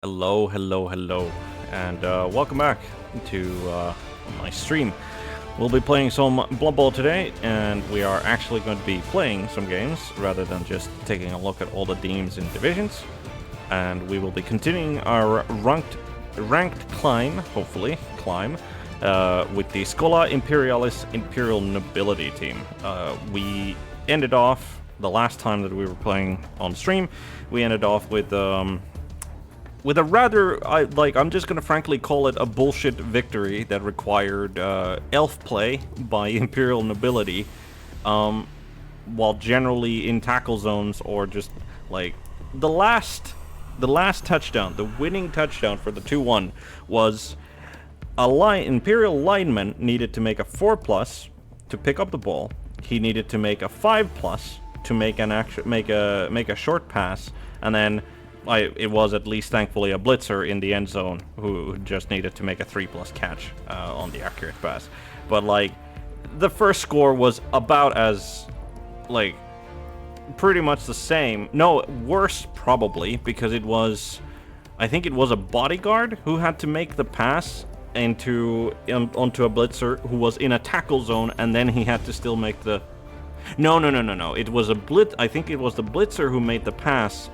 Hello, hello, hello, and welcome back to my stream. We'll be playing some Blood Bowl today, and we are actually going to be playing some games rather than just taking a look at all the teams and divisions. And we will be continuing our ranked climb, hopefully, with the Schola Imperialis Imperial Nobility team. We ended off, the last time that we were playing on stream, we ended off with a rather, I'm just gonna frankly call it a bullshit victory that required elf play by Imperial Nobility, while generally in tackle zones or just like the last touchdown, the winning touchdown for the 2-1 was Imperial lineman needed to make a 4+ to pick up the ball. He needed to make a 5+ to make a short pass, and then it was at least thankfully a blitzer in the end zone who just needed to make a 3+ catch on the accurate pass. But like, the first score was about as like pretty much the same. No, worse probably, because I think it was a bodyguard who had to make the pass onto a blitzer who was in a tackle zone, and then he had to still make the. No. It was a blitz. I think it was the blitzer who made the pass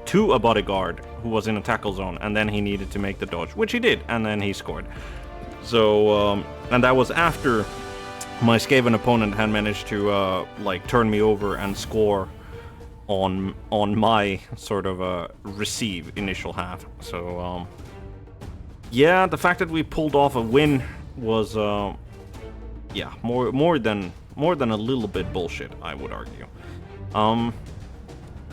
to a bodyguard who was in a tackle zone, and then he needed to make the dodge, which he did, and then he scored. So, and that was after my Skaven opponent had managed to turn me over and score on my sort of receive initial half. So, yeah, the fact that we pulled off a win was more than a little bit bullshit, I would argue.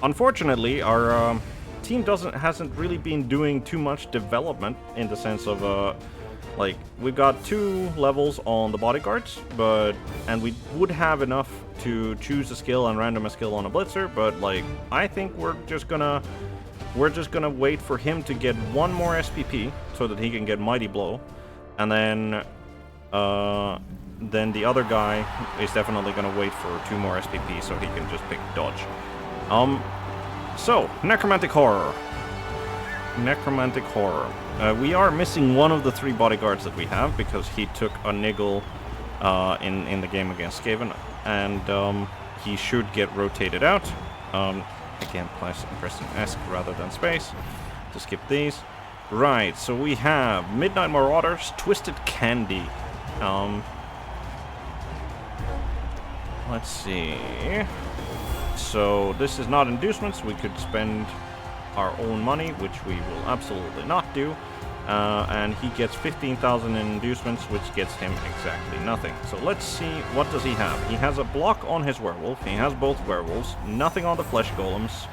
Unfortunately, our team hasn't really been doing too much development in the sense of we've got 2 levels on the bodyguards, and we would have enough to choose a skill and random a skill on a blitzer, but like I think we're just gonna wait for him to get 1 more SPP so that he can get Mighty Blow, and then the other guy is definitely gonna wait for 2 more SPP so he can just pick dodge. So, Necromantic Horror. We are missing one of the 3 bodyguards that we have because he took a niggle in the game against Skaven, and he should get rotated out. Again, pressing ESC rather than space to skip these. Right, so we have Midnight Marauders, Twisted Candy. Let's see. So this is not inducements. We could spend our own money, which we will absolutely not do. And he gets 15,000 in inducements, which gets him exactly nothing. So let's see, what does he have? He has a block on his werewolf. He has both werewolves. Nothing on the flesh golems.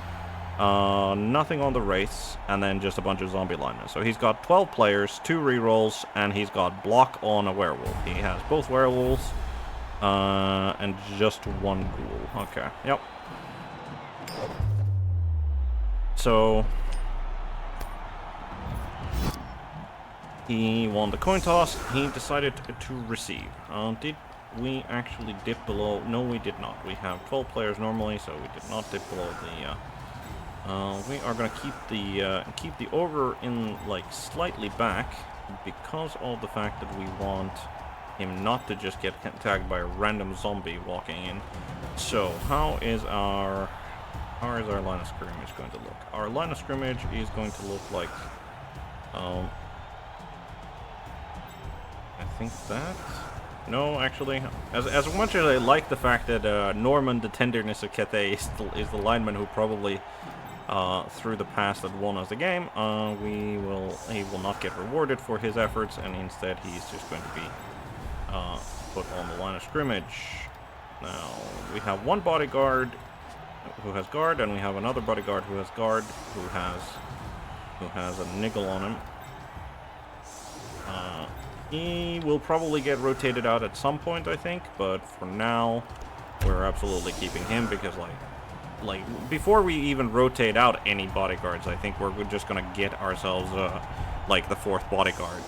Nothing on the wraiths, and then just a bunch of zombie linemen. So he's got 12 players, 2 rerolls, and he's got block on a werewolf. He has both werewolves, and just 1 ghoul. Okay, yep. So he won the coin toss. He decided to receive. Did we actually dip below? No, we did not. We have 12 players normally, so we did not dip below the. We are gonna keep the over in like slightly back because of the fact that we want him not to just get tagged by a random zombie walking in. So how is our line of scrimmage going to look? Our line of scrimmage is going to look like, I think that, no, actually, as much as I like the fact that Norman the Tenderness of Cathay is the lineman who probably threw the pass that won us the game, he will not get rewarded for his efforts, and instead he's just going to be put on the line of scrimmage. Now we have 1 bodyguard who has guard, and we have another bodyguard who has guard, who has a niggle on him. He will probably get rotated out at some point, I think, but for now we're absolutely keeping him because like before we even rotate out any bodyguards, I think we're just gonna get ourselves like the 4th bodyguard.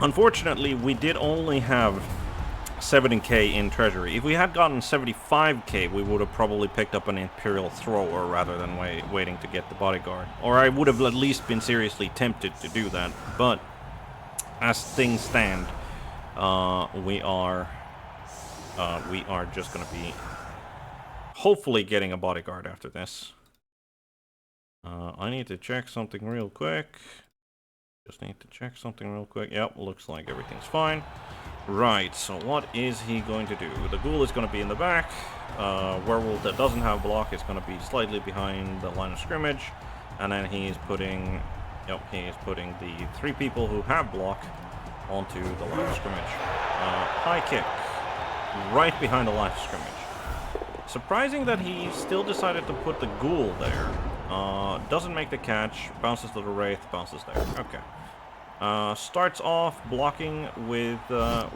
Unfortunately, we did only have 70k in treasury. If we had gotten 75k, we would have probably picked up an Imperial thrower rather than waiting to get the bodyguard. Or I would have at least been seriously tempted to do that. But as things stand, we are just gonna be hopefully getting a bodyguard after this. I need to check something real quick. Just need to check something real quick. Yep, looks like everything's fine. Right, so what is he going to do? The ghoul is going to be in the back. Werewolf that doesn't have block is going to be slightly behind the line of scrimmage. And then he is putting... Yep, he is putting the 3 people who have block onto the line of scrimmage. High kick. Right behind the line of scrimmage. Surprising that he still decided to put the ghoul there. Doesn't make the catch. Bounces to the wraith. Bounces there. Okay. Starts off blocking with the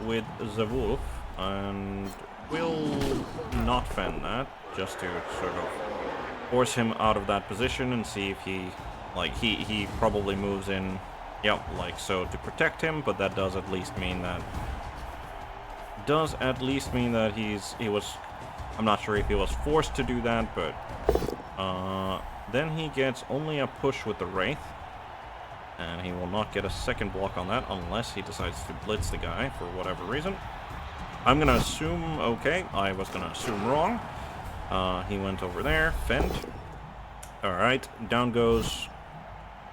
wolf, and will not fend that, just to sort of force him out of that position and see if he, like, he probably moves in, yep, like so, to protect him, but that does at least mean that, he was, I'm not sure if he was forced to do that, but, then he gets only a push with the wraith. And he will not get a second block on that unless he decides to blitz the guy for whatever reason. I'm going to assume, okay, I was going to assume wrong. He went over there, fend. Alright, down goes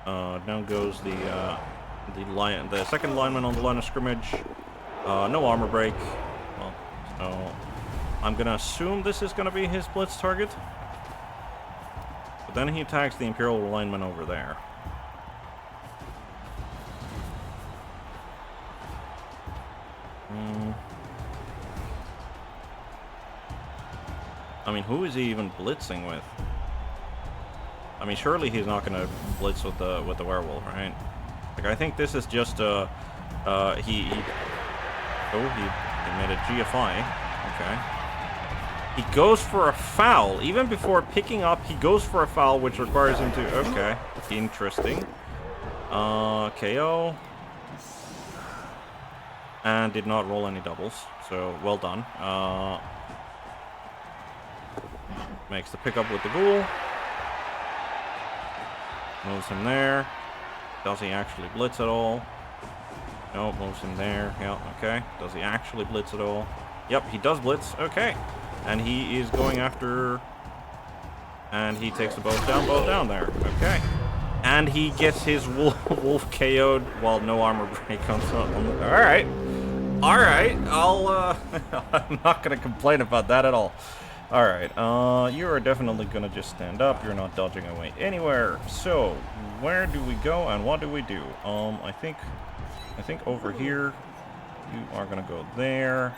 the second lineman on the line of scrimmage. No armor break. Well, so I'm going to assume this is going to be his blitz target. But then he attacks the Imperial lineman over there. I mean, who is he even blitzing with? I mean, surely he's not gonna blitz with the werewolf, right? Like, I think this is just he made a GFI. Okay. He goes for a foul. Even before picking up, he goes for a foul, which requires him to... Okay. Interesting. KO. And did not roll any doubles. So, well done. Makes the pickup with the ghoul. Moves him there. Does he actually blitz at all? No, moves him there. Yeah, okay. Does he actually blitz at all? Yep, he does blitz. Okay. And he is going after... And he takes the both down there. Okay. And he gets his wolf KO'd while no armor break comes up. Alright. Alright. I'm not gonna complain about that at all. Alright, you are definitely gonna just stand up. You're not dodging away anywhere. So, where do we go and what do we do? I think over here, you are gonna go there.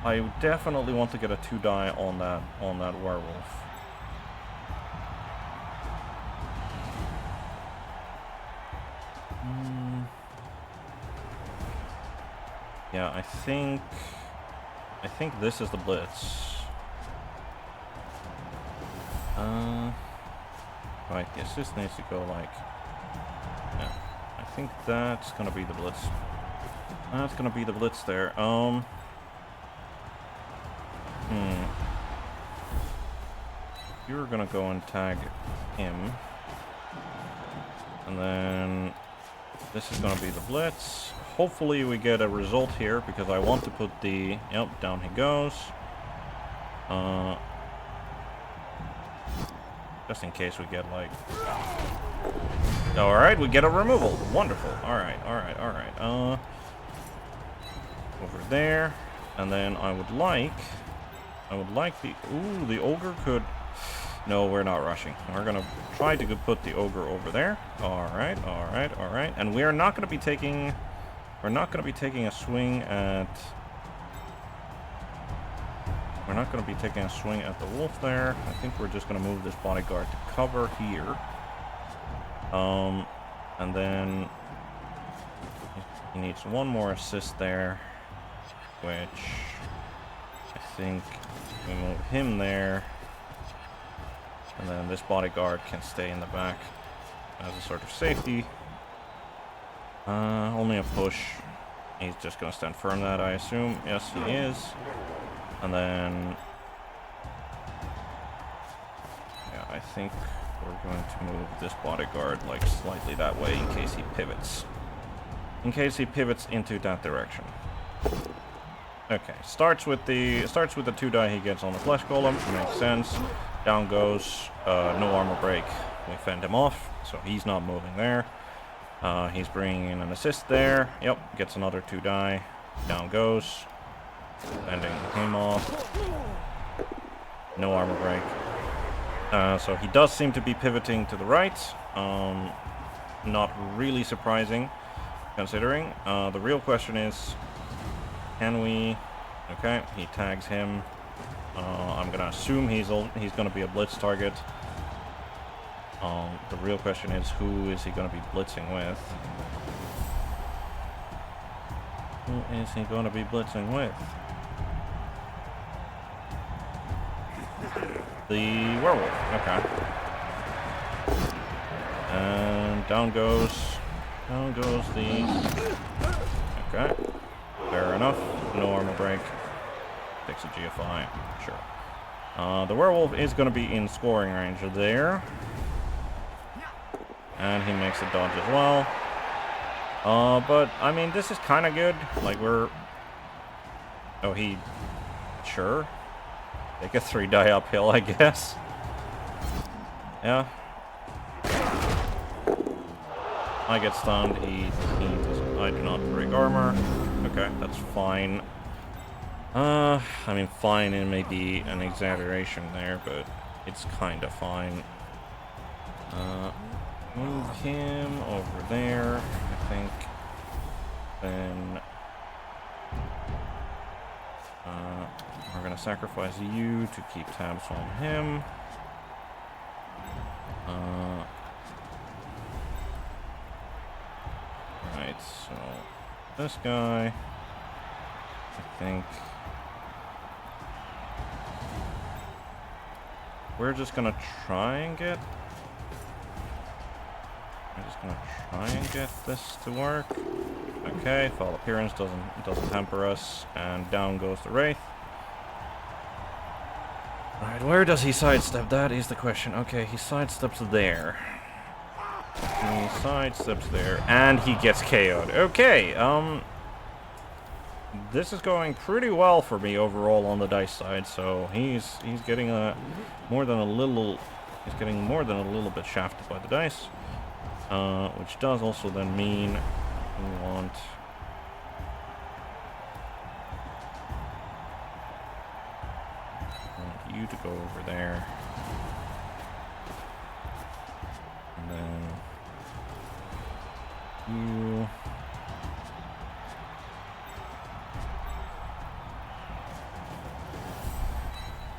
I definitely want to get a 2-die on that werewolf. Yeah, I think this is the blitz. Right, yes, this needs to go like... Yeah, I think that's gonna be the blitz. That's gonna be the blitz there. You're gonna go and tag him. And then this is gonna be the blitz. Hopefully we get a result here, because I want to put the... Yep, down he goes. Just in case we get, like... Alright, we get a removal. Wonderful. Alright. Over there. And then I would like the... Ooh, the ogre could... No, we're not rushing. We're gonna try to put the ogre over there. Alright. And we are not gonna be taking... We're not going to be taking a swing at... We're not going to be taking a swing at the wolf there. I think we're just going to move this bodyguard to cover here. And then... He needs one more assist there. Which... I think we move him there. And then this bodyguard can stay in the back. as a sort of safety. Only a push. He's just gonna stand firm that, I assume. Yes, he is. And then... yeah, I think we're going to move this bodyguard, like, slightly that way in case he pivots. In case he pivots into that direction. Okay, starts with the 2 die he gets on the flesh golem. Makes sense. Down goes. No armor break. We fend him off, so he's not moving there. He's bringing in an assist there. Yep, gets another 2 die. Down goes. Fending him off. No armor break. So he does seem to be pivoting to the right. Not really surprising, considering. The real question is, can we... okay, he tags him. I'm gonna assume he's gonna be a blitz target. The real question is, who is he gonna be blitzing with? Who is he gonna be blitzing with? The werewolf. Okay. And down goes the... okay. Fair enough. No armor break. Takes a GFI. Sure. The werewolf is going to be in scoring range there. And he makes a dodge as well. But, I mean, this is kind of good. Like, we're... oh, he... sure. Take a 3 die uphill, I guess. Yeah. I get stunned. He doesn't... I do not break armor. Okay, that's fine. I mean, fine, it may be an exaggeration there, but it's kind of fine. Move him over there, I think. Then... we're gonna sacrifice you to keep tabs on him. Right, so... this guy... I think... we're just gonna try and get... we're just gonna try and get this to work. Okay, foul appearance doesn't hamper us, and down goes the Wraith. Alright, where does he sidestep? That is the question. Okay, he sidesteps there. He sidesteps there, and he gets KO'd. Okay, this is going pretty well for me overall on the dice side, so he's getting more than a little bit shafted by the dice, which does also then mean we want you to go over there, and then you.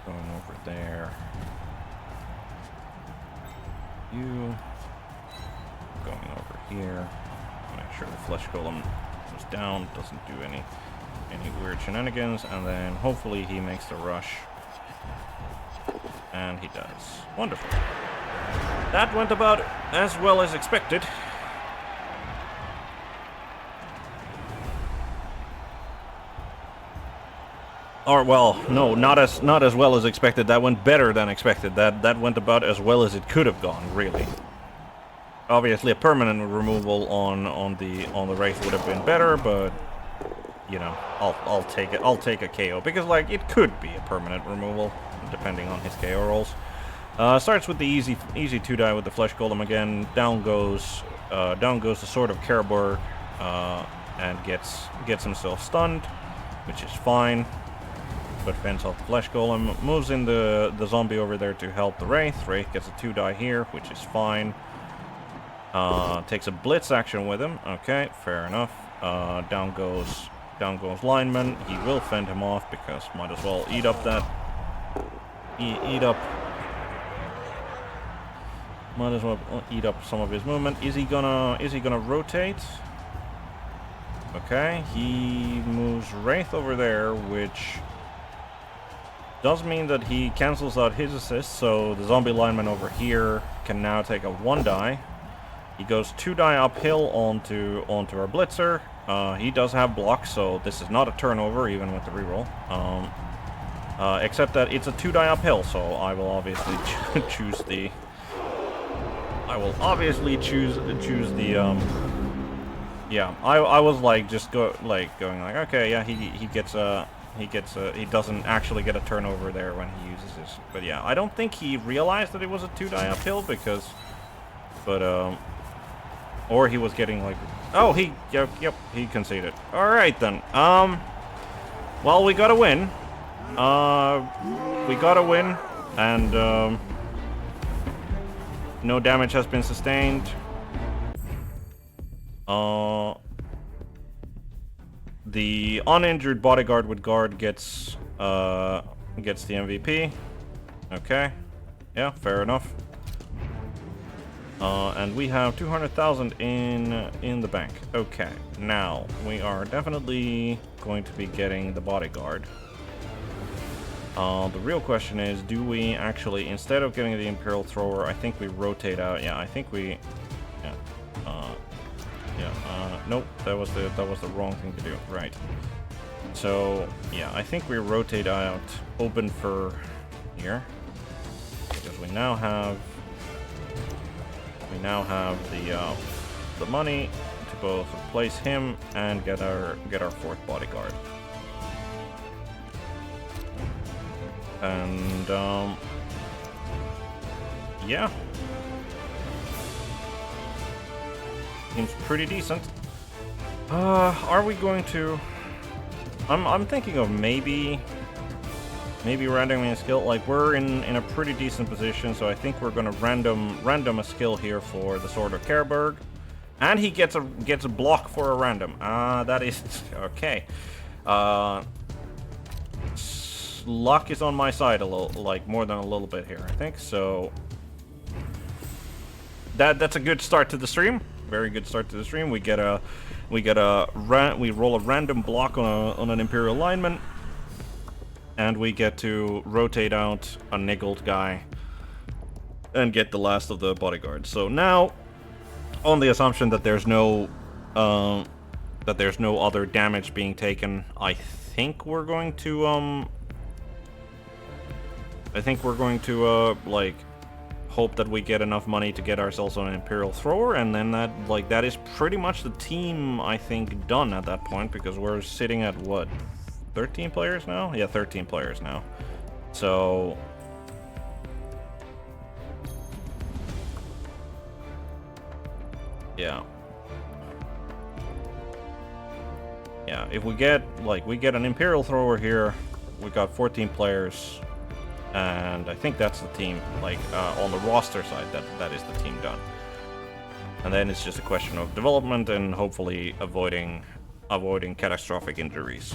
Going over there. You going over here. Make sure the flesh golem goes down, doesn't do any weird shenanigans, and then hopefully he makes the rush. And he does. Wonderful. That went about as well as expected. Or, well, no, not as well as expected. That went better than expected. That went about as well as it could have gone, really. Obviously, a permanent removal on the Wraith would have been better, but you know, I'll take it. I'll take a KO because, like, it could be a permanent removal depending on his KO rolls. Starts with the easy 2 die with the flesh golem again. Down goes the Sword of Kerber, and gets himself stunned, which is fine. But fends off the flesh golem. Moves in the zombie over there to help the Wraith. Wraith gets a 2 die here, which is fine. Takes a blitz action with him. Okay, fair enough. Down goes lineman. He will fend him off because might as well eat up that. Might as well eat up some of his movement. Is he gonna rotate? Okay, he moves Wraith over there, which does mean that he cancels out his assist, so the zombie lineman over here can now take a 1 die. He goes 2 die uphill onto our blitzer. He does have blocks, so this is not a turnover even with the reroll. Except that it's a 2 die uphill, so I will obviously choose the. I will obviously choose the. Yeah, I was like just going like okay, yeah, he doesn't actually get a turnover there when he uses this. But yeah, I don't think he realized that it was a 2 die uphill because. But or he was getting like, oh, yep, he conceded. All right then. Well, we gotta win. We gotta win, and no damage has been sustained. The uninjured bodyguard with guard gets the MVP. Okay, yeah, fair enough. And we have 200,000 in the bank. Okay, now we are definitely going to be getting the bodyguard. The real question is, do we actually, instead of getting the Imperial Thrower, I think we rotate out. Yeah, I think we. Nope, that was the wrong thing to do. Right. So yeah, I think we rotate out open for here because we now have the money to both replace him and get our 4th bodyguard. And yeah, seems pretty decent. Are we going to? I'm thinking of maybe randoming a skill. Like, we're in a pretty decent position, so I think we're gonna random a skill here for the Sword of Kerberg, and he gets a block for a random. That is okay. Luck is on my side a little, like more than a little bit here, I think. So that's a good start to the stream. Very good start to the stream. We roll a random block on an Imperial lineman, and we get to rotate out a niggled guy and get the last of the bodyguards. So now, on the assumption that there's no other damage being taken, I think we're going to like hope that we get enough money to get ourselves on an Imperial Thrower, and then that is pretty much the team, I think, done at that point, because we're sitting at what, 13 players now? Yeah, 13 players now. So yeah, if we get an Imperial Thrower here, we got 14 players. And I think that's the team, like, on the roster side, that is the team done. And then it's just a question of development and hopefully avoiding catastrophic injuries.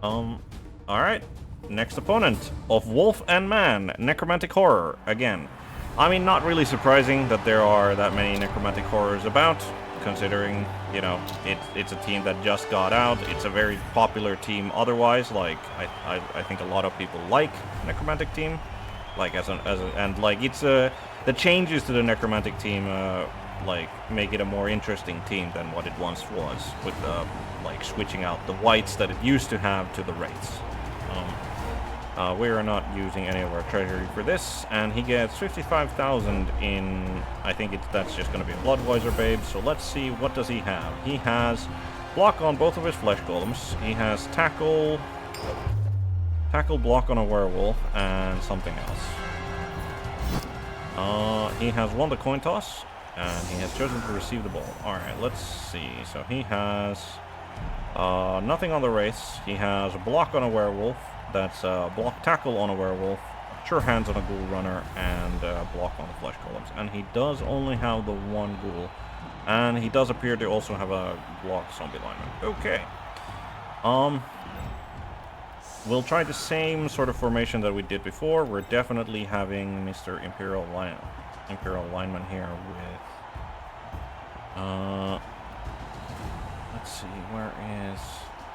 Alright. Next opponent of Wolf and Man, Necromantic Horror, again. I mean, not really surprising that there are that many Necromantic Horrors about, considering, you know, it's a team that just got out. It's a very popular team otherwise. Like, I think a lot of people like Necromantic team, like and like it's the changes to the Necromantic team like make it a more interesting team than what it once was, with like switching out the whites that it used to have to the wraiths. We are not using any of our treasury for this, and he gets 55,000 in. I think that's just going to be a Bloodweiser babe. So let's see, what does he have? He has block on both of his flesh golems. He has tackle block on a werewolf, and something else. He has won the coin toss, and he has chosen to receive the ball. All right, let's see. So he has nothing on the wraiths. He has a block on a werewolf. That's block tackle on a werewolf, sure hands on a ghoul runner, and block on the flesh golems. And he does only have the one ghoul, and he does appear to also have a block zombie lineman. Okay. We'll try the same sort of formation that we did before. We're definitely having Mr. Imperial lineman here with. Let's see,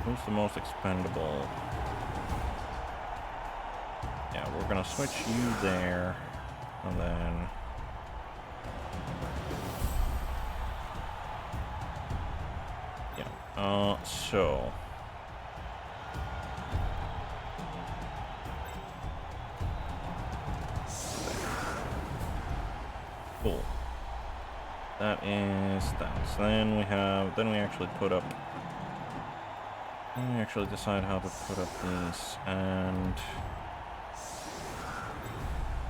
who's the most expendable? Yeah, we're gonna switch you there, and then So... Cool. That is that. So then we have... Then we actually put up... Then we actually decide how to put up these, and...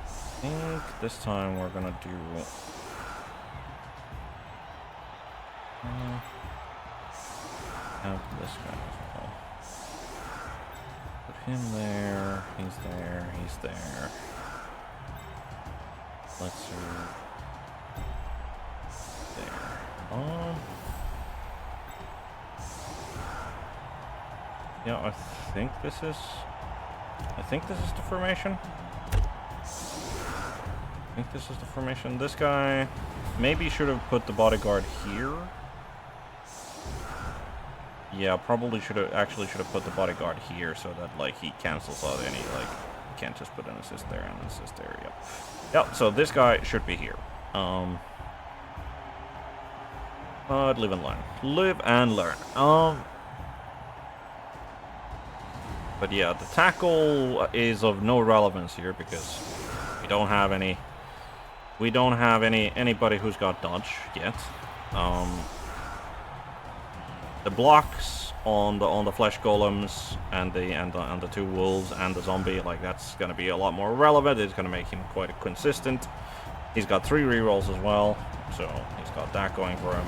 I think this time we're gonna do... have this guy as well. Put him there, he's there, he's there. Let's see. There. Yeah, I think this is the formation. I think this is the formation. This guy maybe should have put the bodyguard here. Yeah, probably should have put the bodyguard here so that like he cancels out any like you can't just put an assist there and an assist there. Yep. Yep. So this guy should be here. But live and learn. Live and learn. But yeah, the tackle is of no relevance here because we don't have any. We don't have anybody who's got dodge yet. The blocks on the flesh golems and the two wolves and the zombie, like that's gonna be a lot more relevant. It's gonna make him quite consistent. He's got 3 rerolls as well, so he's got that going for him,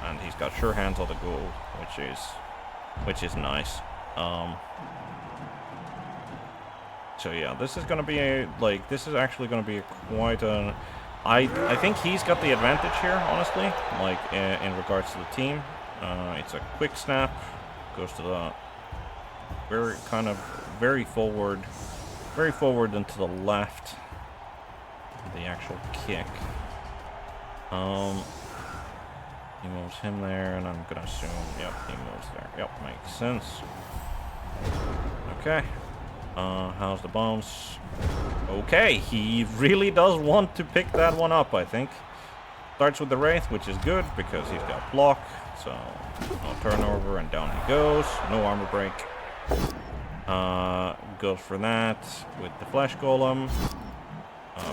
and he's got sure hands on the ghoul, which is nice. So yeah, this is gonna be this is actually gonna be quite an. I think he's got the advantage here, honestly. Like in regards to the team, it's a quick snap, goes to the very forward and to the left. The actual kick. He moves him there, and I'm gonna assume, yep, he moves there. Yep, makes sense. Okay. How's the bombs? Okay, he really does want to pick that one up, I think. Starts with the Wraith, which is good, because he's got block. So, no turnover, and down he goes. No armor break. Goes for that with the Flesh Golem.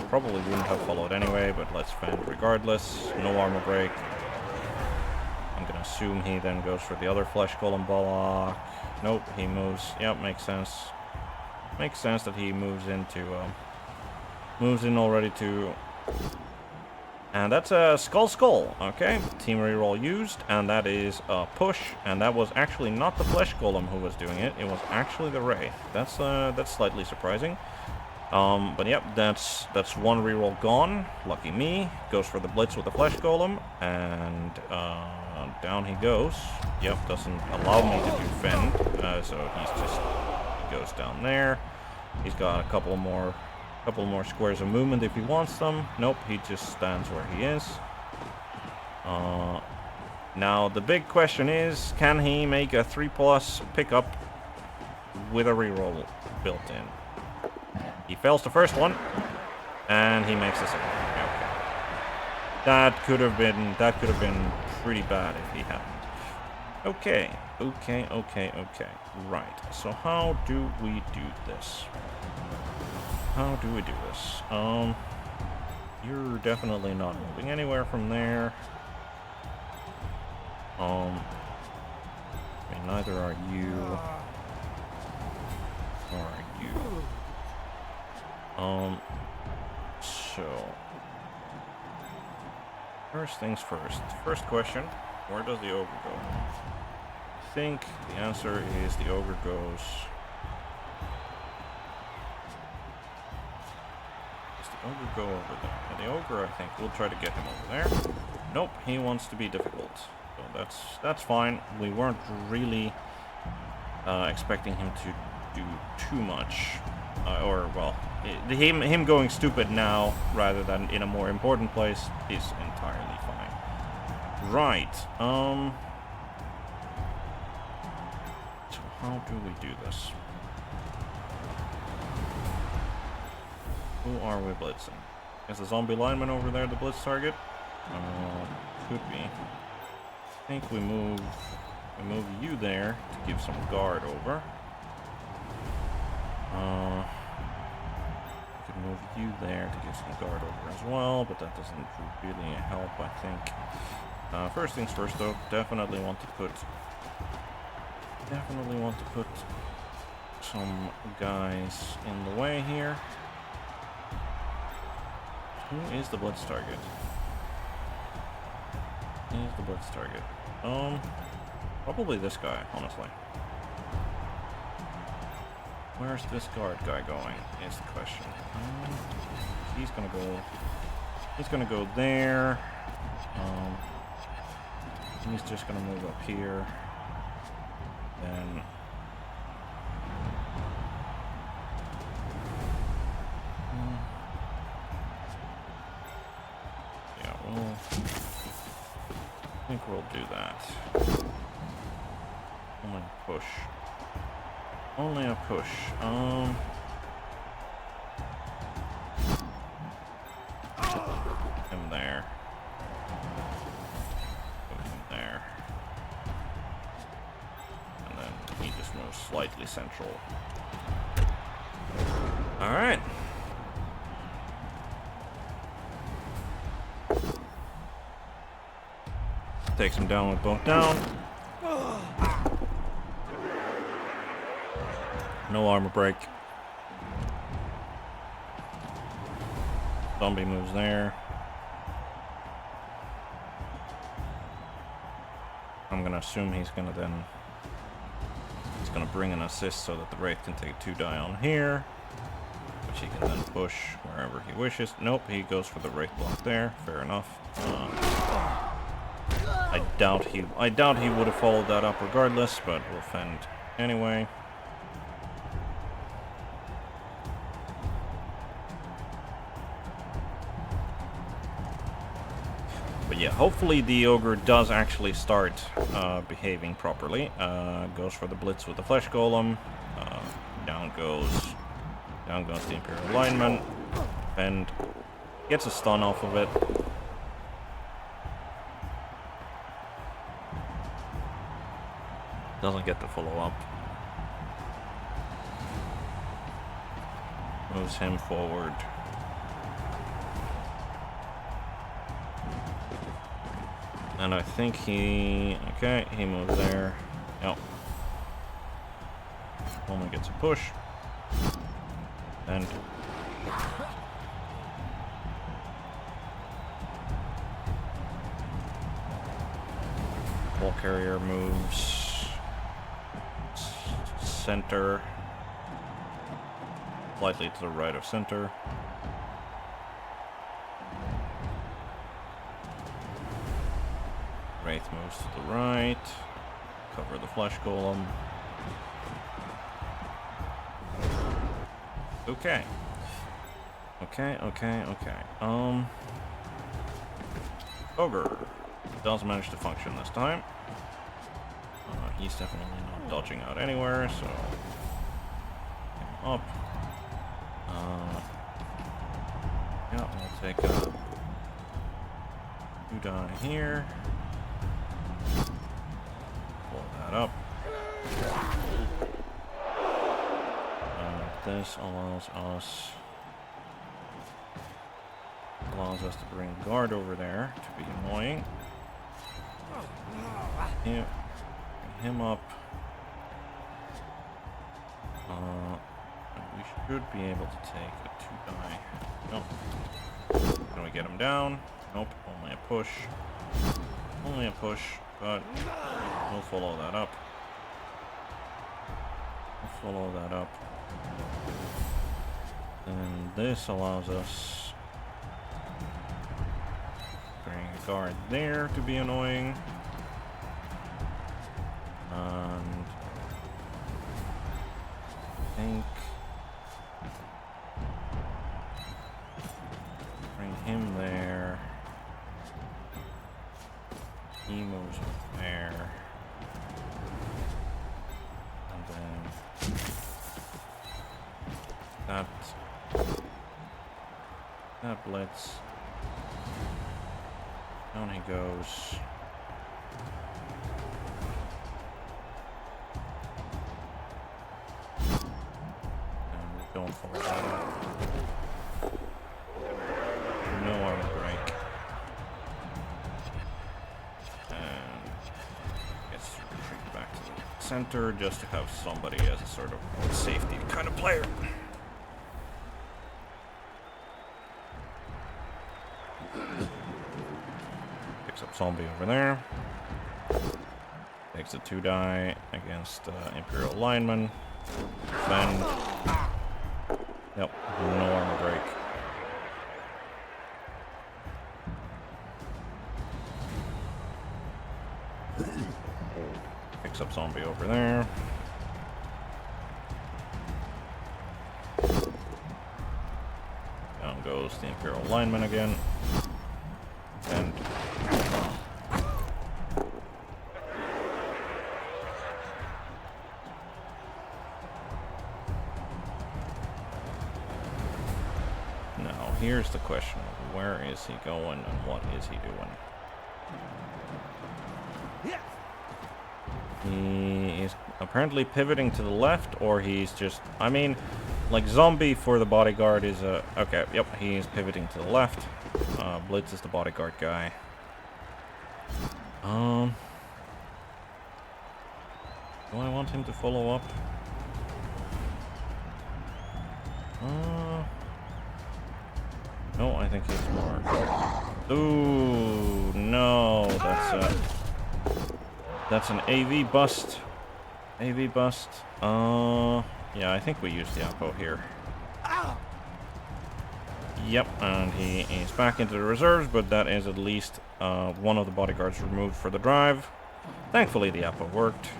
Probably wouldn't have followed anyway, but let's fend regardless. No armor break. I'm gonna assume he then goes for the other Flesh Golem block. Nope, he moves. Yep, makes sense. Makes sense that he moves in already to... And that's a Skull, okay? Team reroll used, and that is a push, and that was actually not the Flesh Golem who was doing it, it was actually the Wraith. That's slightly surprising. But yep, that's one reroll gone. Lucky me. Goes for the Blitz with the Flesh Golem, and down he goes. Yep, doesn't allow me to defend, so he goes down there. He's got a couple more squares of movement if he wants them. Nope, he just stands where he is. Now the big question is, can he make a 3+ pickup with a reroll built in? He fails the first one, and he makes the second one. Okay. That could have been pretty bad if he hadn't. Okay. Right. So how do we do this? You're definitely not moving anywhere from there. I mean, neither are you. Or are you. So first things first. First question, where does the ogre go? I think the answer is the ogre goes... Does the ogre go over there? And the ogre, I think, we'll try to get him over there. Nope, he wants to be difficult. So that's fine. We weren't really expecting him to do too much. Him going stupid now rather than in a more important place is entirely fine. Right. So how do we do this? Who are we blitzing? Is the zombie lineman over there the blitz target? Could be. I think we move We move you there to give some guard over. We could move you there to give some guard over as well, but that doesn't really help, I think. First things first, though. Definitely want to put some guys in the way here. Who is the Blitz target? Probably this guy, honestly. Where's this guard guy going, is the question. He's gonna go there. He's just gonna move up here. Then yeah, I think we'll do that. Only a push. Him there. Put him there. And then he just moves slightly central. Alright. Takes him down with both down. No armor break. Zombie moves there. I'm gonna assume he's gonna bring an assist so that the Wraith can take 2 die on here, which he can then push wherever he wishes. Nope, he goes for the Wraith block there. Fair enough. I doubt he would have followed that up regardless, but we'll fend anyway. But yeah, hopefully the ogre does actually start behaving properly. Goes for the blitz with the flesh golem. Down goes the Imperial lineman, and gets a stun off of it. Doesn't get the follow up. Moves him forward. And I think he moves there. Yep. Only gets a push. And ball carrier moves center, slightly to the right of center. Wraith moves to the right, cover the flesh golem. Okay. Ogre does manage to function this time. He's definitely not dodging out anywhere, so up. Yeah, we'll take a 2 die here. Pull that up. This allows us to bring guard over there to be annoying. Yeah, bring him up. We should be able to take a 2 die. Nope. Can we get him down? Nope. Only a push. But we'll follow that up. And this allows us to bring a guard there to be annoying. And I think bring him there. He moves there. And then that blitz. Down he goes. don't fall down. No armor break. And gets to retreat back to the center just to have somebody as a sort of safety kind of player. Picks up zombie over there. Takes a 2-die against Imperial lineman. Then, yep, no armor break. Picks up zombie over there. Down goes the Imperial lineman again. And now here's the question: where is he going and what is he doing? He is apparently pivoting to the left, or he's just, I mean, like zombie for the bodyguard is a, okay, yep, he's pivoting to the left. Blitz is the bodyguard guy. Do I want him to follow up? No, I think he's more. Ooh, no, that's an AV bust. AV bust. Yeah, I think we used the Apo here. Yep, and he is back into the reserves, but that is at least one of the bodyguards removed for the drive. Thankfully, the Apo worked.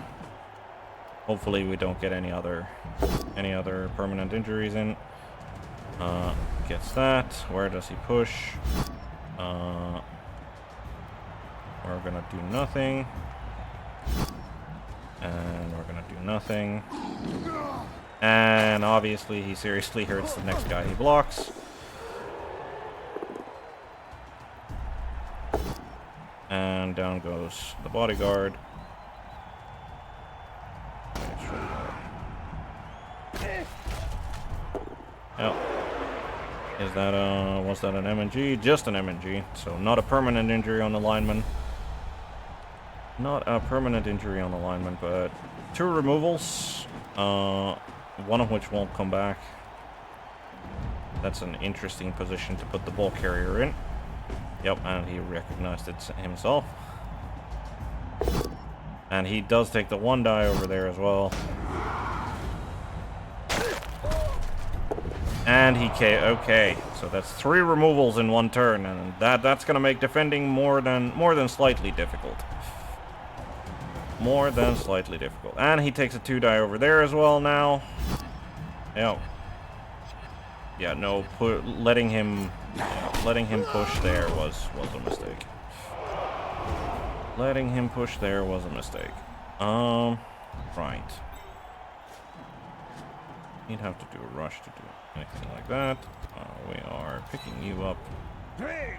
Hopefully, we don't get any other permanent injuries in. Gets that. Where does he push? We're gonna do nothing. And we're gonna do nothing. And obviously he seriously hurts the next guy he blocks. And down goes the bodyguard. Yep. Is that was that an MNG? Just an MNG, so not a permanent injury on the lineman. Not a permanent injury on the lineman, but 2 removals, one of which won't come back. That's an interesting position to put the ball carrier in. Yep, and he recognized it himself. And he does take the 1-die over there as well. And he okay, so that's 3 removals in 1 turn, and that's gonna make defending more than slightly difficult. More than slightly difficult. And he takes a 2-die over there as well now. Yep. Yeah, no, letting him push there was a mistake. Letting him push there was a mistake. Right. He'd have to do a rush to do anything like that. We are picking you up. We are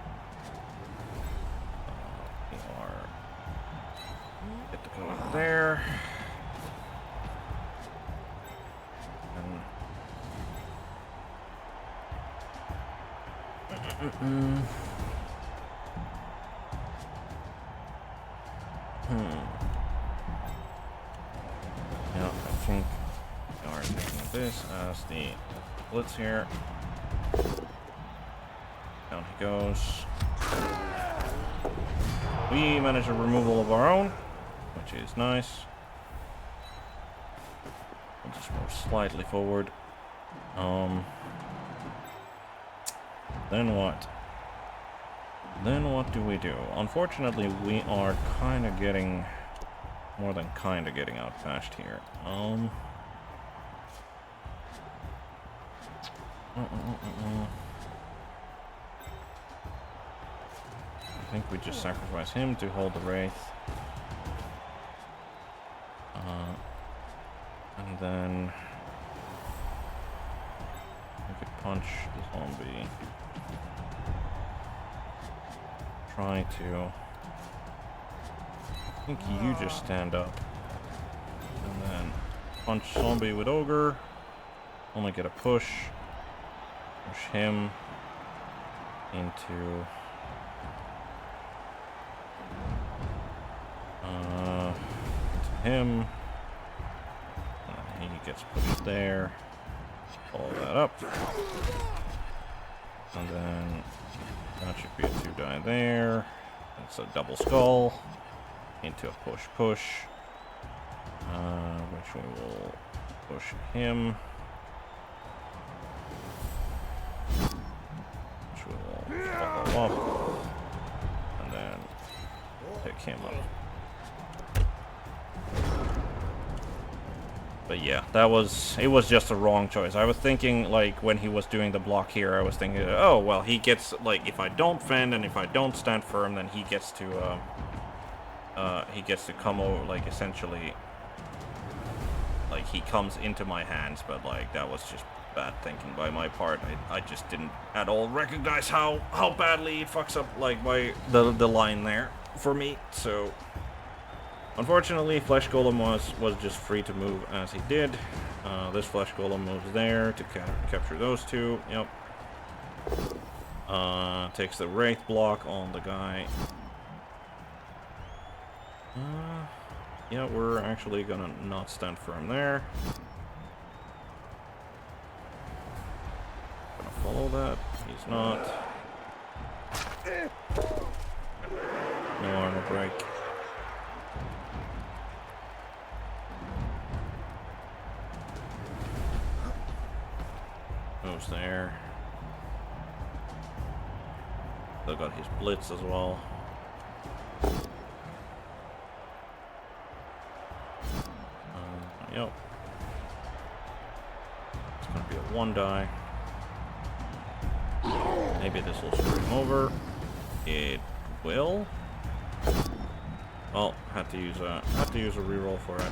get to go over there. Yeah, I think we are taking this as the blitz here. Down he goes. We manage a removal of our own, which is nice. We'll just move slightly forward. Then what? Then what do we do? Unfortunately, we are kind of getting... more than kind of getting outpashed here. I think we just sacrifice him to hold the Wraith. And then... we could punch the zombie. Try to... I think you just stand up. And then punch zombie with ogre. only get a push. Push him into him. He gets pushed there. Follow that up. And then that should be a 2-die there. It's a double skull. Into a push. Which we will push him. Which we will follow up. And then pick him up. But yeah, it was just a wrong choice. I was thinking, like, when he was doing the block here, I was thinking, oh, well, he gets, like, if I don't fend and if I don't stand firm, then he gets to come over, like, essentially, like, he comes into my hands, but, like, that was just bad thinking by my part. I just didn't at all recognize how badly it fucks up, like, the line there for me, so... Unfortunately, Flesh Golem was just free to move as he did. This Flesh Golem moves there to capture those two. Yep. Takes the Wraith block on the guy. Yeah, we're actually gonna not stand firm there. Gonna follow that. He's not. No armor break. Moves there. Still got his blitz as well. Yep. It's gonna be a 1-die. Maybe this will screw him over. It will. Oh, had to use a reroll for it.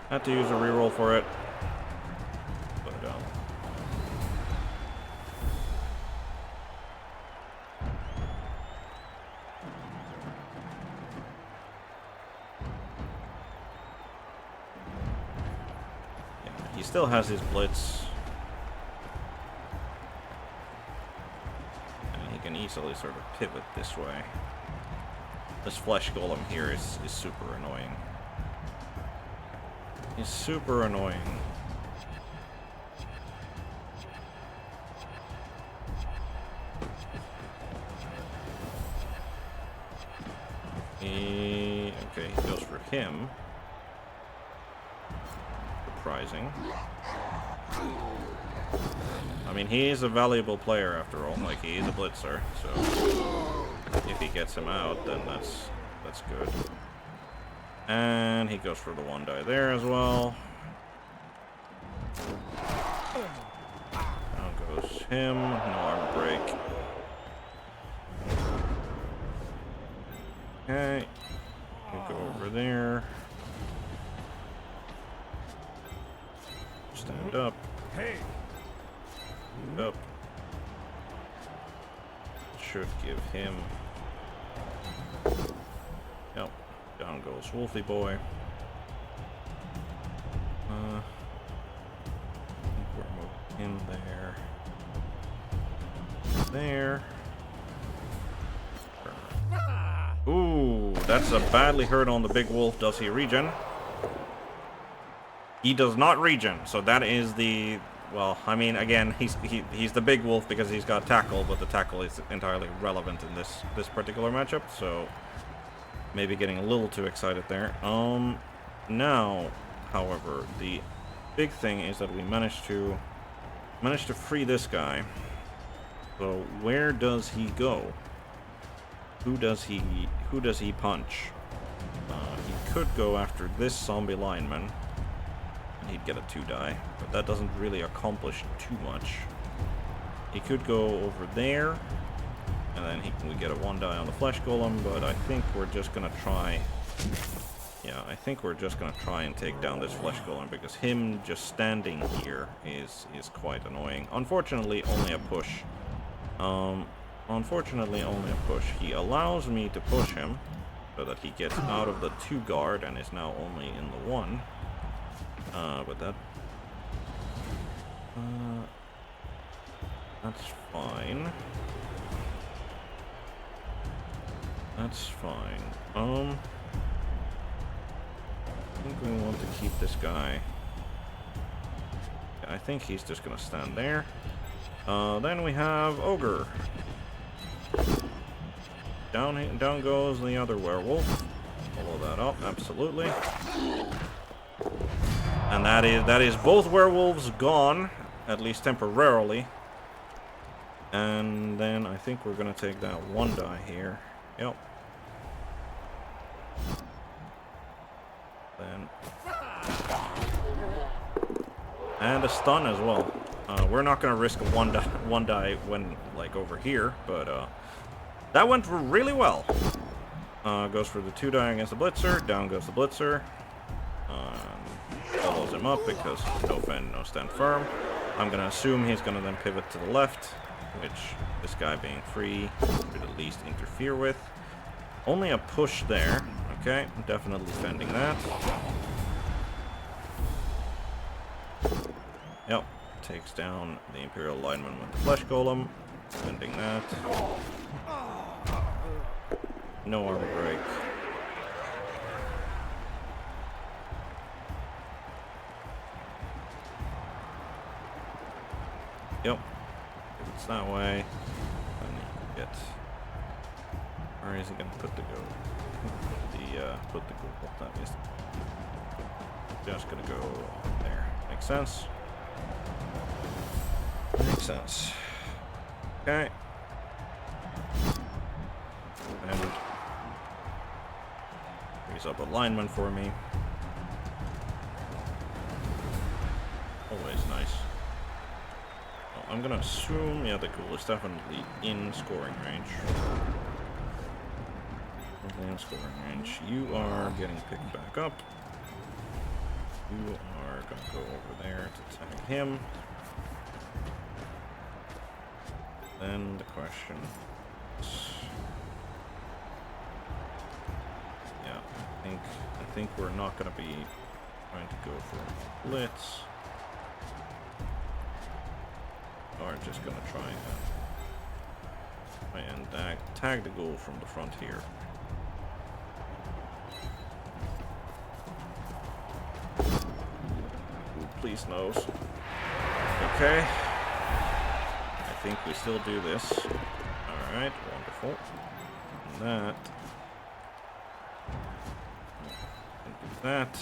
Had to use a reroll for it. He still has his blitz. And he can easily sort of pivot this way. This Flesh Golem here is super annoying. He's super annoying. Okay, he goes for him. Surprising. I mean, he is a valuable player after all. Like, he is a blitzer, so if he gets him out, then that's good. And he goes for the 1-die there as well. Down goes him. No armor break. Okay. We'll go over there. Stand up. Hey. Up. Should give him. Yep. Down goes Wolfie Boy. We're moving him there. There. Ooh, that's a badly hurt on the big wolf. Does he regen? He does not regen, so that is the... Well, I mean, again, he's the big wolf because he's got tackle, but the tackle is entirely irrelevant in this particular matchup, so maybe getting a little too excited there. Now, however, the big thing is that we managed to free this guy. So where does he go? Who does he punch? He could go after this zombie lineman. He'd get a 2-die, but that doesn't really accomplish too much. He could go over there, and then we get a 1-die on the Flesh Golem, but I think we're just gonna try... Yeah, I think we're just gonna try and take down this Flesh Golem, because him just standing here is quite annoying. Unfortunately, only a push. Unfortunately, only a push. He allows me to push him, so that he gets out of the 2 guard, and is now only in the 1. But that's fine. That's fine. I think we want to keep this guy. I think he's just gonna stand there. Then we have Ogre. Down goes the other werewolf. Follow that up, absolutely. And that is both werewolves gone, at least temporarily. And then I think we're gonna take that one die here. Yep. Then. And a stun as well. We're not gonna risk one die when like over here, but that went really well. Goes for the 2 die against the Blitzer. Down goes the Blitzer. Follows him up because no fend, no stand firm. I'm gonna assume he's gonna then pivot to the left, which this guy being free would at least interfere with. Only a push there. Okay, definitely fending that. Yep, takes down the Imperial lineman with the flesh golem. Fending that. No armor break. Yep. If it's that way, then you can get. Where is he gonna put the gold? Put the gold. That is just gonna go there. Makes sense. Makes sense. Okay. And frees up a lineman for me. Always nice. Oh, I'm gonna assume, yeah, the ghoul is definitely in scoring range. In scoring range. You are getting picked back up. You are gonna go over there to tag him. Then the question is, yeah, I think we're not gonna be trying to go for a blitz. Or just gonna try and tag the goal from the front here. Ooh, please knows. Okay. I think we still do this. Alright, wonderful. And that. Do that.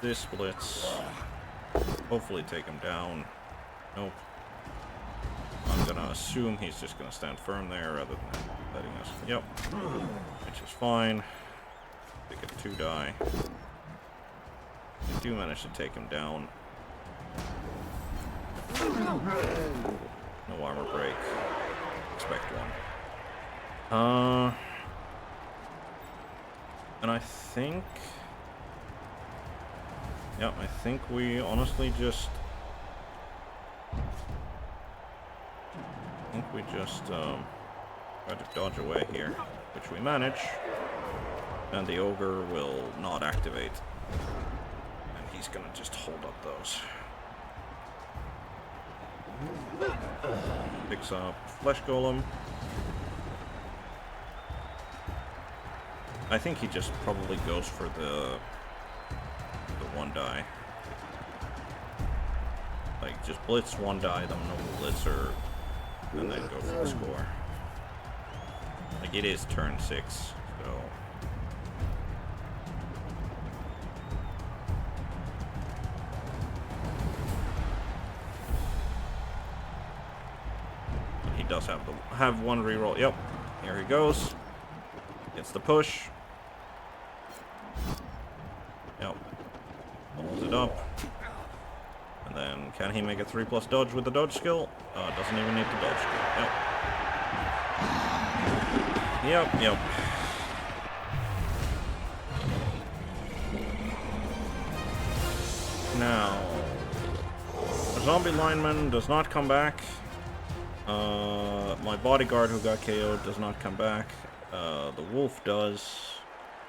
This blitz. Hopefully take him down. Nope. I'm gonna assume he's just gonna stand firm there rather than letting us. Yep. Which is fine. They get 2 die. We do manage to take him down. No armor break. Expect one. And I think. Yeah, I think we honestly just. Try to dodge away here, which we manage. And the ogre will not activate. And he's gonna just hold up those. Picks up flesh golem. I think he just probably goes for the 1 die. Like, just blitz 1 die, then no blitzer, and then go for the score. Like, it is turn 6, so. He does have 1 reroll. Yep, here he goes. Gets the push. Yep. Holds it up. And then, can he make a 3+ dodge with the dodge skill? Doesn't even need the dodge skill. Yep. Yep. Now, the zombie lineman does not come back. My bodyguard who got KO'd does not come back. The wolf does.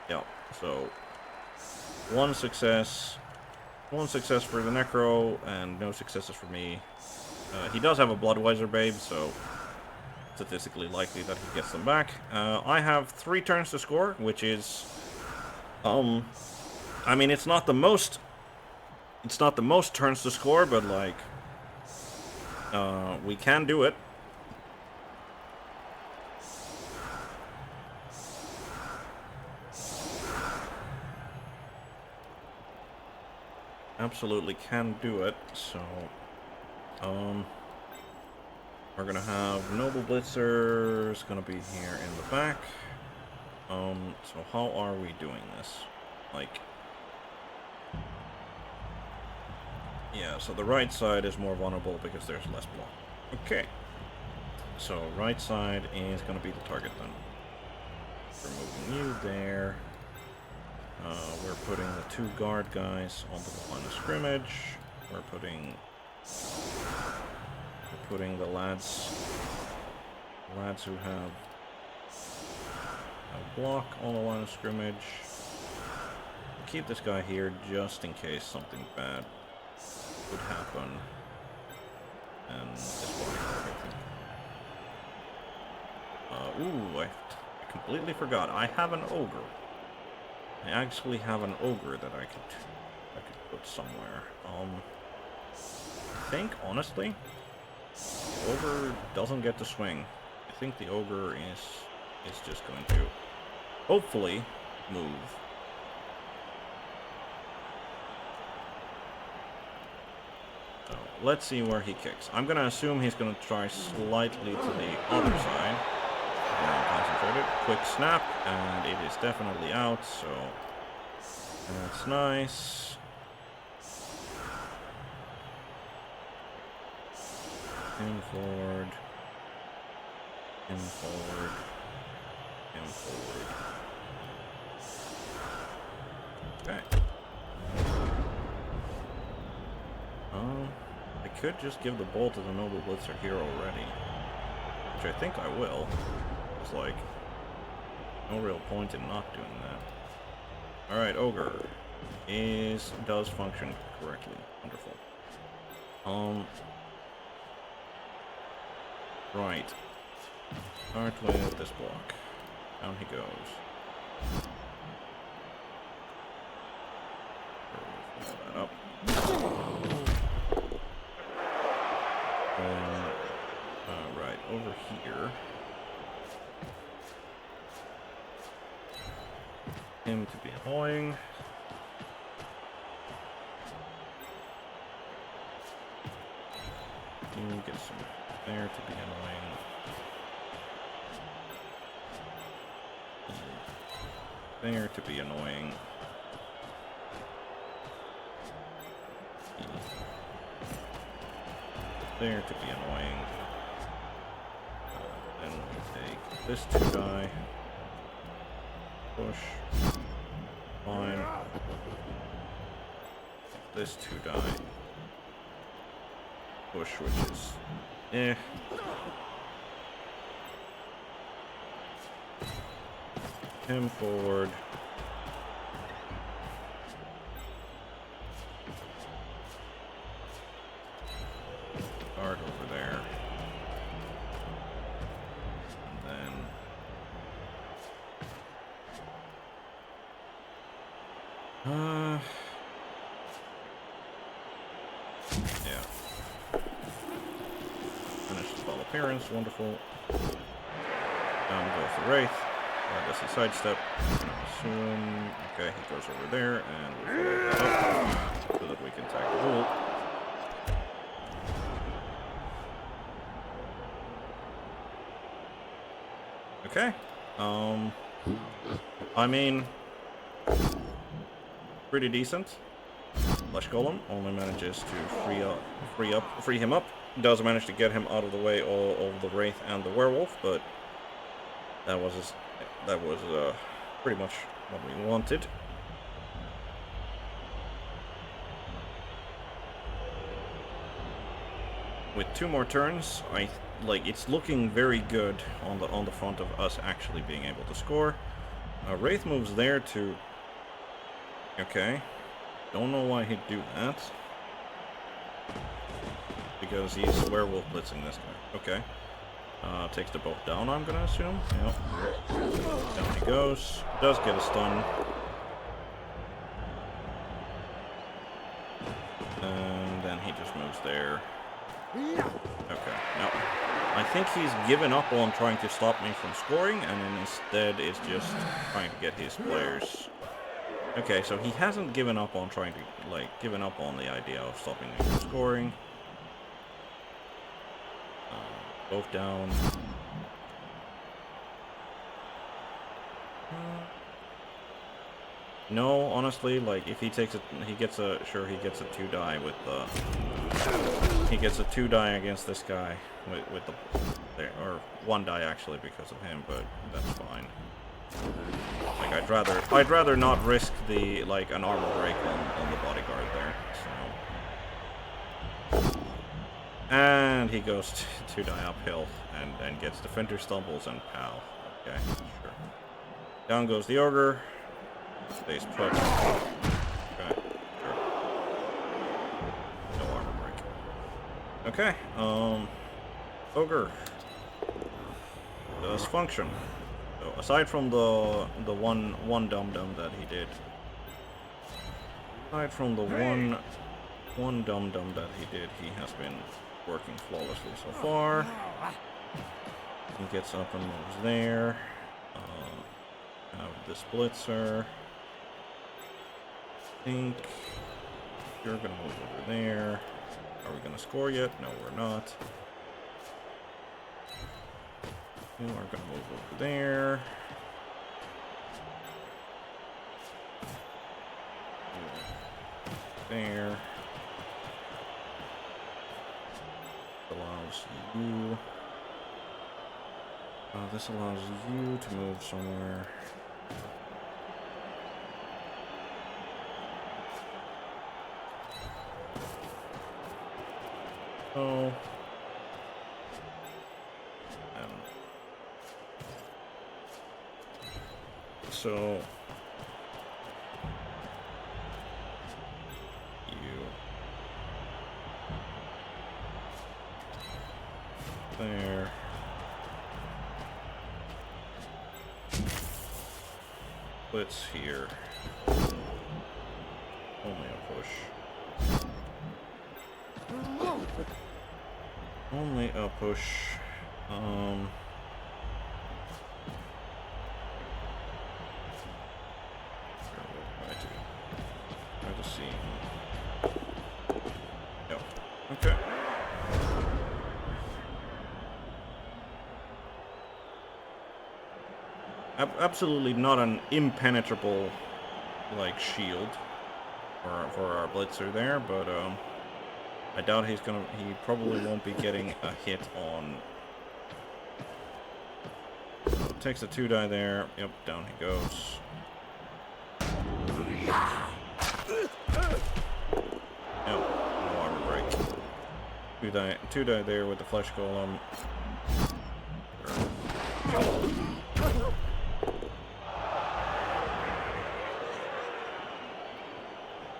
Yeah, so one success for the necro, and no successes for me. He does have a Bloodweiser babe, so statistically likely that he gets them back. I have 3 turns to score, which is, I mean, it's not the most turns to score, but like, we can do it. Absolutely can do it. So, we're gonna have Noble Blitzer's gonna be here in the back. So how are we doing this? Like, yeah, so the right side is more vulnerable because there's less block. Okay. So right side is gonna be the target then. Removing you there. We're putting the 2 guard guys onto the line of scrimmage. We're putting the lads who have a block on the line of scrimmage. Keep this guy here just in case something bad would happen. And this body I think. Ooh, I completely forgot. I have an ogre. I actually have an ogre that I could put somewhere. I think honestly, the ogre doesn't get to swing. I think the ogre is just going to hopefully move. So let's see where he kicks. I'm gonna assume he's gonna try slightly to the other side. Concentrated. Quick snap, and it is definitely out, so that's nice. Him forward. Him forward. Him forward. Okay. I could just give the ball to the Noble Blitzer here already, which I think I will. It's like no real point in not doing that. All right, ogre does function correctly. Wonderful. Right. Start with this block. Down he goes. Follow that up. Right, over here. Him to be annoying. You get some there to be annoying. There to be annoying. There to be annoying. Then we take this 2 die. Push. Fine. Take this 2 die. Push, which is Him forward. Guard over there. And then yeah. Finish the ball appearance, wonderful. Down goes the Wraith. Why does he sidestep? Assume. Okay, he goes over there, and we follow that up so that we can tag the bull. Okay. I mean, pretty decent. Lush Golem only manages to free him up. Does manage to get him out of the way of the Wraith and the Werewolf, but that was pretty much what we wanted. with 2 more turns, it's looking very good on the front of us actually being able to score. Wraith moves there to... Okay. Don't know why he'd do that. Because he's werewolf blitzing this guy. Okay. Takes the boat down, I'm gonna assume. Yep. Down he goes. Does get a stun. And then he just moves there. Okay, no. I think he's given up on trying to stop me from scoring, and instead is just trying to get his players. Okay, so he hasn't given up on trying to, given up on the idea of stopping me from scoring. Both down. No, honestly, if he takes it, he gets a 2-die with the... He gets a 2-die against this guy with the... Or 1-die actually because of him, but that's fine. I'd rather not risk the, an armor break on the bodyguard there, so... And he goes to die uphill and gets defender stumbles and pow. Okay, sure. Down goes the ogre. Stays put. Okay, sure. No armor break. Okay, ogre does function. So aside from the one dum-dum that he did. Aside from the one dum-dum that he did, he has been working flawlessly so far. He gets up and moves there. Have the splitzer. I think you're gonna move over there. Are we gonna score yet? No, we're not. You are gonna move over there. There. Allows you. This allows you to move somewhere. Oh. So there. Blitz here. Only a push. Only a push. Try to see. Yep. Okay. Absolutely not an impenetrable shield for our blitzer there, but I doubt he probably won't be getting a hit on. Takes a 2-die there. Yep, down he goes. Yep, no armor break. 2-die there with the flesh golem.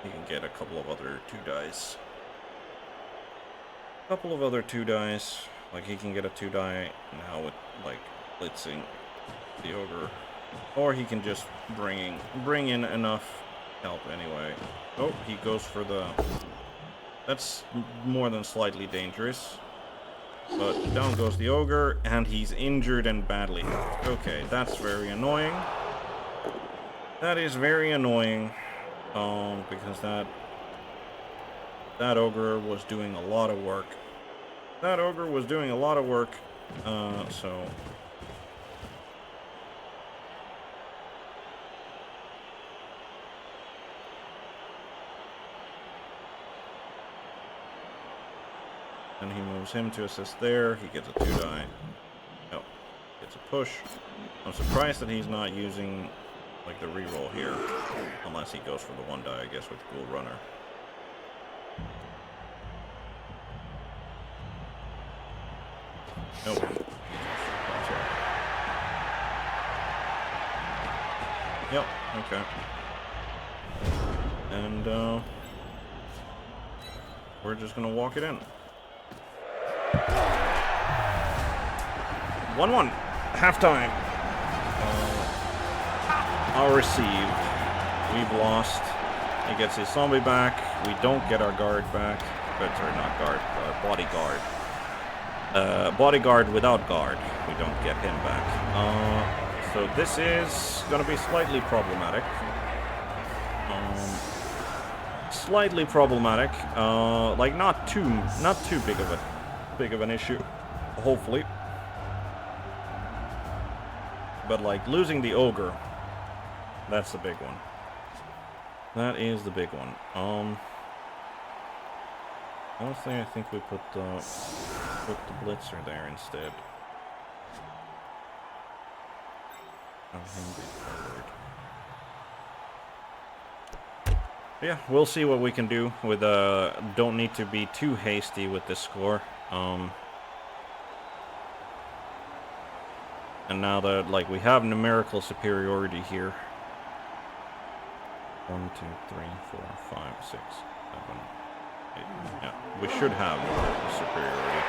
He can get a couple of other 2-dies. Couple of other 2-dies. He can get a 2-die now with blitzing the ogre, or he can just bring in enough help anyway. Oh, he goes for the... That's more than slightly dangerous. But down goes the ogre, and he's injured and badly hurt. Okay, that's very annoying. That is very annoying. Because that ogre was doing a lot of work. So... And he moves him to assist there. He gets a 2-die. Yep. Gets a push. I'm surprised that he's not using the reroll here. Unless he goes for the 1-die, I guess, with Ghoul Runner. Nope. Yep, okay. And, we're just gonna walk it in. 1-1. Halftime. I'll receive. We've lost. He gets his zombie back. We don't get our guard back. Sorry, not guard. Bodyguard. Bodyguard without guard. We don't get him back. So this is gonna be slightly problematic. Slightly problematic. Like not too big of an issue. Hopefully. But like losing the ogre, that's the big one. That is the big one. Honestly, I think we put the blitzer there instead. Have him be forward. Yeah, we'll see what we can do with don't need to be too hasty with this score. And now that like we have numerical superiority here. 1, 2, 3, 4, 5, 6, 7, 8. Yeah, we should have numerical superiority.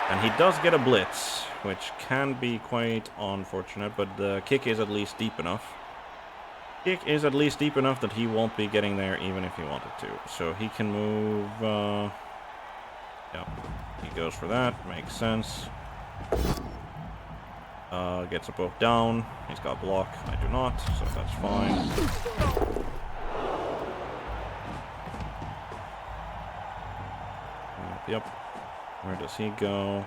And he does get a blitz, which can be quite unfortunate, but the kick is at least deep enough. Kick is at least deep enough that he won't be getting there even if he wanted to. So he can move, yeah, he goes for that, makes sense. Gets them both down. He's got block. I do not, so that's fine. Yep. Where does he go?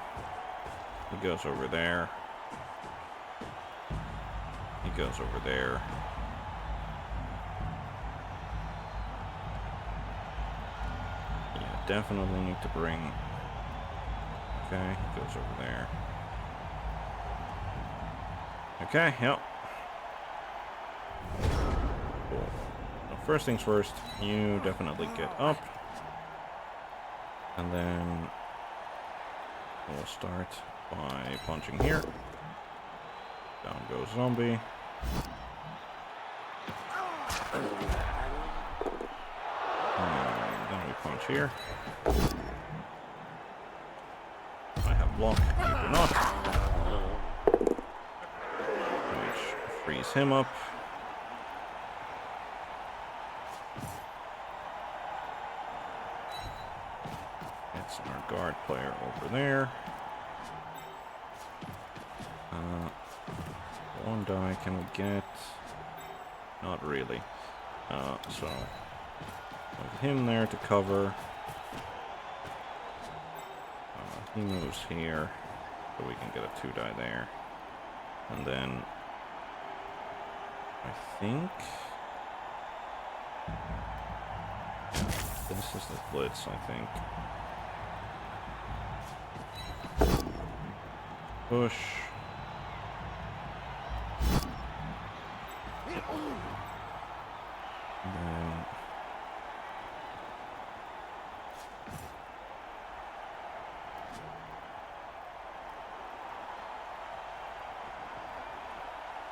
He goes over there. He goes over there. Yeah, definitely need to bring... Okay, he goes over there. Okay, yep. Cool. Now, first things first, you definitely get up. And then we'll start by punching here. Down goes zombie. And then we punch here. I have block, you do not. Which frees him up. It's our guard player over there. One die can we get? Not really. So with him there to cover. He moves here, so we can get a 2-die there. And then I think this is the blitz, I think. Push. And then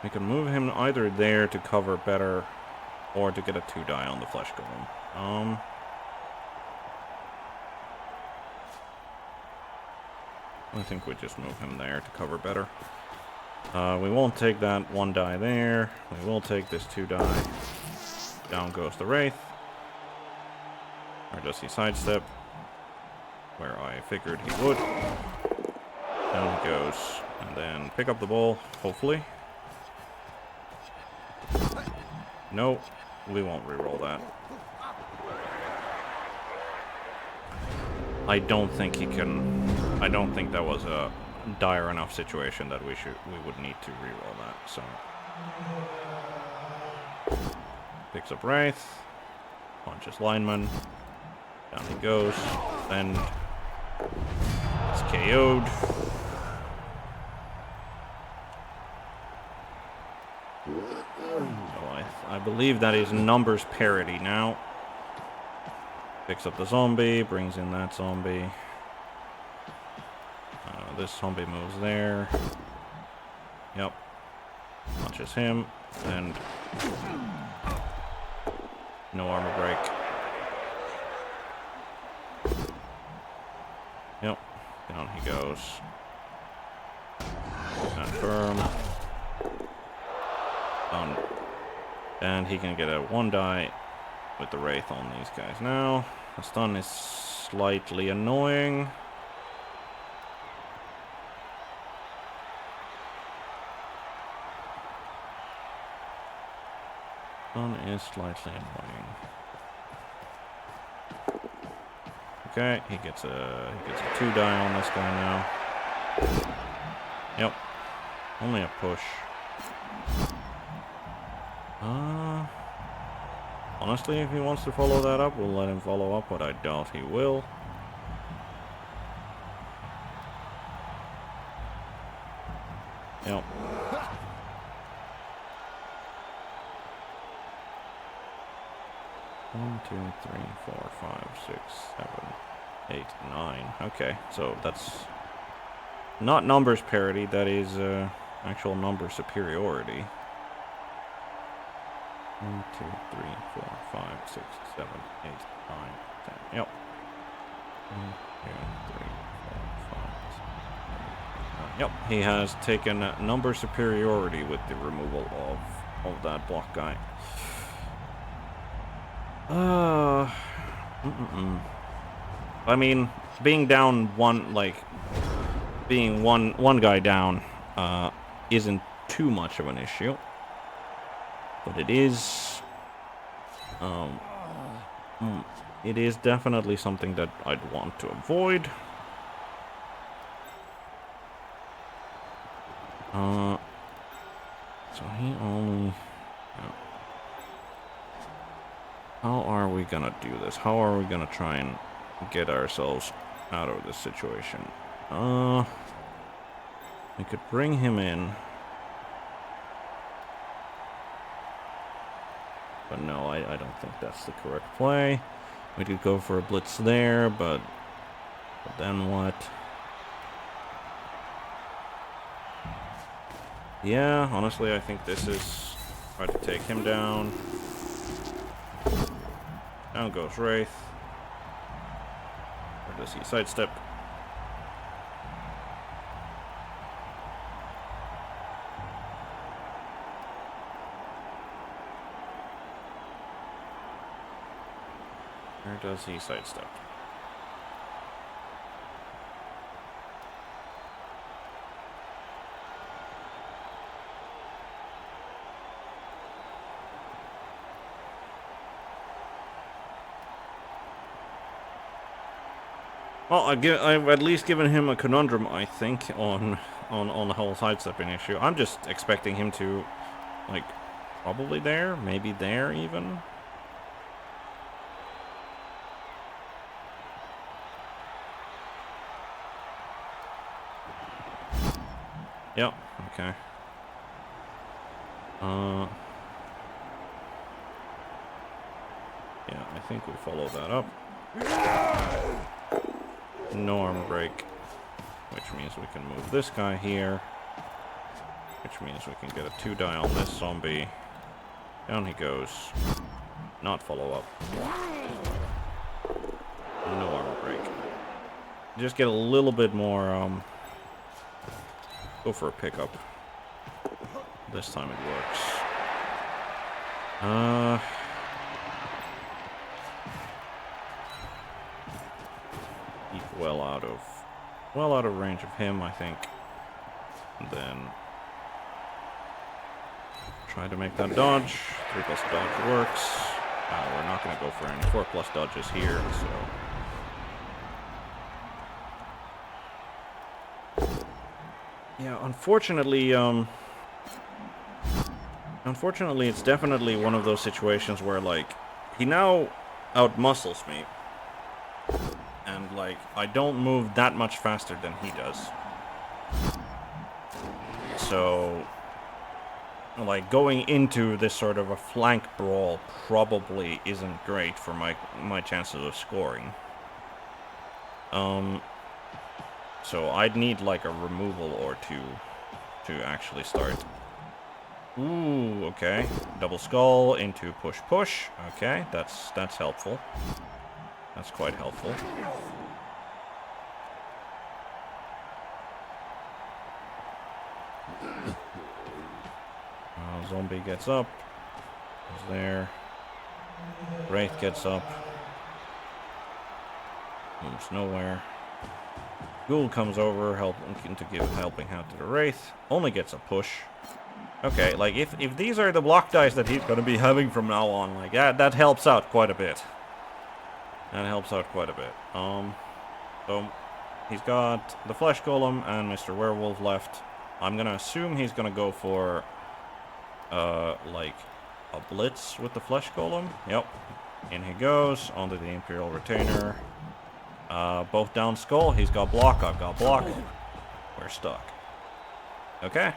we can move him either there to cover better or to get a 2-die on the flesh golem. I think we just move him there to cover better. We won't take that 1-die there. We will take this 2-die. Down goes the Wraith. Or does he sidestep? Where I figured he would. Down he goes. And then pick up the ball, hopefully. No, we won't reroll that. I don't think he can... I don't think that was a dire enough situation that we would need to reroll that, so... Picks up Wraith. Punches lineman. Down he goes. And... It's KO'd. So I believe that is numbers parity now. Picks up the zombie, brings in that zombie. this zombie moves there. Yep. Punches him, and no armor break. Yep. Down he goes. Confirm. Done. And he can get a 1 die with the Wraith on these guys now. The stun is slightly annoying. Stun is slightly annoying. Okay, he gets a 2 die on this guy now. Yep. Only a push. Honestly, if he wants to follow that up, we'll let him follow up, but I doubt he will. Yep. One, 2, 3, 4, 5, 6, 7, 8, 9. Okay, so that's not numbers parity, that is actual number superiority. 1, 2, 3, 4, 5, 6, 7, 8, 9, 10. Yep. 1, 2, 3, 4, 5, 6, 7, 8, 9. Yep, he has taken number superiority with the removal of that block guy. I mean, being down one, like, being one guy down, isn't too much of an issue. But it is definitely something that I'd want to avoid. So he only... How are we gonna do this? How are we gonna try and get ourselves out of this situation? We could bring him in. But no, I don't think that's the correct play. We could go for a blitz there, but then what? Yeah, honestly, I think this is... Try to take him down. Down goes Wraith. Or does he sidestep? Or does he sidestep? Well, I've at least given him a conundrum, I think, on the whole sidestepping issue. I'm just expecting him to, like, probably there, maybe there even. Yep, okay. Yeah, I think we follow that up. No armor break, which means we can move this guy here, which means we can get a 2 die on this zombie. Down he goes. Not follow up. No armor break. Just get a little bit more, go for a pickup. This time it works. Keep well out of range of him, I think. And then try to make that dodge. 3+ dodge works. We're not going to go for any 4+ dodges here, so... Yeah, unfortunately, it's definitely one of those situations where, like, he now outmuscles me. And, like, I don't move that much faster than he does. So, like, going into this sort of a flank brawl probably isn't great for my chances of scoring. So I'd need like a removal or two to actually start. Ooh, okay. Double skull into push push. Okay, that's helpful. That's quite helpful. Zombie gets up. Is there. Wraith gets up. Moves nowhere. Ghoul comes over, helping out to the Wraith. Only gets a push. Okay, like if these are the block dice that he's gonna be having from now on, like that helps out quite a bit. That helps out quite a bit. So he's got the Flesh Golem and Mr. Werewolf left. I'm gonna assume he's gonna go for like a blitz with the Flesh Golem. Yep. In he goes onto the Imperial Retainer. Both down skull. He's got block. I've got block. We're stuck. Okay.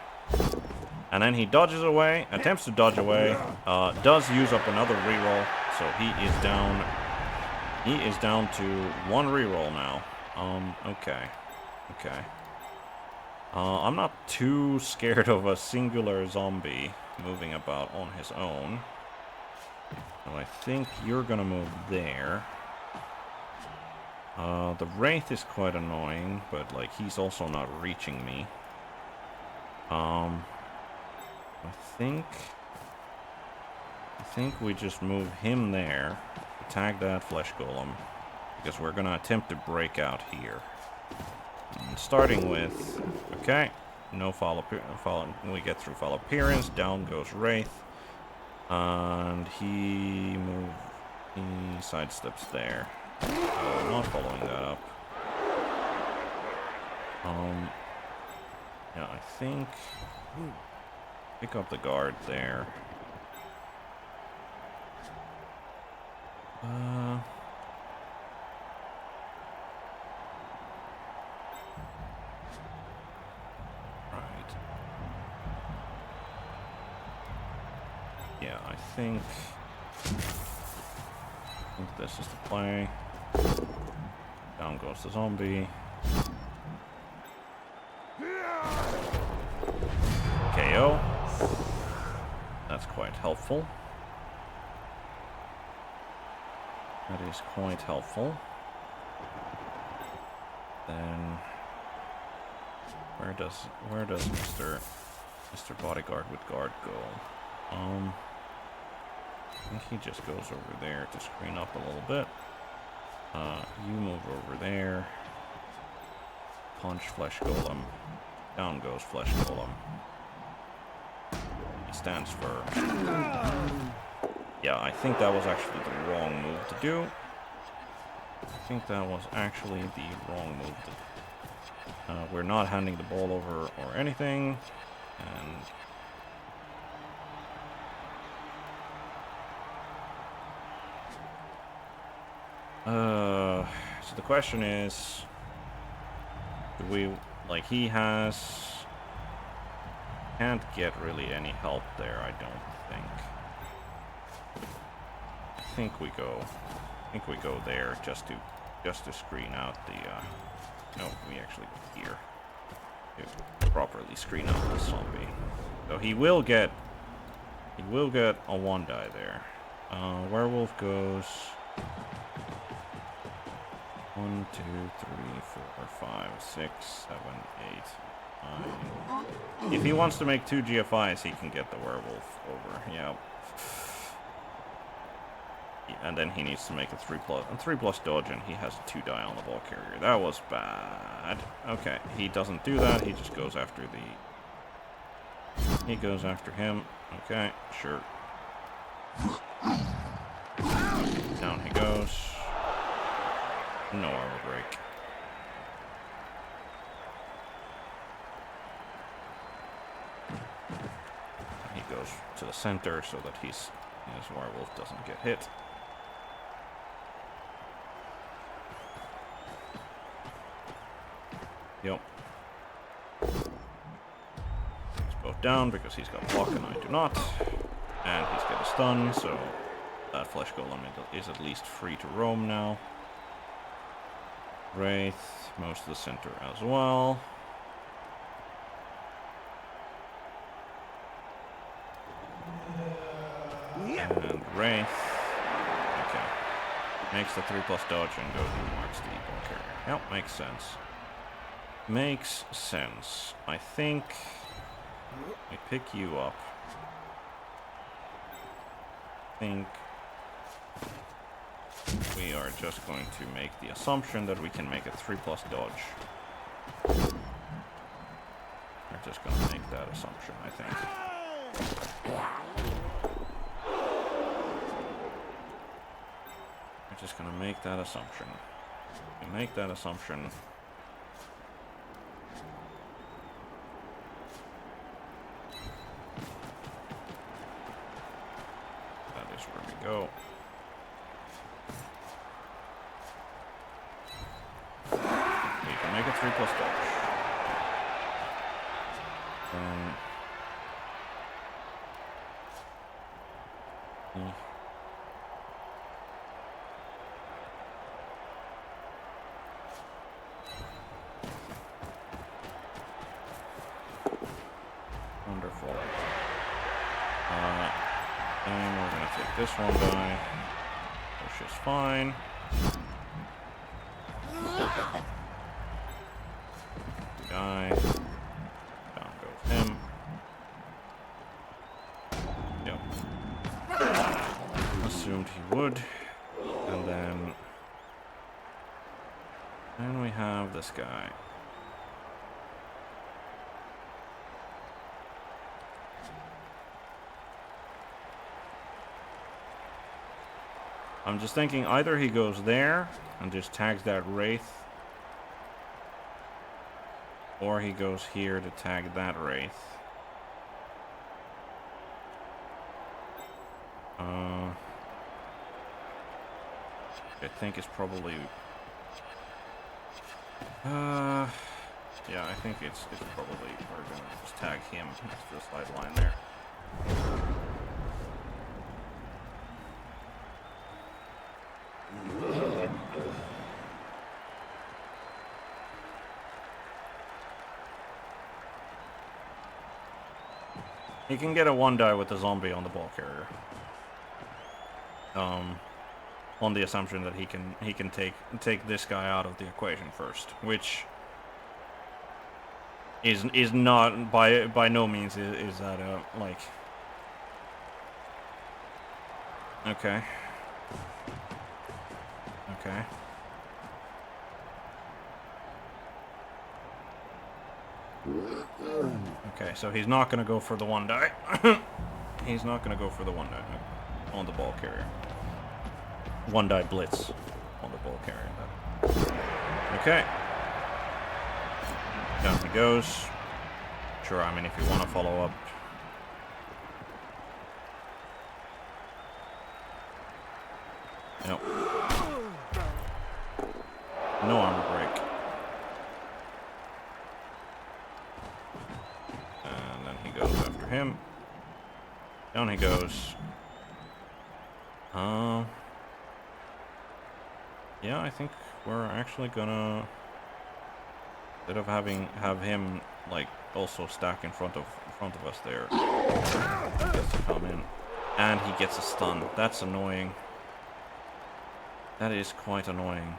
And then he dodges away. Attempts to dodge away. Does use up another reroll. So he is down. He is down to one reroll now. Okay. Okay. I'm not too scared of a singular zombie moving about on his own. So I think you're gonna move there. The Wraith is quite annoying, but like he's also not reaching me. I think we just move him there, attack that Flesh Golem, because we're gonna attempt to break out here. And starting with, okay, no we get through foul appearance, down goes Wraith, and he sidesteps there. So not following that up. Yeah, I think pick up the guard there. Right. Yeah, I think this is the play. Down goes the zombie. KO. That's quite helpful. That is quite helpful. Then where does Mr. Bodyguard with guard go? I think he just goes over there to screen up a little bit. You move over there. Punch Flesh Golem. Down goes Flesh Golem. He stands firm. Yeah, I think that was actually the wrong move to do. I think that was actually the wrong move to do. We're not handing the ball over or anything. And so the question is, do we, like, he can't get really any help there, I don't think. I think we go there just to screen out the, no, we actually go here to properly screen out the zombie. So he will get a one die there. Werewolf goes 1, 2, 3, 4, 5, 6, 7, 8, 9. If he wants to make 2 GFIs, he can get the werewolf over. Yeah. And then he needs to make a 3+ dodge, and he has a 2 die on the ball carrier. That was bad. Okay, he doesn't do that. He just goes after He goes after him. Okay, sure. Down he goes. No armor break. He goes to the center so that his werewolf doesn't get hit. Yep. He's both down because he's got block and I do not. And he's got a stun, so that Flesh Golem is at least free to roam now. Wraith, most of the center as well. And Wraith. Okay. Makes the 3+ dodge and goes and marks the ball carrier. Yep, makes sense. Makes sense. I think we pick you up. I think we are just going to make the assumption that we can make a 3+ dodge. We're just going to make that assumption, I think. We're just going to make that assumption. We make that assumption. That is where we go. We can make a 3+ dodge. Wonderful. And we're going to take this one die, which is fine. Die. Down goes him. Yep. Assumed he would. And then we have this guy. I'm just thinking either he goes there and just tags that Wraith, or he goes here to tag that Wraith. I think it's probably... yeah, I think it's probably... We're going to just tag him to the sideline there. He can get a 1-die with the zombie on the ball carrier. On the assumption that he can take this guy out of the equation first, which is not by no means is that like... Okay. Okay. Okay, so he's not going to go for the 1-die. He's not going to go for the 1-die on the ball carrier. 1-die blitz on the ball carrier. Okay. Down he goes. Sure, I mean, if you want to follow up. Nope. No armor break. And then he goes after him. Down he goes. Yeah, I think we're actually gonna, instead of have him like also stack in front of us there, he gets to come in, and he gets a stun. That's annoying. That is quite annoying.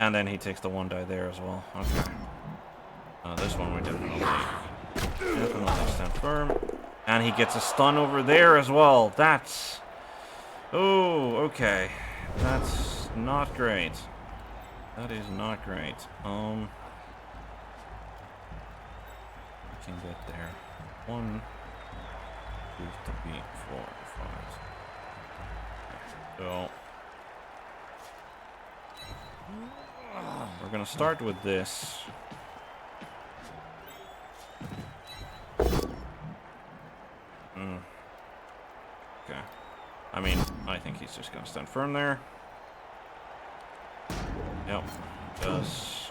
And then he takes the 1-die there as well. Okay. This one we definitely stand firm. And he gets a stun over there as well. That's... Oh, okay. That's not great. That is not great. We can get there. 1, 2, 3, 4, 5. So... we're gonna start with this. Okay. I mean, I think he's just gonna stand firm there. Yep, he does.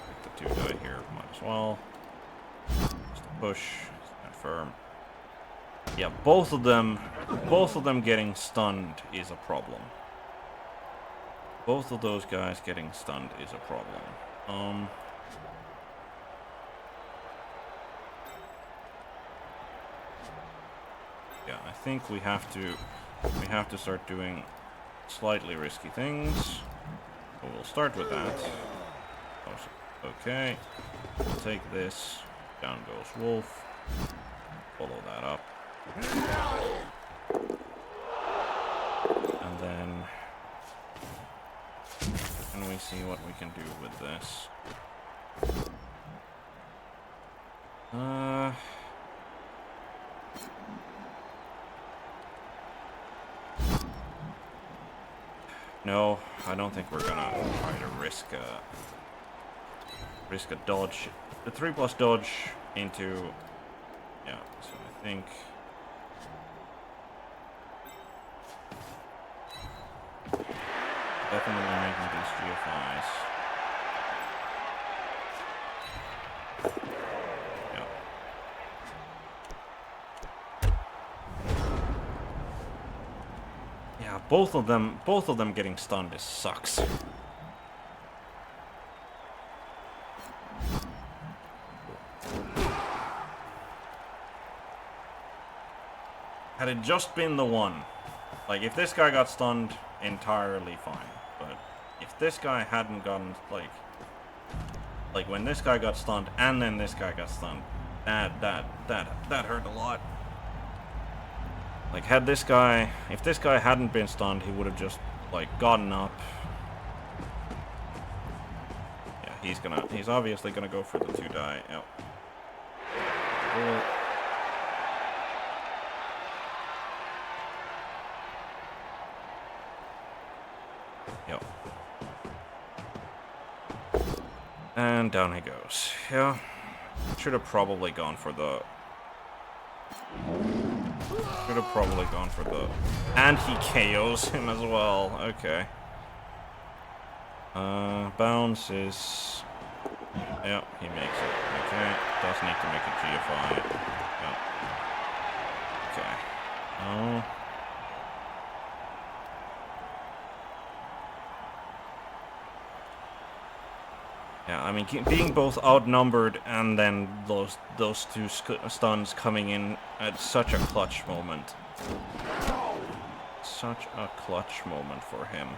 Take the 2-die here, might as well. Just a push, stand firm. Yeah, both of them getting stunned is a problem. Both of those guys getting stunned is a problem. Yeah, I think we have to start doing slightly risky things. So we'll start with that. Okay. We'll take this. Down goes Wolf. Follow that up. And then can we see what we can do with this? No, I don't think we're gonna try to risk a dodge. The 3+ dodge into... Yeah, so I think... Definitely making these GFIs. Yeah. Yeah, both of them getting stunned sucks. Had it just been the one, like if this guy got stunned, entirely fine. But if this guy hadn't gotten like when this guy got stunned and then this guy got stunned, that hurt a lot. Like if this guy hadn't been stunned, he would have just like gotten up. Yeah, he's obviously gonna go for the 2 die. Yep. Yep. And down he goes. Yeah. Should have probably gone for the... And he KOs him as well. Okay. Bounce is... Yep, he makes it. Okay. Does need to make a GFI. Yep. Okay. Oh. Yeah, I mean, being both outnumbered and then those 2 stuns coming in at such a clutch moment. Such a clutch moment for him.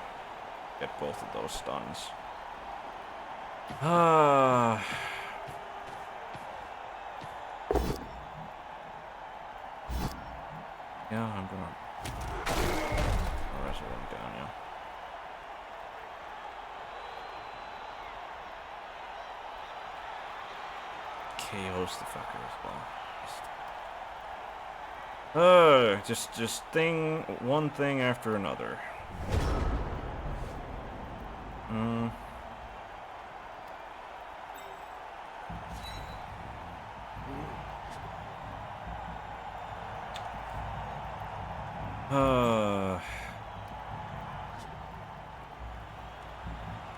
Get both of those stuns. Yeah, I'm gonna... Resurrect him down, yeah. KOs the fucker as well. Just one thing after another.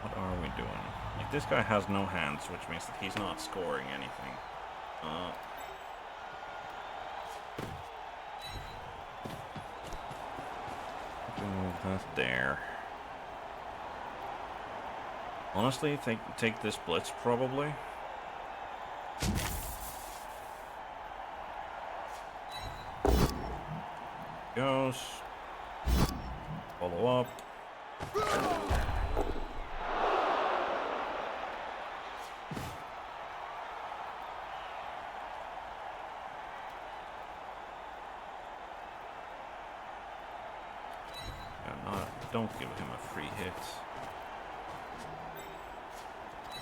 What are we doing? Like, this guy has no hands, which means that he's not scoring anything. Move that there. Honestly, take this blitz probably. Goes. Follow up. Don't give him a free hit.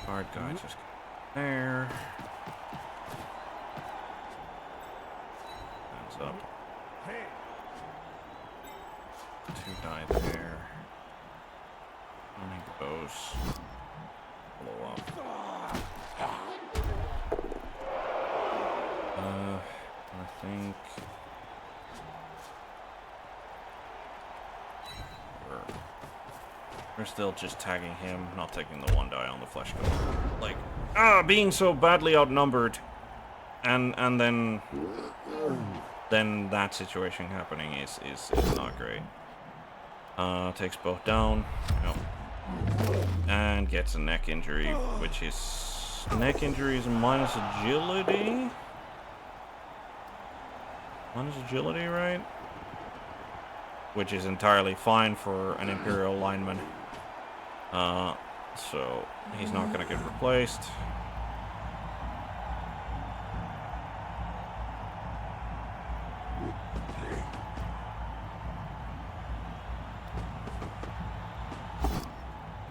Hard guy just there. Hands up. 2 die there. And he goes. Blow up. I think we're still just tagging him, not taking the 1 die on the flesh gun. Like, being so badly outnumbered, and then then that situation happening is not great. Takes both down. Yep. And gets a neck injury, which is... Neck injury is minus agility? Minus agility, right? Which is entirely fine for an Imperial lineman. So he's not gonna get replaced.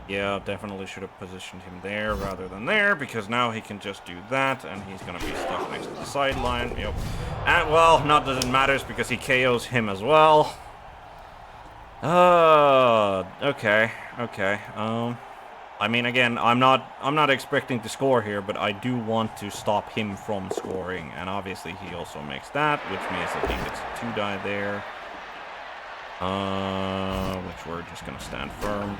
Yeah, definitely should have positioned him there rather than there, because now he can just do that, and he's gonna be stuck next to the sideline. Yep. And, well, not that it matters, because he KOs him as well. Okay. I mean, again, I'm not expecting to score here, but I do want to stop him from scoring, and obviously he also makes that, which means that he gets a 2-die there. Which we're just gonna stand firm.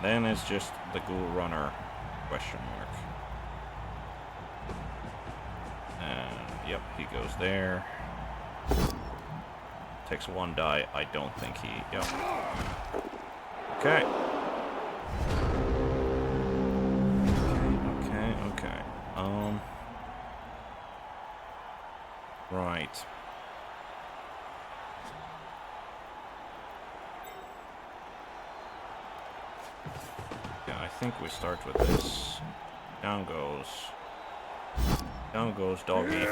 Then it's just the ghoul runner, question mark. And, yep, he goes there. Takes 1 die. I don't think he... Yep. Okay. Okay. Right. Yeah, I think we start with this. Down goes doggy.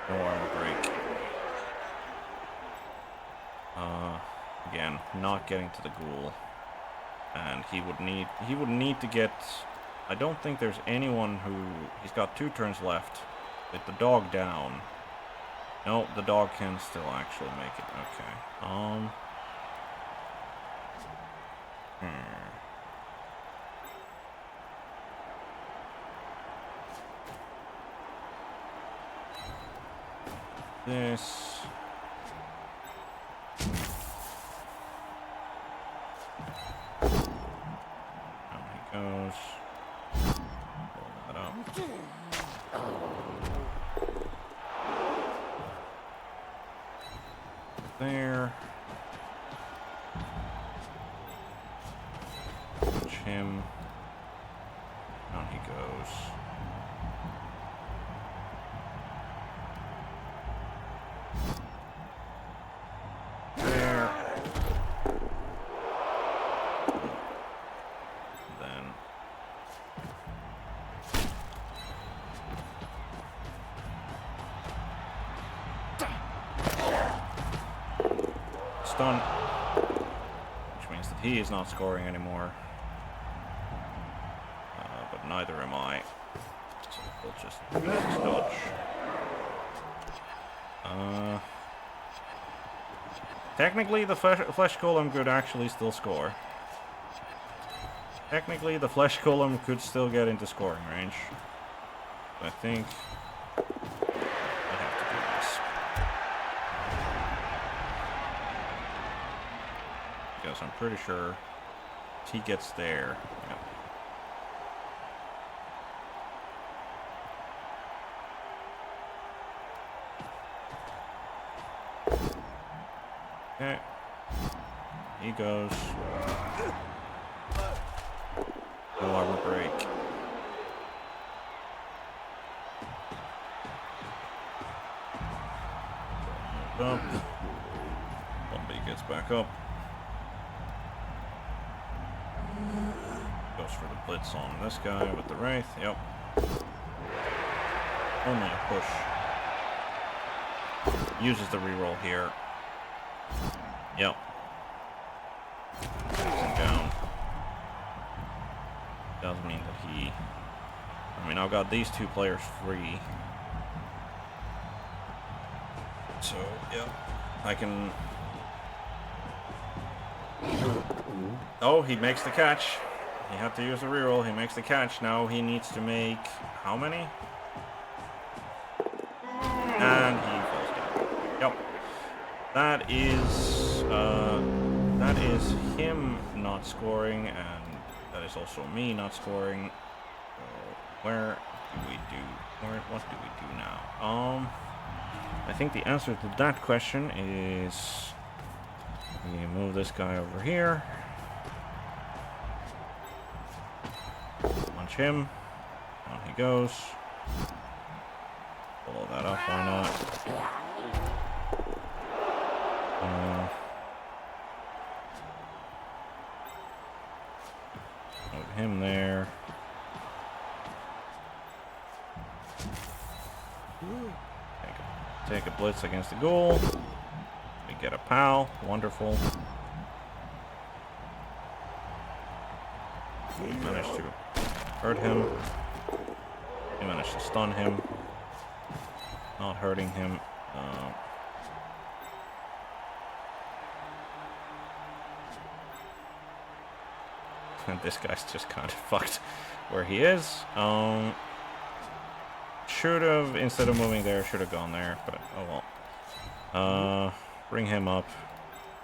No armor break. Again, not getting to the ghoul. And he would need to get... I don't think there's anyone who... He's got 2 turns left with the dog down. No, the dog can still actually make it. Okay. This. Down he goes. Pull that up. There. Punch him. Down he goes. Stun, which means that he is not scoring anymore, but neither am I, so we'll just dodge. Technically the flesh golem could actually still score. Technically the flesh golem could still get into scoring range. But I think I have to do this. Because I'm pretty sure he gets there. Yep. Okay. He goes. No armor break. Up. Lumpy gets back up. Goes for the blitz on this guy with the Wraith. Yep. Only a push. Uses the reroll here. Yep. Takes him down. Doesn't mean that he... I mean, I've got these 2 players free. So, yeah. I can... Oh, he makes the catch. He had to use the reroll. He makes the catch. Now he needs to make... How many? And he falls down. Yep. That is him not scoring, and that is also me not scoring. So where we do? What do we do now? I think the answer to that question is we move this guy over here. Punch him. On he goes. Follow that up, why not? Move him there. Take a blitz against the goal. We get a POW. Wonderful. We managed to hurt him. We managed to stun him. Not hurting him. And this guy's just kind of fucked where he is. Should have, instead of moving there, should have gone there, but oh well. Bring him up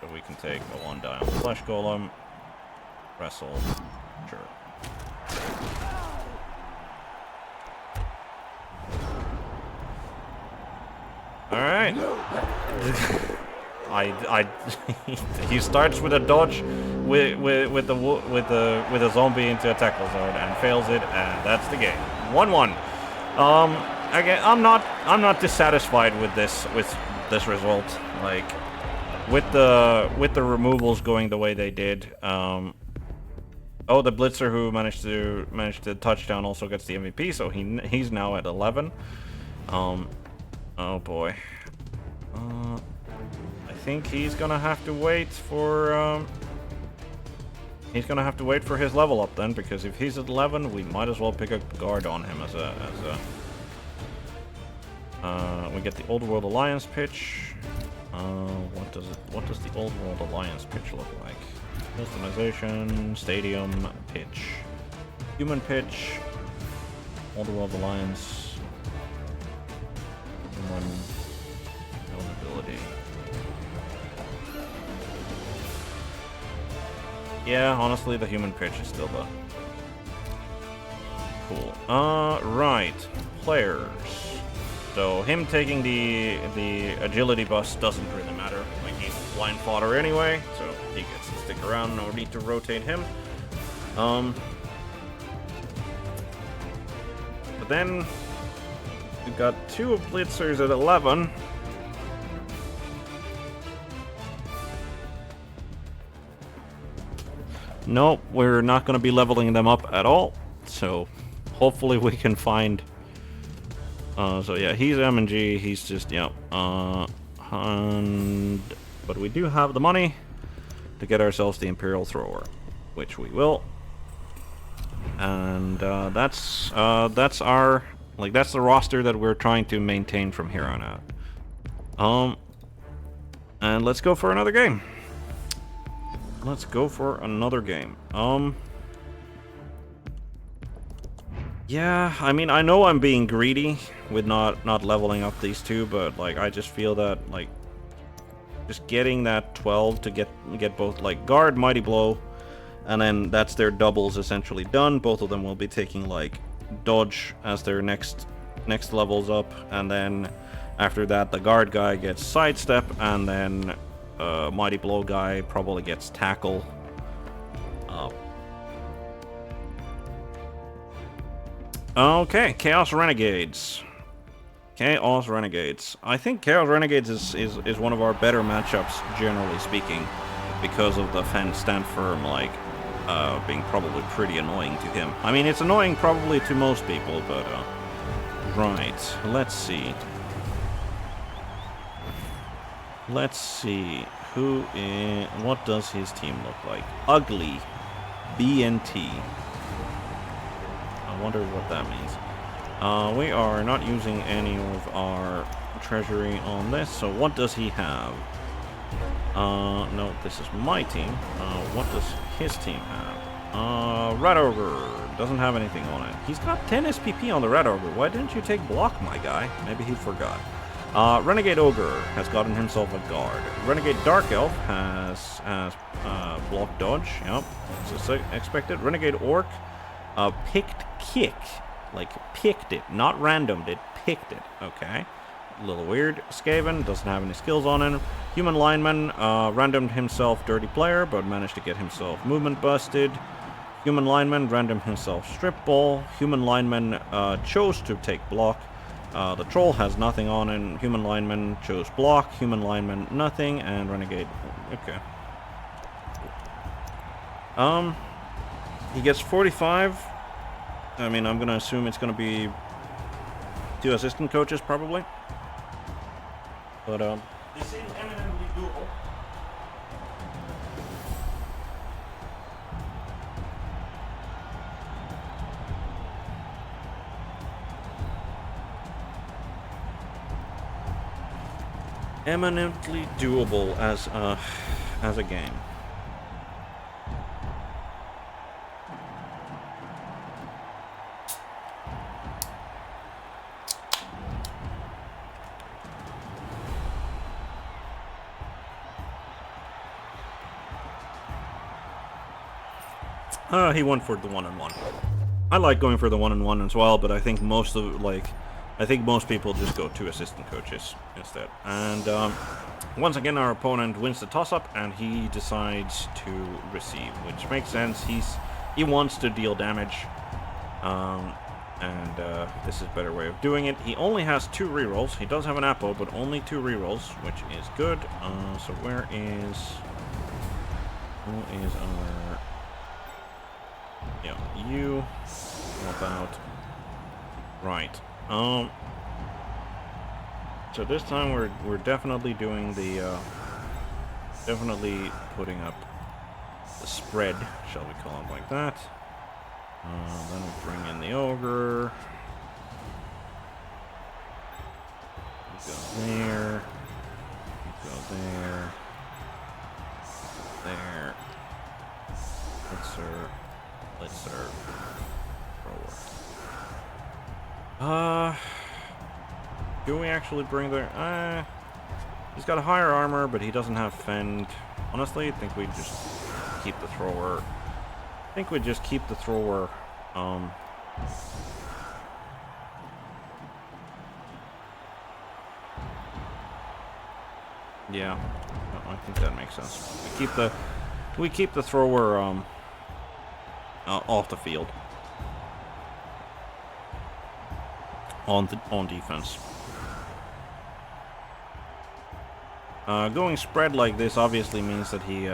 so we can take a 1-die on the flesh golem. Wrestle. Sure. Alright. He starts with a dodge with a zombie into a tackle zone and fails it, and that's the game. 1-1. Again, I'm not dissatisfied with this result. Like with the removals going the way they did. Oh, the blitzer who managed to touchdown also gets the MVP, so he's now at 11. Oh boy. I think he's gonna have to wait for his level up then, because if he's at 11, we might as well pick a guard on him as a we get the Old World Alliance pitch. What does the Old World Alliance pitch look like? Customization, stadium, pitch, human pitch, Old World Alliance, Imperial Nobility. Yeah, honestly, the human pitch is still the cool. Right, players. So him taking the agility bust doesn't really matter. Like, he's blind fodder anyway, so he gets to stick around. No need to rotate him. But then we've got two blitzers at 11. Nope, we're not going to be leveling them up at all. So hopefully we can find. So yeah, he's M and G. He's just but we do have the money to get ourselves the Imperial Thrower, which we will. And that's our that's the roster that we're trying to maintain from here on out. And let's go for another game. Let's go for another game. Yeah, I mean, I know I'm being greedy with not leveling up these two, but like I just feel that like just getting that 12 to get both like guard, mighty blow, and then that's their doubles essentially done. Both of them will be taking like dodge as their next levels up, and then after that the guard guy gets sidestep, and then mighty blow guy probably gets tackle. Okay, Chaos Renegades. Chaos Renegades. I think Chaos Renegades is one of our better matchups, generally speaking, because of the stand firm, like, being probably pretty annoying to him. I mean, it's annoying probably to most people, but, right. Let's see. Let's see. What does his team look like? Ugly. BNT. I wonder what that means. We are not using any of our treasury on this, so what does he have? No, this is my team. What does his team have? Red Ogre doesn't have anything on it. He's got 10 SPP on the Red Ogre. Why didn't you take block, my guy? Maybe he forgot. Renegade Ogre has gotten himself a guard. Renegade Dark Elf has block dodge. Yep, it's expected. Renegade Orc picked kick. Like, picked it. Not randomed it. Picked it. Okay. A little weird. Skaven doesn't have any skills on him. Human lineman randomed himself dirty player, but managed to get himself movement busted. Human lineman randomed himself strip ball. Human lineman chose to take block. The troll has nothing on him. Human lineman chose block. Human lineman nothing, and renegade. Okay. He gets 45. I mean, I'm gonna assume it's gonna be 2 assistant coaches probably. But this is eminently doable. Eminently doable as a game. He went for the 1-on-1. I like going for the 1-on-1 as well, but I think most people just go 2 assistant coaches instead. And once again, our opponent wins the toss-up, and he decides to receive, which makes sense. He wants to deal damage, and this is a better way of doing it. He only has 2 rerolls. He does have an Apo, but only 2 rerolls, which is good. So who is our... Yeah, you. How about... Right. So this time we're definitely doing the definitely putting up the spread, shall we call it like that. Then we bring in the ogre. We go there. We go there. There. Let's serve. Do we actually bring the... he's got a higher armor, but he doesn't have fend. Honestly, I think we just keep the thrower. Yeah, I think that makes sense. We keep the thrower off the field. On defense. Going spread like this obviously means that he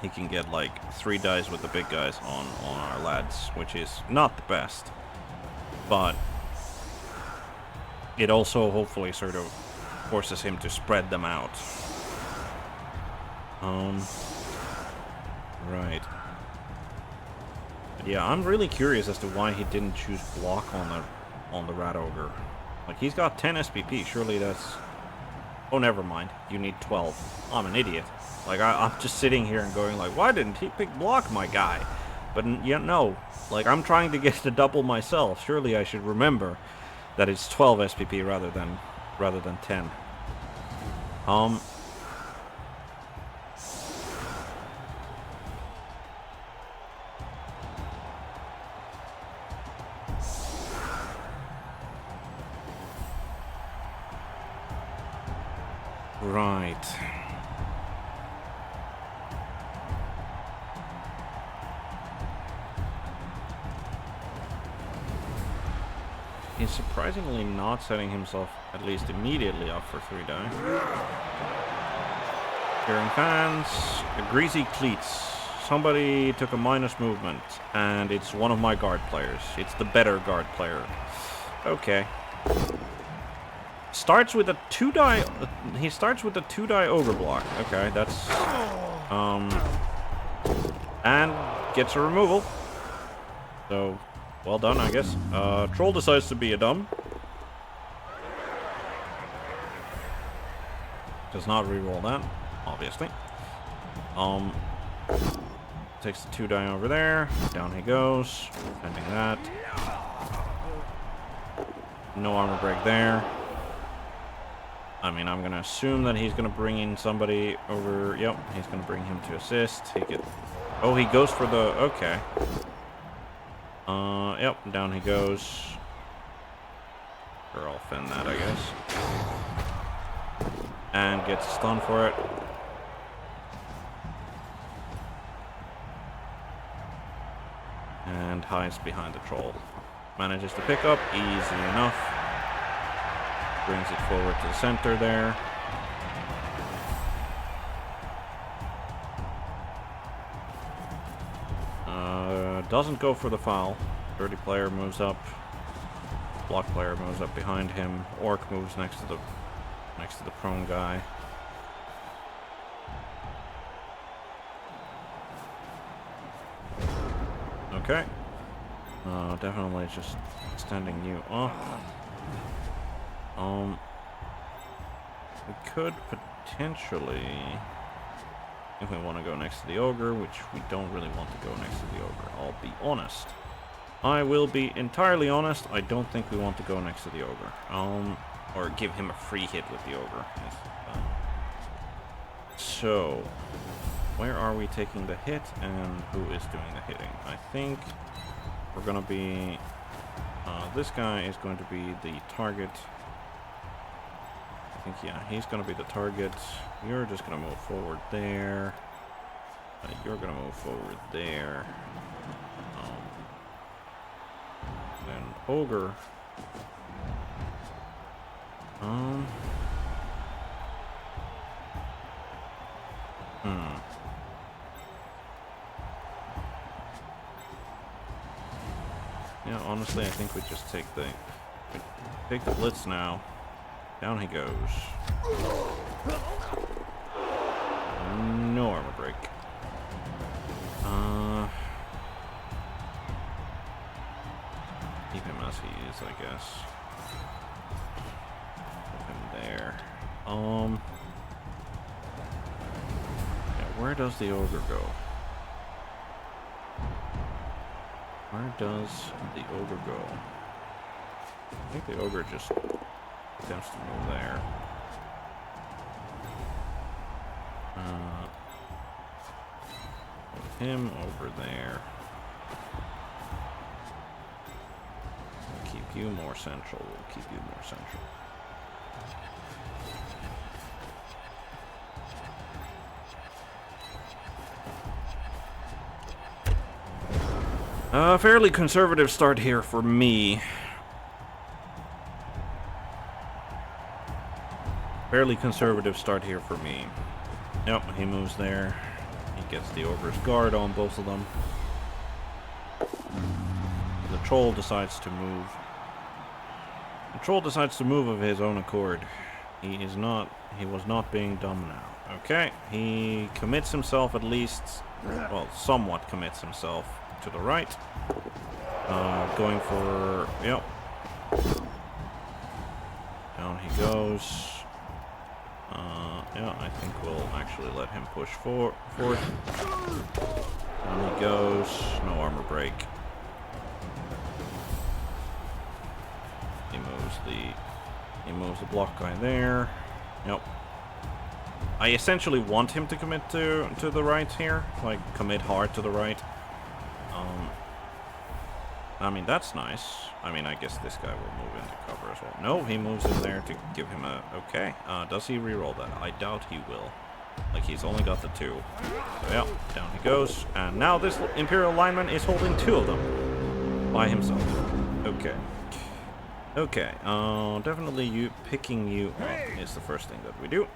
can get like 3 dice with the big guys on our lads, which is not the best. But it also hopefully sort of forces him to spread them out. Right. But yeah, I'm really curious as to why he didn't choose block on the Rat Ogre. Like, he's got 10 SPP, surely that's... Oh, never mind. You need 12. I'm an idiot. Like, I'm just sitting here and going like, why didn't he pick block, my guy? But, yeah, no. Like, I'm trying to get the double myself. Surely I should remember that it's 12 SPP rather than 10. Right. He's surprisingly not setting himself at least immediately up for 3 die. Cheering fans, greasy cleats. Somebody took a minus movement, and it's one of my guard players. It's the better guard player. Okay. Starts with a 2 die. He starts with a 2 die ogre block. Okay, that's and gets a removal. So, well done, I guess. Troll decides to be a dumb. Does not reroll that, obviously. Takes the 2 die over there. Down he goes. Defending that. No armor break there. I mean, I'm gonna assume that he's gonna bring in somebody over. Yep, he's gonna bring him to assist. Oh, he goes for the... Okay. Yep, down he goes. Or I'll fend that, I guess. And gets stunned for it. And hides behind the troll. Manages to pick up, easy enough. Brings it forward to the center there. Doesn't go for the foul. Dirty player moves up. Block player moves up behind him. Orc moves next to the prone guy. Okay. Definitely just extending you off. We could potentially, if we want to go next to the ogre, which we don't really want to go next to the ogre, I'll be honest. I will be entirely honest, I don't think we want to go next to the ogre. Or give him a free hit with the ogre. Yes. So, where are we taking the hit and who is doing the hitting? I think we're gonna be, this guy is going to be the target. I think, yeah, he's gonna be the target. You're just gonna move forward there. You're gonna move forward there. Then ogre. Yeah, honestly, I think we just take the blitz now. Down he goes. No armor break. Keep him as he is, I guess. Put him there. Yeah, where does the ogre go? Where does the ogre go? I think the ogre just attempts to move there. Put him over there. We'll keep you more central. We'll keep you more central. Fairly conservative start here for me. Fairly conservative start here for me. Yep, he moves there. He gets the ogre's guard on both of them. The troll decides to move. The troll decides to move of his own accord. He was not being dumb now. Okay, he commits himself at least, well, somewhat commits himself to the right. Going for, yep. Down he goes. Yeah, I think we'll actually let him push forward. Down he goes. No armor break. He moves the block guy there. Yep. I essentially want him to commit to the right here, like commit hard to the right. I mean, that's nice. I mean, I guess this guy will move into cover as well. No, he moves in there to give him a... Okay. Does he reroll that? I doubt he will. Like, he's only got the 2. So, yeah, down he goes. And now this Imperial lineman is holding 2 of them by himself. Okay. Okay. Definitely picking you up is the first thing that we do.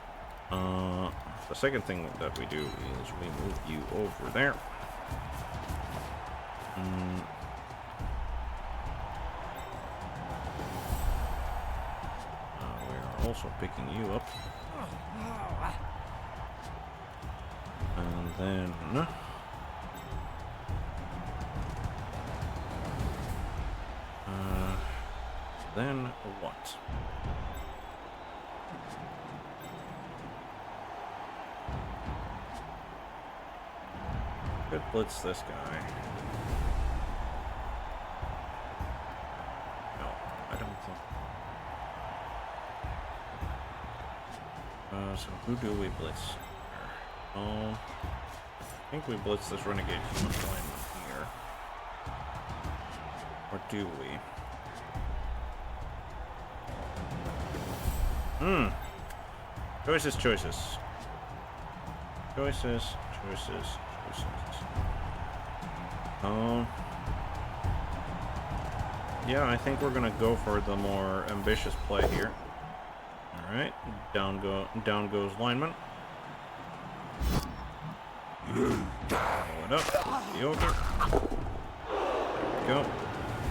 The second thing that we do is we move you over there. Also picking you up. And then what? Could blitz this guy. No, I don't think. So who do we blitz? I think we blitz this renegade human lineman here. Or do we? Hmm. Choices, choices. Choices, choices, choices. Yeah, I think we're gonna go for the more ambitious play here. Alright, down goes lineman. Roll it up, the ogre. There we go.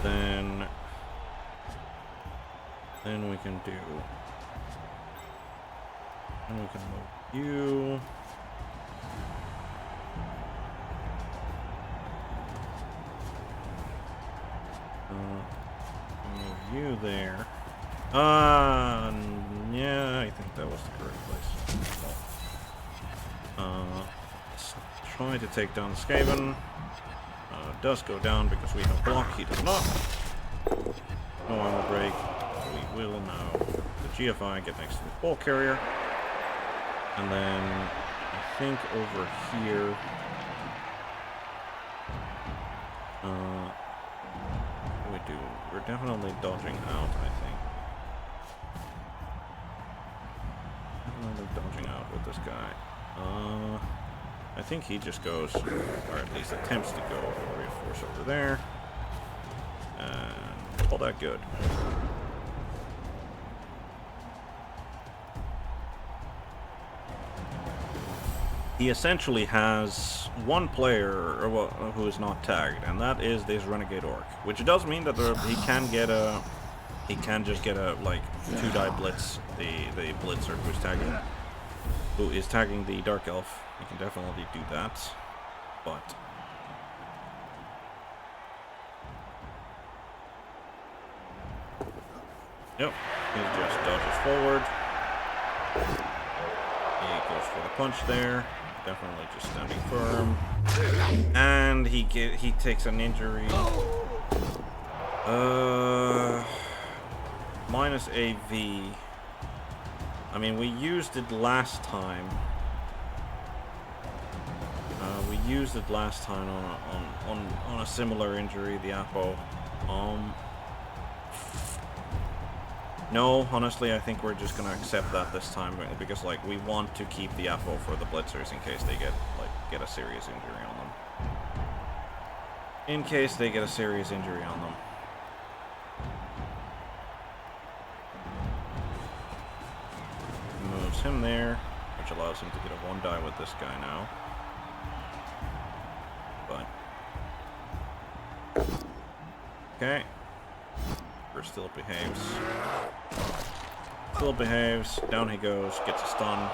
Then we can do. And we can move you. Move you there. Yeah, I think that was the correct place. Let's try to take down the Skaven. Does go down because we have block. He does not. No armor break. We will now the GFI get next to the ball carrier. And then I think over here. What do we do? We're definitely dodging out, I think. Definitely dodging out with this guy. I think he just goes, or at least attempts to go reinforce over there. And all that good. He essentially has one player who is not tagged, and that is this renegade orc, which does mean that he can just get a like 2-die blitz. The blitzer who is tagging the dark elf. He can definitely do that, but yep, he just dodges forward. He goes for the punch there. Definitely just standing firm, and he takes an injury. Minus AV. I mean, we used it last time. We used it last time on a similar injury, the Apo. No, honestly, I think we're just gonna accept that this time because, like, we want to keep the Apo for the blitzers in case they get a serious injury on them. In case they get a serious injury on them. Moves him there, which allows him to get a 1-die with this guy now. But okay. Still behaves. Still behaves. Down he goes. Gets a stun.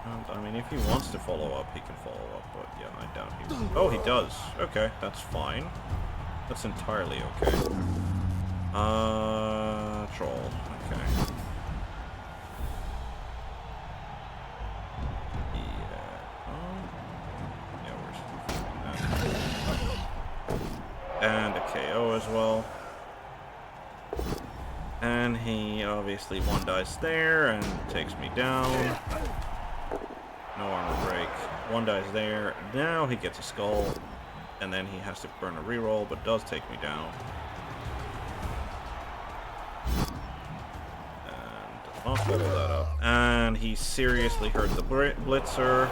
And, I mean, if he wants to follow up, he can follow up. But yeah, I doubt he will. Oh, he does. Okay, that's fine. That's entirely okay. Troll. Okay. And a KO as well. And he obviously 1-dies there and takes me down. No armor break. 1-dies there. Now he gets a skull. And then he has to burn a reroll, but does take me down. And I'll follow that up. And he seriously hurt the blitzer.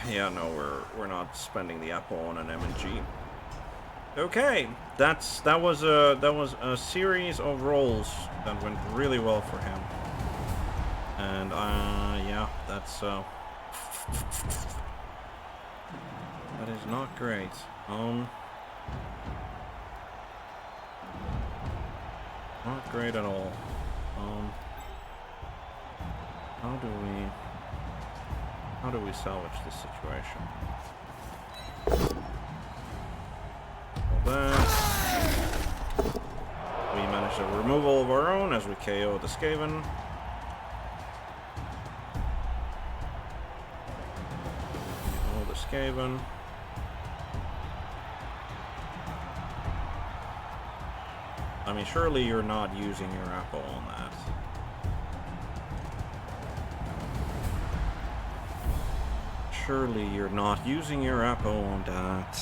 Yeah, no, we're not spending the Apo on an MG. Okay, that was a series of rolls that went really well for him, and yeah, that's that is not great. Not great at all. How do we salvage this situation? That. We managed a removal of our own as we KO the Skaven. KO the Skaven. I mean, surely you're not using your Apo on that. Surely you're not using your Apo on that.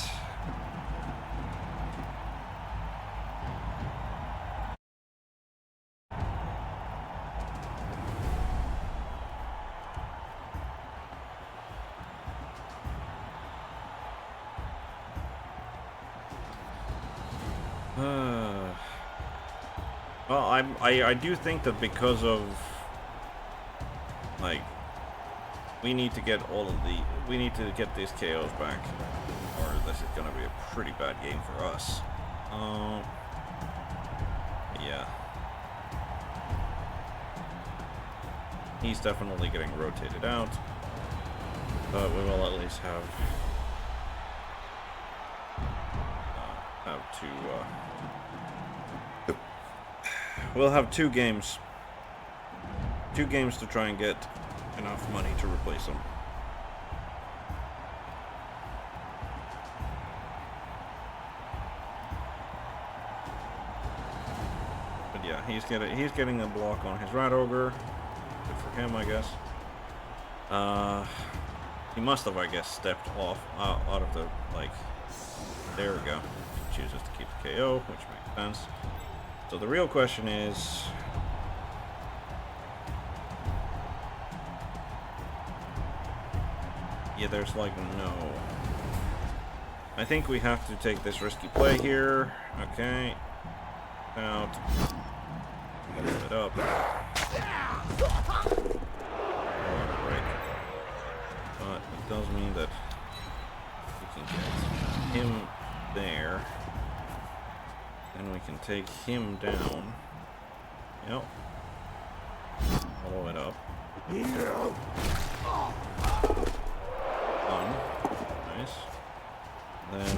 Well, I do think that because of, like, we need to get we need to get these KOs back, or this is gonna be a pretty bad game for us. Yeah. He's definitely getting rotated out, but we will at least have to, we'll have two games to try and get enough money to replace him. But yeah, he's getting a block on his Rat Ogre. Good for him, I guess. He must have, I guess, stepped off out of the, like, there we go. He chooses to keep the KO, which makes sense. So the real question is, yeah, there's like no. I think we have to take this risky play here. Okay. Out. Move it up. Break. But it does mean that we can get him there. Then we can take him down. Yep. Follow it up. Nice. Then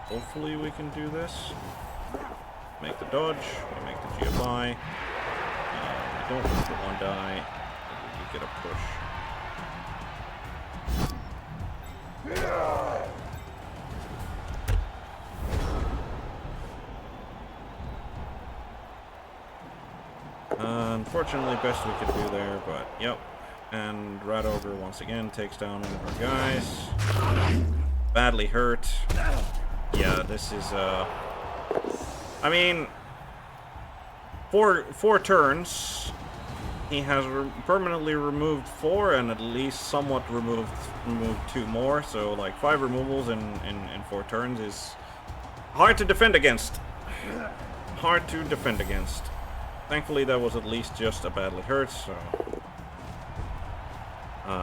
hopefully we can do this. Make the dodge. We make the GFI. We don't want the one die. We get a push. Unfortunately, best we could do there, but yep. And Rat Ogre once again takes down one of our guys. Badly hurt. Yeah, this is I mean, four turns. He has permanently removed 4 and at least somewhat removed 2 more. So like 5 removals in 4 turns is hard to defend against. Hard to defend against. Thankfully, that was at least just a badly hurt, so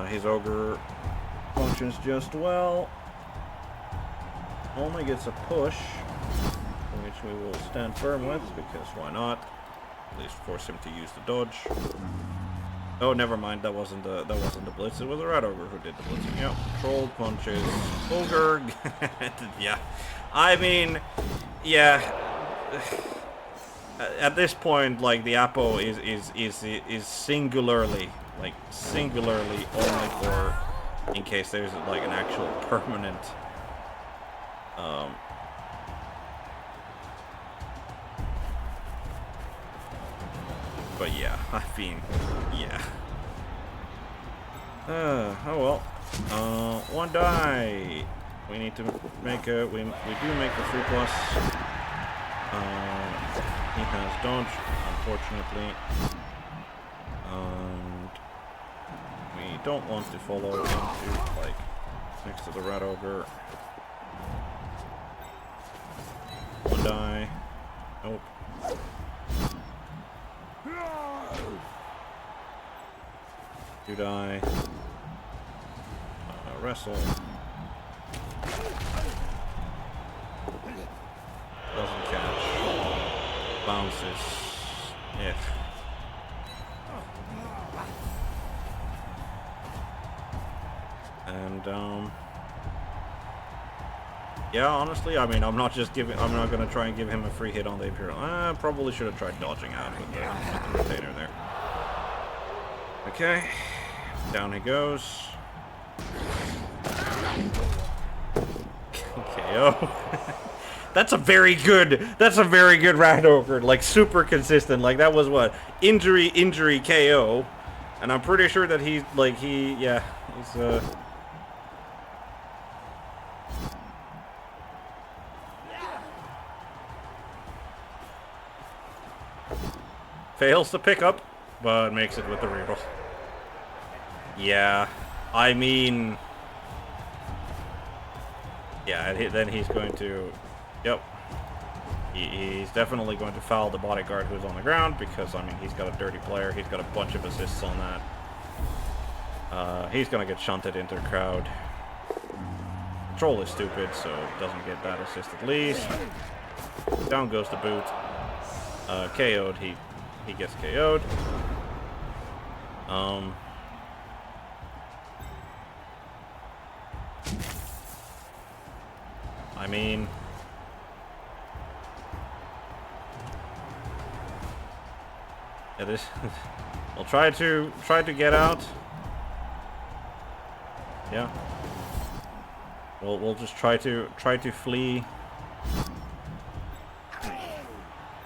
his ogre functions just well. Only gets a push, which we will stand firm with, because why not? At least force him to use the dodge. Oh, never mind. That wasn't the blitz. It was a Rat Ogre who did the blitzing. Yep. Troll punches. Ogre. Yeah. I mean, yeah. At this point, like, the Apo is singularly only for in case there's like an actual permanent but yeah, I mean, yeah. Oh well. One die. We need to make a we do make the 3+. He has dodge, unfortunately, and we don't want to follow into, like, next to the Rat Ogre. One die. Nope. Two die. Wrestle. Doesn't catch. Bounces. Yeah. And yeah, honestly, I mean, I'm not gonna try and give him a free hit on the Imperial. I probably should have tried dodging out with the retainer there. Okay. Down he goes. KO. That's a very good Rat Ogre, like super consistent. Like that was what? Injury, KO. And I'm pretty sure that he's fails to pick up, but makes it with the reroll. Yeah, I mean, yeah, then he's going to, yep, He's definitely going to foul the bodyguard who's on the ground because, I mean, he's got a dirty player. He's got a bunch of assists on that. He's going to get shunted into the crowd. Troll is stupid, so doesn't get that assist at least. Down goes the boot. KO'd. He gets KO'd. I mean, it is. We'll try to get out. Yeah. We'll just try to flee.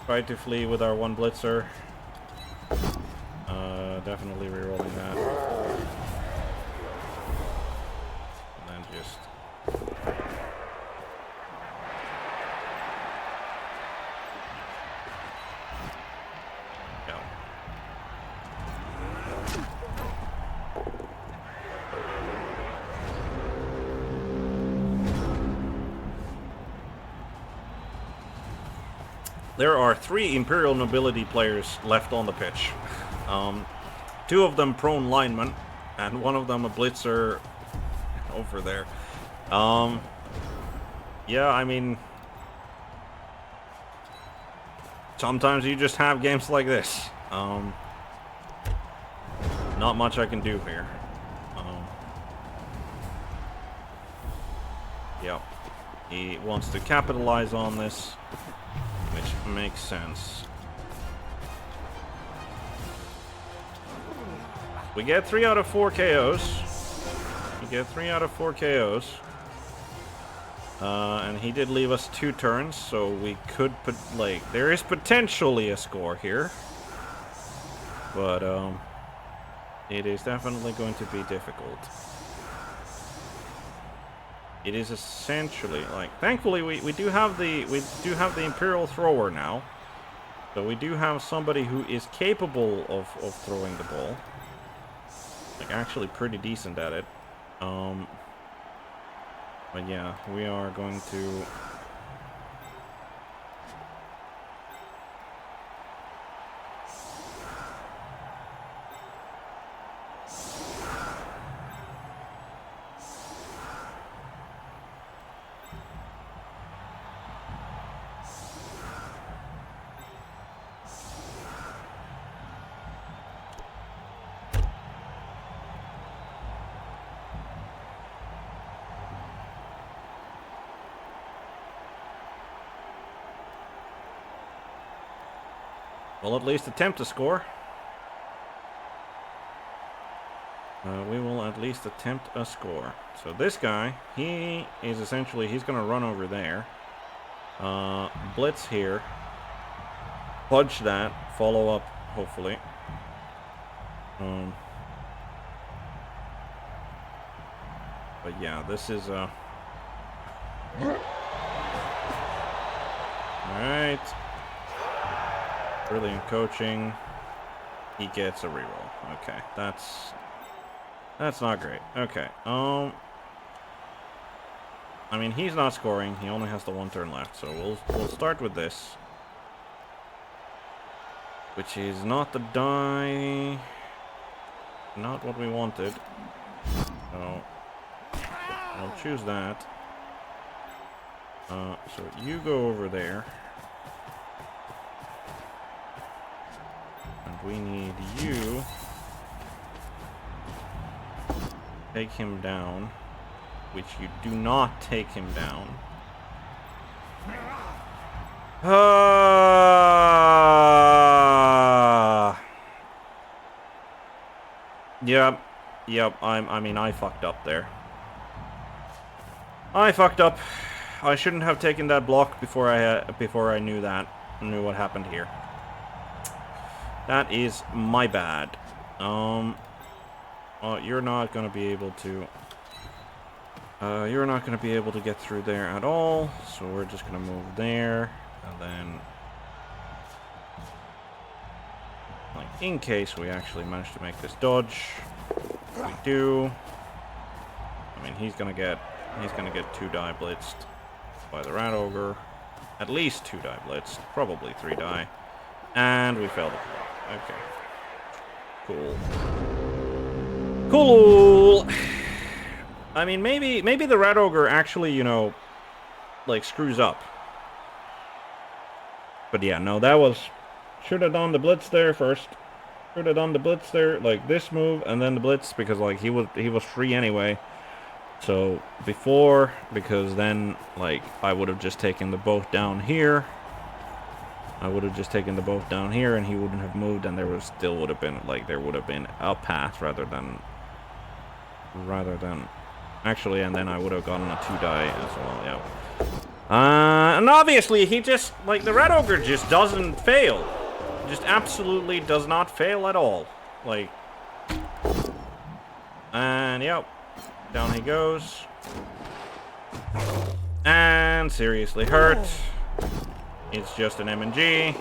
Try to flee with our one blitzer. Definitely rerolling that. And then just. There are 3 Imperial Nobility players left on the pitch. 2 of them prone linemen, and 1 of them a blitzer over there. Yeah, I mean, sometimes you just have games like this. Not much I can do here. Yep. He wants to capitalize on this, which makes sense. We get 3 out of 4 KOs. We get 3 out of 4 KOs. And he did leave us 2 turns, so we could put, like, there is potentially a score here. But, it is definitely going to be difficult. It is essentially, like, thankfully we do have the Imperial thrower now. So we do have somebody who is capable of throwing the ball. Like, actually pretty decent at it. But yeah, we are going to... We'll at least attempt to score. We will at least attempt a score. So this guy, he is essentially, he's going to run over there. Blitz here. Fudge that. Follow up, hopefully. But yeah, this is... Alright. Brilliant coaching. He gets a reroll. Okay, that's not great. Okay, I mean, he's not scoring. He only has the 1 turn left, so we'll start with this, which is not the die. Not what we wanted. So I'll choose that. So you go over there. We need you. Take him down. Which you do not take him down. Yep. I mean, I fucked up there. I fucked up. I shouldn't have taken that block before I knew what happened here. That is my bad. You're not gonna be able to. You're not gonna be able to get through there at all. So we're just gonna move there, and then, like, in case we actually manage to make this dodge, we do. I mean, he's gonna get 2 die blitzed by the rat ogre. at least 2 die blitz, probably 3 die. And we failed it. Okay. Cool. Cool! I mean, maybe the Red Ogre actually, you know, like, screws up. But yeah, no, that was... Should have done the blitz there first. Should have done the blitz there, like this move, and then the blitz, because, like, he was free anyway. So, before, because then, like, I would have just taken the boat down here. I would have just taken the boat down here, and he wouldn't have moved, and there would still would have been, like, there would have been a path rather than... Actually, and then I would have gotten a 2 die as well, yeah. And obviously, he just, like, the Red Ogre just doesn't fail. Just absolutely does not fail at all. Like, and, yep, down he goes. And seriously hurt. It's just an M&G.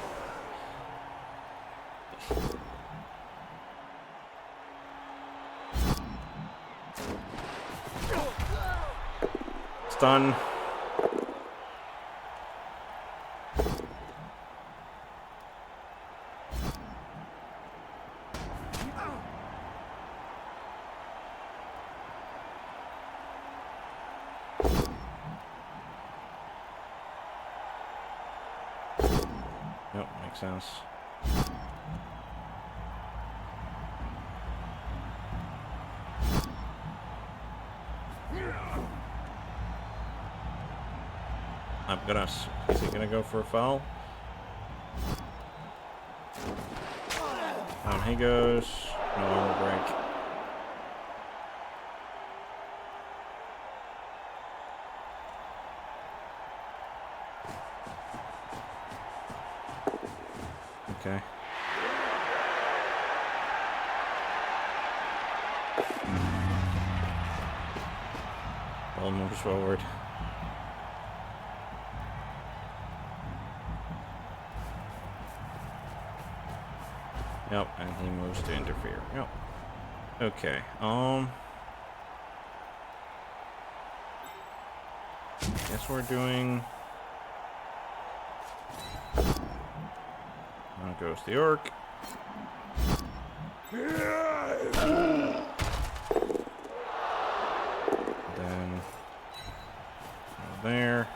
Stun. Yep, makes sense. I'm gonna... Is he gonna go for a foul? Down he goes. No armor break. Okay. Ball moves forward. Yep, and he moves to interfere. Yep. Okay. Guess we're doing... Now goes the orc. Then there.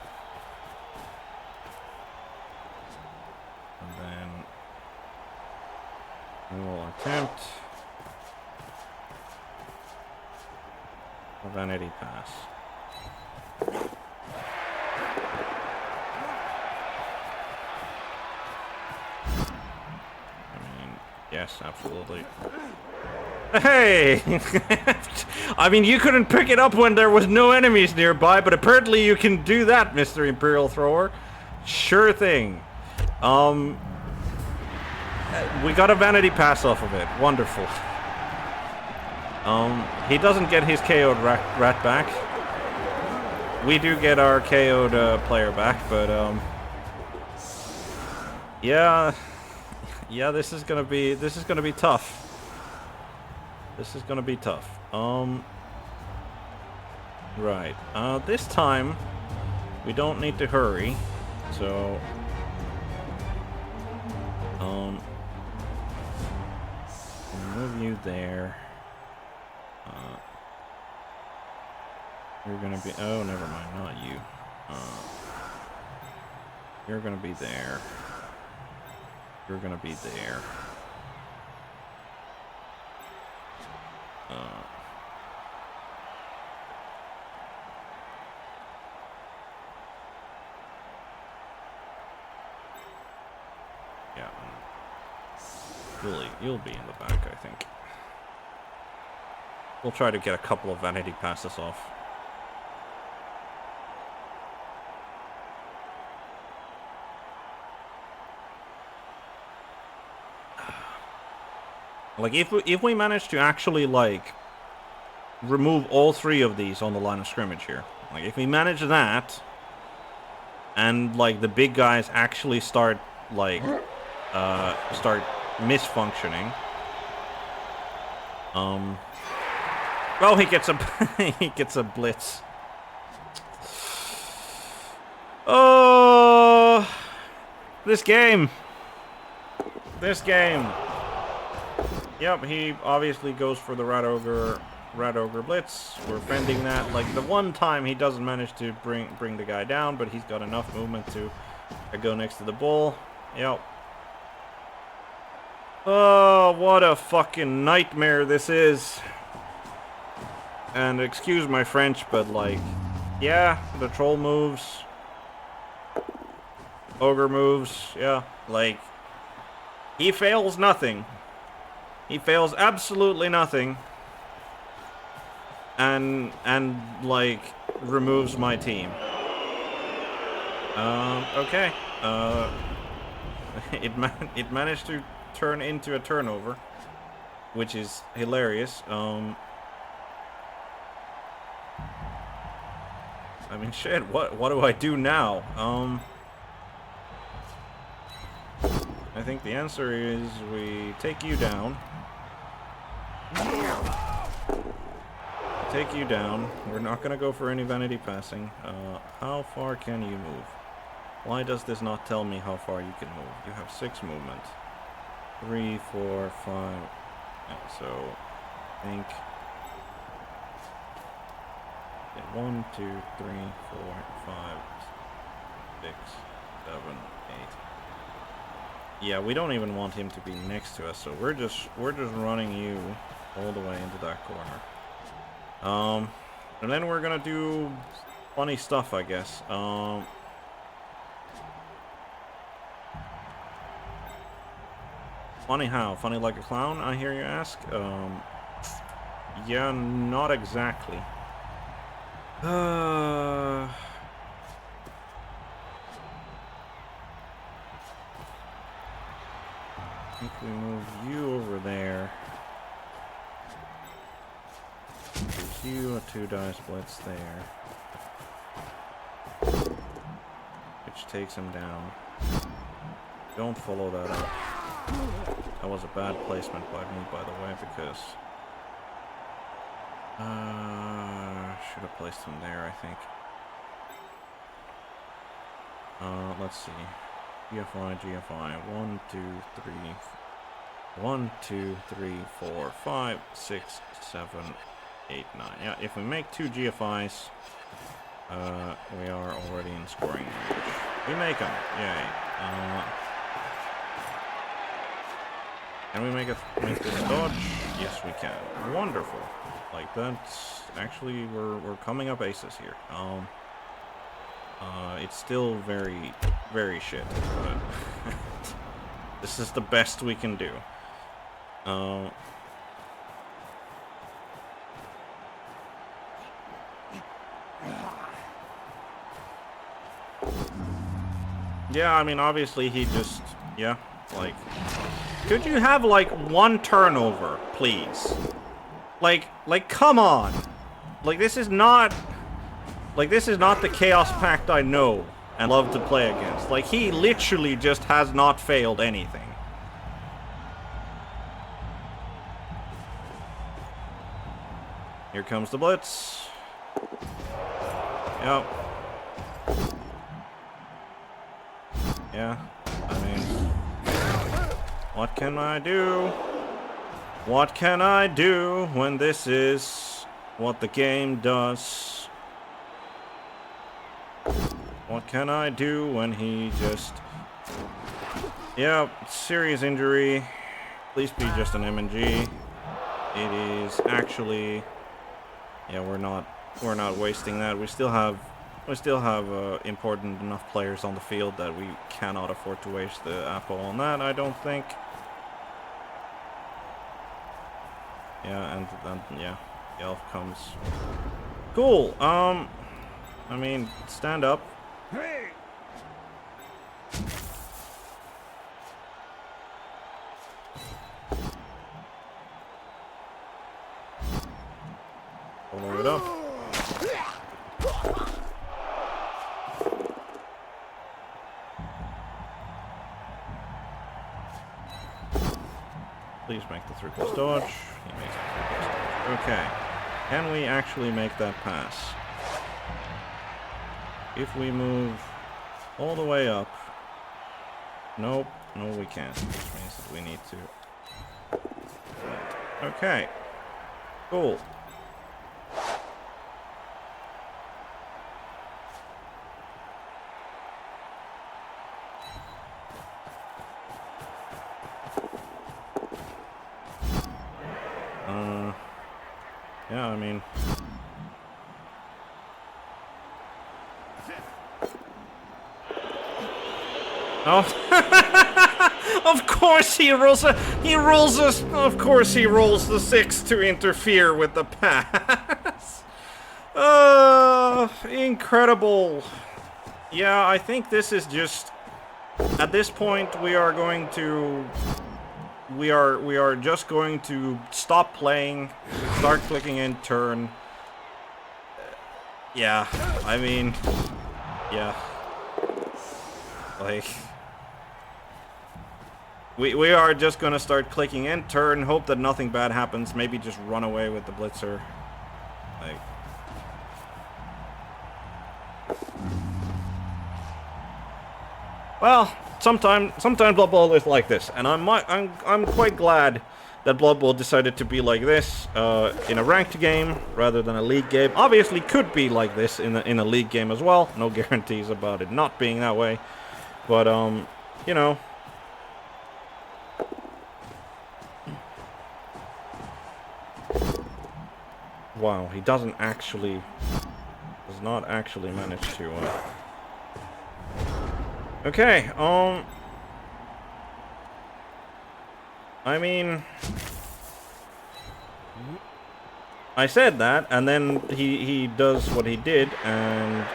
And then we will attempt a vanity pass. Yes, absolutely. Hey! I mean, you couldn't pick it up when there was no enemies nearby, but apparently you can do that, Mr. Imperial Thrower. Sure thing. We got a vanity pass off of it. Wonderful. He doesn't get his KO'd rat back. We do get our KO'd player back, but, yeah... Yeah, this is gonna be tough. This is gonna be tough. Right. This time we don't need to hurry. So move you there. You're gonna be, oh, never mind, not you. You're gonna be there. You're gonna be there. Yeah. You'll be in the back, I think. We'll try to get a couple of vanity passes off. Like, if we manage to actually, like, remove all 3 of these on the line of scrimmage here. Like, if we manage that, and, like, the big guys actually start, like, start misfunctioning. Well, he gets a, he gets a blitz. Oh! This game! This game! Yep, he obviously goes for the Rat Ogre Blitz. We're fending that. Like, the one time he doesn't manage to bring the guy down, but he's got enough movement to go next to the bull. Yep. Oh, what a fucking nightmare this is. And excuse my French, but like, yeah, the troll moves. Ogre moves, yeah. Like, he fails nothing. He fails absolutely nothing. And like, removes my team. Okay. It managed to turn into a turnover, which is hilarious. I mean, shit, what do I do now? I think the answer is we take you down. Take you down. We're not gonna go for any vanity passing. How far can you move? Why does this not tell me how far you can move? You have 6 movement. 3, 4, 5. Yeah, so I think 1, 2, 3, 4, 5, 6, 7, 8. Yeah, we don't even want him to be next to us, so we're just running you all the way into that corner. And then we're gonna do funny stuff, I guess. Funny how? Funny like a clown, I hear you ask? Yeah, not exactly. I think we move you over there. Gives you a 2-die splits there. Which takes him down. Don't follow that up. That was a bad placement by me, by the way, because should have placed him there, I think. Let's see. GFI, GFI. 1, 2, 3. 1, 2, 3, 4, 5, 6, 7, 8, 9. Yeah, if we make 2 GFIs, we are already in scoring range. We make them. Yay. Can we make this dodge? Yes, we can. Wonderful. Like, that's actually, we're coming up aces here. It's still very, very shit, but this is the best we can do. Yeah, I mean, obviously he just, yeah, like, could you have, like, 1 turnover, please? Like, come on. Like, this is not the Chaos Pact I know and love to play against. Like, he literally just has not failed anything. Here comes the blitz. Yep. Yeah, I mean, what can I do? What can I do when this is what the game does? What can I do when he just... Yeah, serious injury. Please be just an MNG. It is actually... Yeah, we're not wasting that. We still have important enough players on the field that we cannot afford to waste the apple on that, I don't think. Yeah, and yeah, the elf comes. Cool. I mean, stand up. Hey. Follow it up. Please make the 3+ dodge. He makes the 3+ dodge. Okay. Can we actually make that pass? If we move all the way up, Nope. No, we can't. Which means that we need to... Okay. Cool. Yeah, I mean... Oh, of course he rolls of course he rolls the 6 to interfere with the pass. Incredible. Yeah, I think this is just, at this point we are going to, we are just going to stop playing, start clicking in turn. Yeah, I mean, yeah. Like, we are just gonna start clicking in turn, hope that nothing bad happens, maybe just run away with the blitzer. Like, well, sometimes Blood Bowl is like this, and I'm quite glad that Blood Bowl decided to be like this in a ranked game rather than a league game. Obviously, could be like this in a league game as well. No guarantees about it not being that way, but you know. Wow, he does not actually manage to. Okay, I mean, I said that, and then he does what he did, and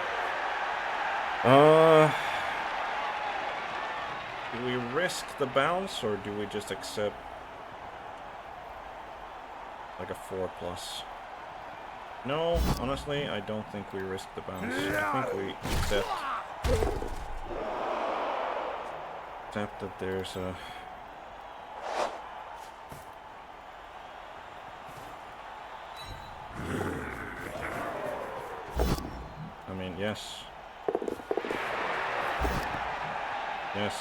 do we risk the bounce, or do we just accept like a 4+? No, honestly, I don't think we risk the bounce. I think we accept that there's a... I mean, yes. Yes.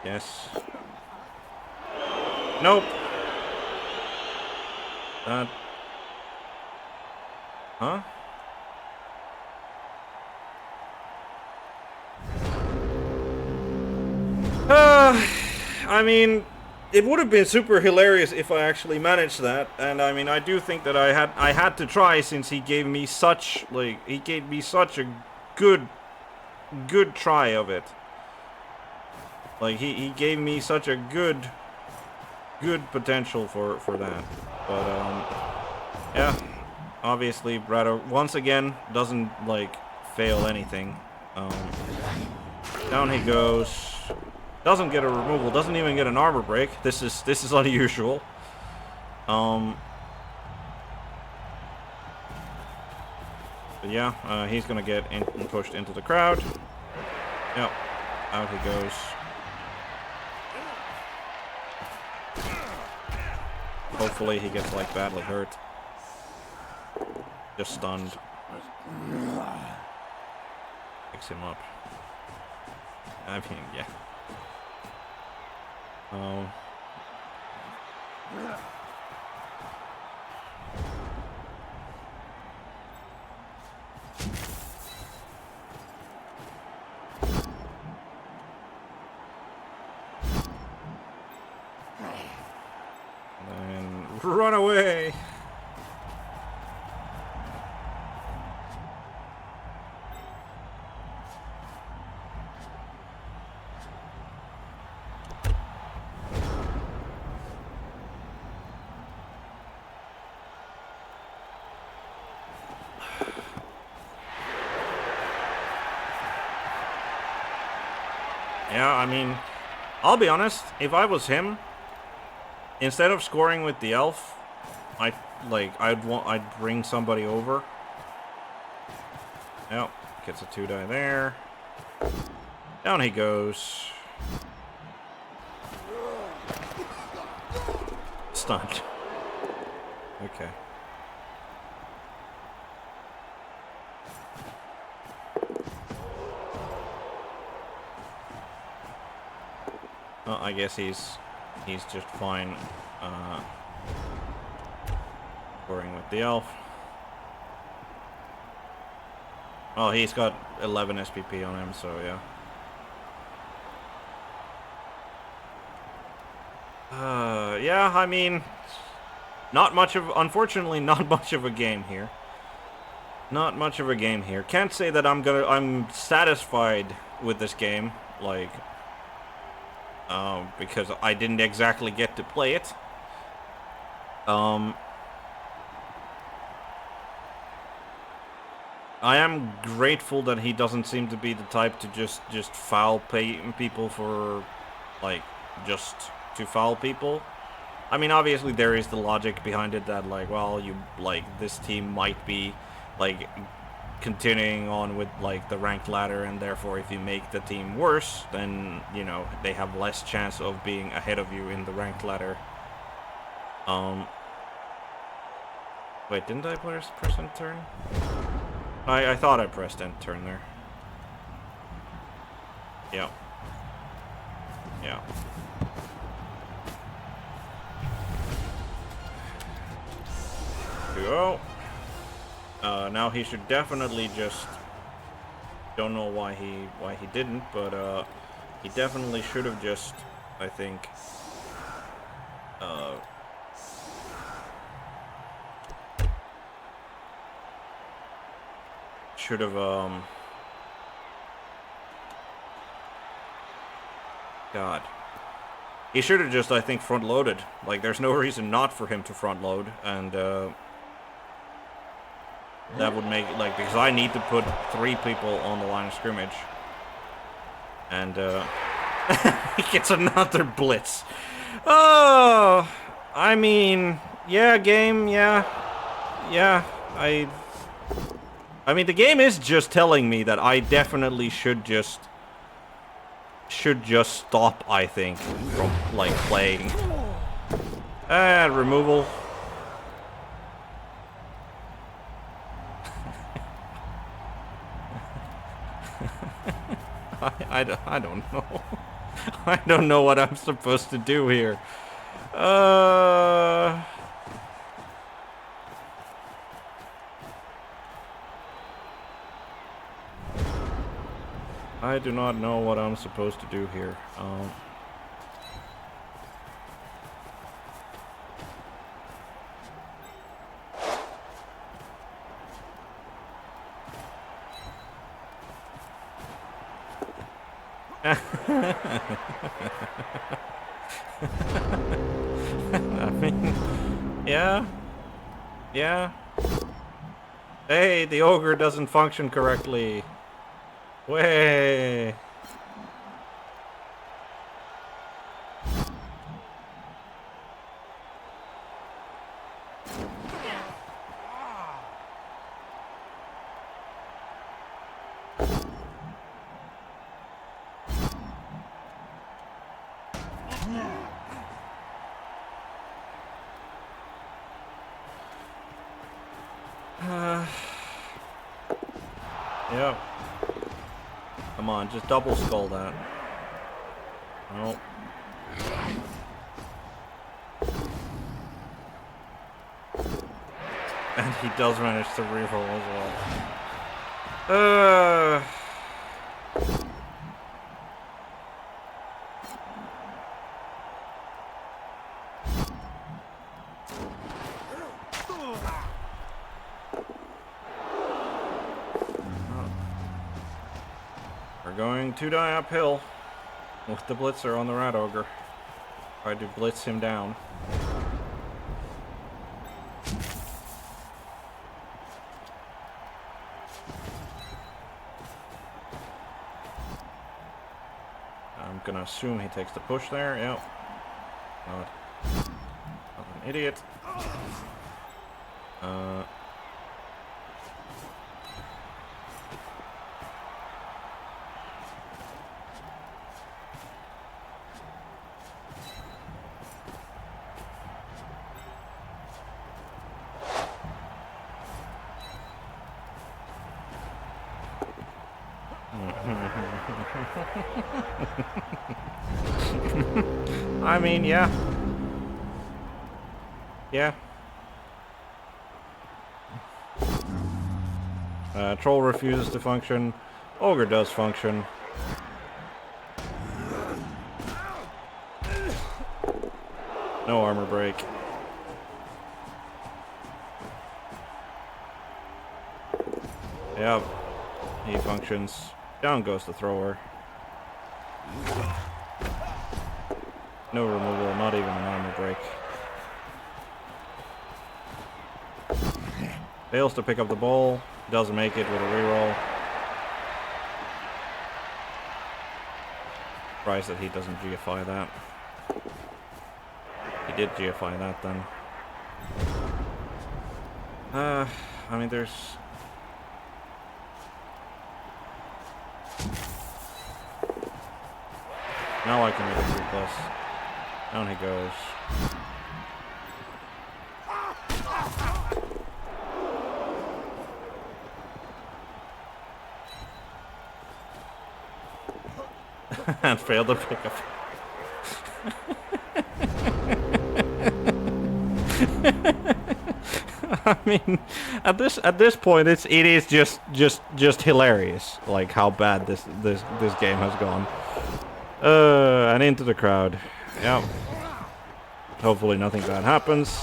Yes. Nope. Huh? I mean, it would have been super hilarious if I actually managed that, and I mean, I do think that I had to try, since he gave me such a good try of it. Like, he gave me such a good potential for that. But yeah, obviously Brado once again doesn't like fail anything. Down he goes. Doesn't get a removal, doesn't even get an armor break. This is unusual. But yeah, he's gonna get pushed into the crowd. Yep, out he goes. Hopefully he gets like badly hurt. Just stunned. Picks him up. I mean, yeah. And run away. Yeah, I mean, I'll be honest, if I was him, instead of scoring with the elf, I'd bring somebody over. Yep, gets a 2-die there. Down he goes. Stunned. Okay. Well, I guess he's just fine scoring with the elf. Oh, he's got 11 SPP on him, so yeah. Yeah, I mean, unfortunately, not much of a game here. Not much of a game here. Can't say that I'm satisfied with this game, like, because I didn't exactly get to play it. I am grateful that he doesn't seem to be the type to just foul people for, like, just to foul people. I mean, obviously there is the logic behind it that, like, well, this team might be, like, continuing on with, like, the ranked ladder, and therefore if you make the team worse, then, you know, they have less chance of being ahead of you in the ranked ladder. Wait, didn't I press end turn? I thought I pressed end turn there. Yeah. Yeah. Go. Now he should definitely just... Don't know why he didn't, but he definitely should have just, I think, should have God. He should have just, I think, front loaded. Like, there's no reason not for him to front load, and that would make, like, because I need to put 3 people on the line of scrimmage. And, he gets another blitz. Oh, I mean, yeah, game, yeah. Yeah, I mean, the game is just telling me that I definitely should just stop, I think, from, like, playing. Removal. I don't know. I don't know what I'm supposed to do here. I do not know what I'm supposed to do here. I mean, yeah. Yeah. Hey, the ogre doesn't function correctly. Way. Yep. Come on, just double skull that. Nope. And he does manage to reroll as well. We're going to die uphill with the blitzer on the rat ogre. Tried to blitz him down. I'm gonna assume he takes the push there. Yep. Not an idiot. I mean, yeah. Yeah. Troll refuses to function. Ogre does function. No armor break. Yep. He functions. Down goes the thrower. No removal, not even an armor break. Fails to pick up the ball. Doesn't make it with a reroll. Surprised that he doesn't GFI that. He did GFI that then. I mean, there's... Now I can make a 3+. Down he goes. And failed to pick up. I mean, at this point, it is just hilarious, like how bad this game has gone. And into the crowd. Yep. Hopefully nothing bad happens.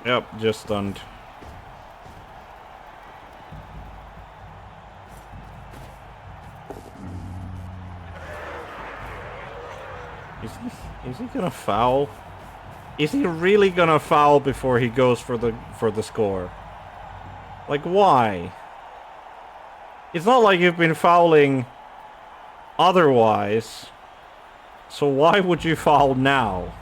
Yep, just stunned. Is he gonna foul? Is he really gonna foul before he goes for the score? Like, why? It's not like you've been fouling otherwise, so why would you foul now?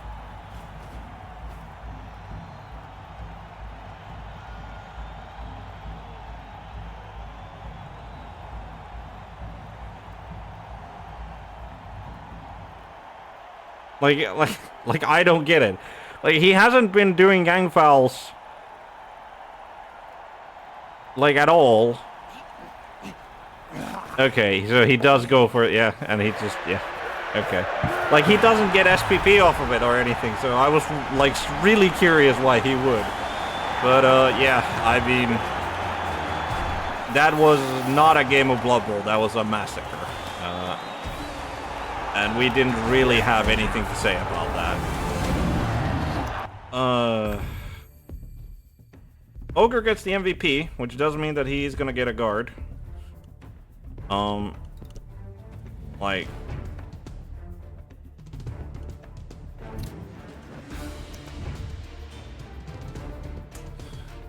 Like I don't get it. Like, he hasn't been doing gang fouls like at all. Okay, so he does go for it, yeah, and he just, yeah, okay. Like, he doesn't get SPP off of it or anything, so I was, like, really curious why he would. But, yeah, I mean, that was not a game of Blood Bowl, that was a massacre. And we didn't really have anything to say about that. Ogre gets the MVP, which does mean that he's gonna get a guard. Like...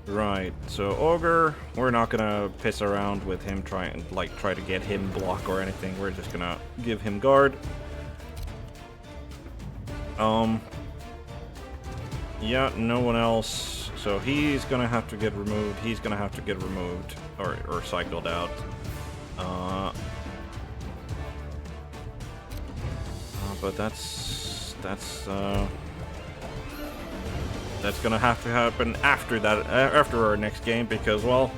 Right, so Ogre, we're not gonna piss around with him try to get him block or anything. We're just gonna give him guard. Yeah, no one else. So he's gonna have to get removed. He's gonna have to get removed or cycled out. But that's gonna have to happen after that, after our next game, because, well,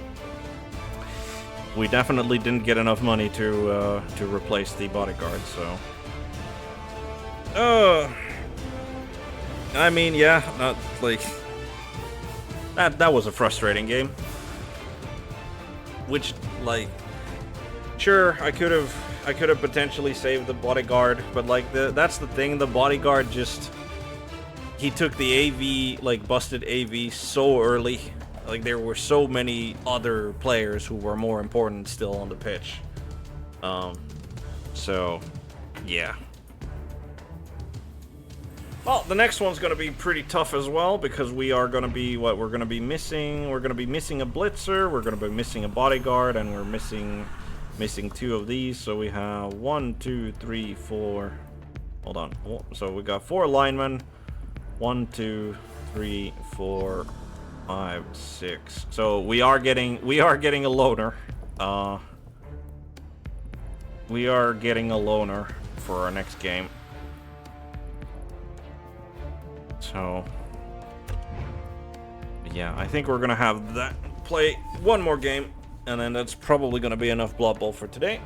we definitely didn't get enough money to replace the bodyguard. So, I mean, yeah, not like that was a frustrating game. Which, like, sure, I could have potentially saved the bodyguard, but like that's the thing, the bodyguard just, he took the AV, like busted AV so early. Like, there were so many other players who were more important still on the pitch. So yeah. Well, the next one's gonna be pretty tough as well, because we are gonna be, what we're gonna be missing? We're gonna be missing a blitzer, we're gonna be missing a bodyguard, and we're missing two of these. So we have 1, 2, 3, 4. Hold on. So we got 4 linemen. 1, 2, 3, 4, 5, 6. So we are getting a loner. We are getting a loner for our next game. So yeah, I think we're gonna have that play one more game, and then that's probably gonna be enough Blood Bowl for today.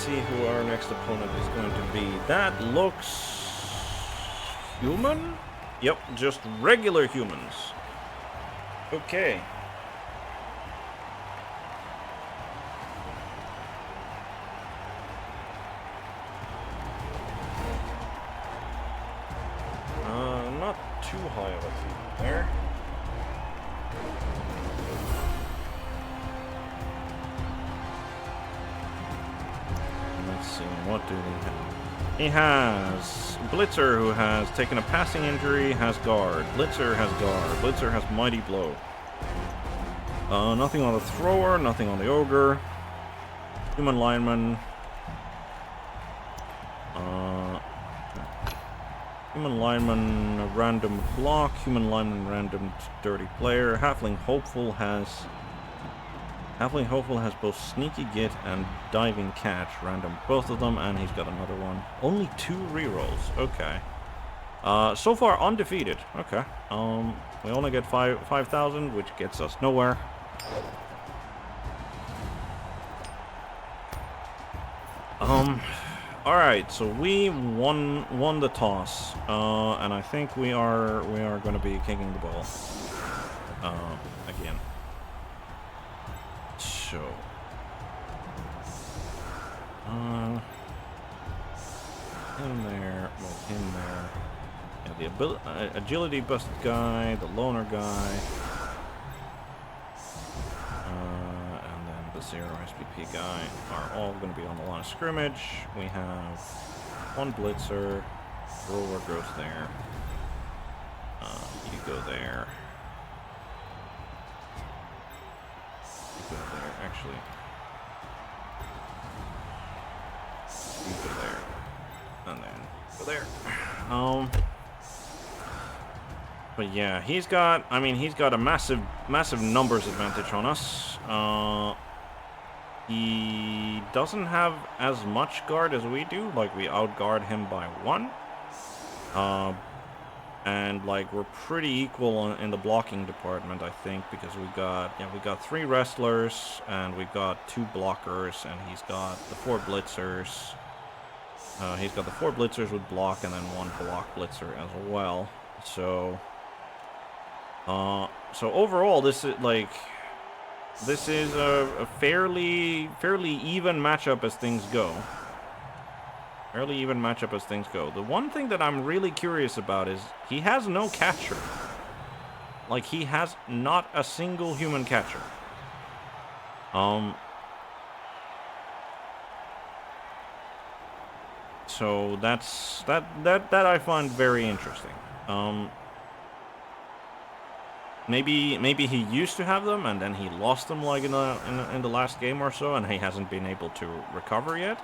see who our next opponent is going to be. That looks human? Yep, just regular humans. Okay. Not too high of a feat there. Let's see, what do we have? He has Blitzer, who has taken a passing injury, has guard. Blitzer has guard. Blitzer has mighty blow. Nothing on the thrower, nothing on the ogre. Human lineman. Human lineman, random block. Human lineman, random dirty player. Halfling Hopeful has both sneaky git and diving catch, random both of them, and he's got another one. Only 2 rerolls. Okay. So far undefeated. Okay. We only get 5,000, which gets us nowhere. All right. So we won the toss, and I think we are going to be kicking the ball again. So, him there, well, him there. Yeah, the agility busted guy, the loner guy, and then the 0 SPP guy are all going to be on the line of scrimmage. We have 1 blitzer, roller goes there, you go there. Actually, you go there, and then go there. But yeah, he's got a massive numbers advantage on us. He doesn't have as much guard as we do. Like, we outguard him by 1. And like, we're pretty equal in the blocking department, I think, because we got 3 wrestlers and we've got 2 blockers, and he's got the 4 blitzers. He's got the 4 blitzers with block and then 1 block blitzer as well. So overall, this is a fairly even matchup as things go. The one thing that I'm really curious about is he has no catcher. Like, he has not a single human catcher. So that I find very interesting. Maybe he used to have them and then he lost them, like in the last game or so, and he hasn't been able to recover yet.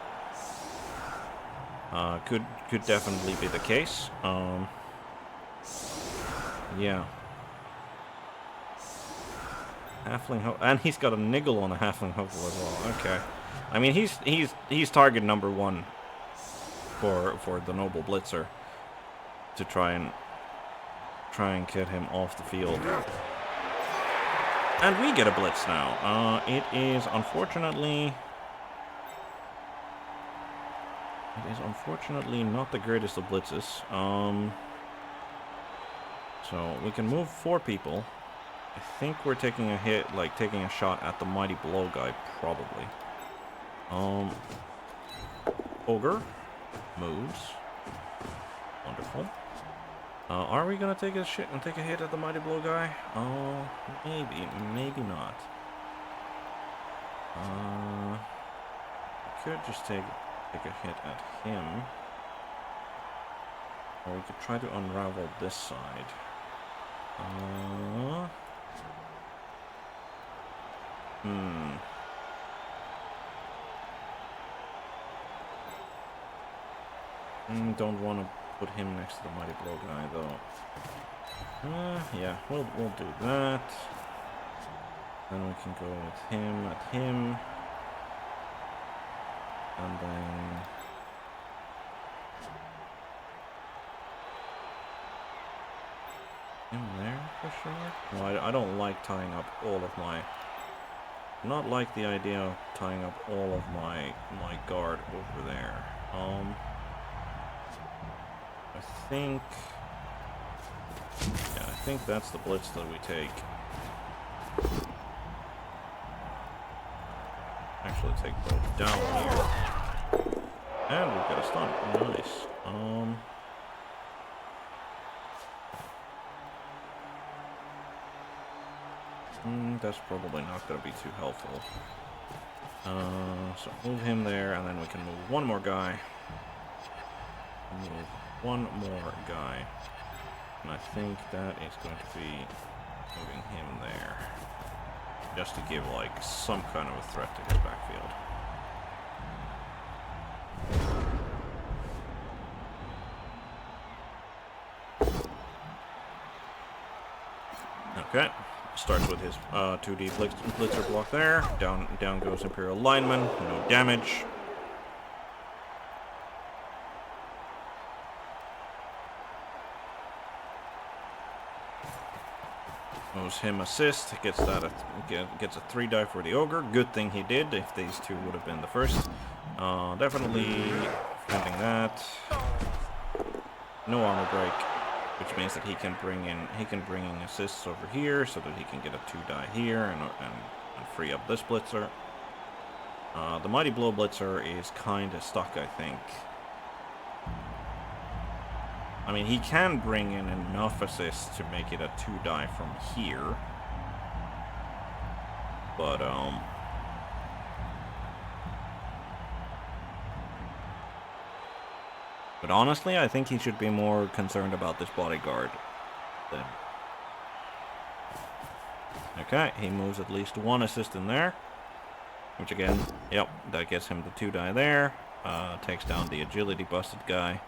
Could definitely be the case. Yeah. Halfling and he's got a niggle on a halfling hopeful as well. Okay. I mean, he's target number 1 for the noble blitzer to try and get him off the field. And we get a blitz now. It is unfortunately not the greatest of blitzes. So we can move 4 people. I think we're taking a hit, like taking a shot at the mighty blow guy, probably. Ogre moves. Wonderful. Are we gonna take a hit at the mighty blow guy? Oh, maybe not. We could just take a hit at him, or we could try to unravel this side. Don't want to put him next to the mighty blow guy though. Yeah, we'll do that. Then we can go with him at him. And then him there, for sure. No, I don't like tying up all of my Not like the idea of tying up all of my guard over there. I think... Yeah, I think that's the blitz that we take. Actually take both down here. And we've got a stun. Nice. That's probably not going to be too helpful. So move him there, and then we can move one more guy. Move one more guy. And I think that is going to be moving him there. Just to give, like, some kind of a threat to his backfield. Okay. Starts with his 2D blitzer block there. Down goes Imperial lineman. No damage. Moves him assist. Gets that. Gets a 3 die for the ogre. Good thing he did. If these two would have been the first. Definitely defending that. No armor break. Which means that he can bring in assists over here, so that he can get a 2 die here and free up this blitzer. The Mighty Blow blitzer is kind of stuck, I think. I mean, he can bring in enough assists to make it a 2 die from here, but honestly, I think he should be more concerned about this bodyguard then. Okay, he moves at least 1 assist in there. Which again, yep, that gets him the 2 die there. Takes down the agility busted guy.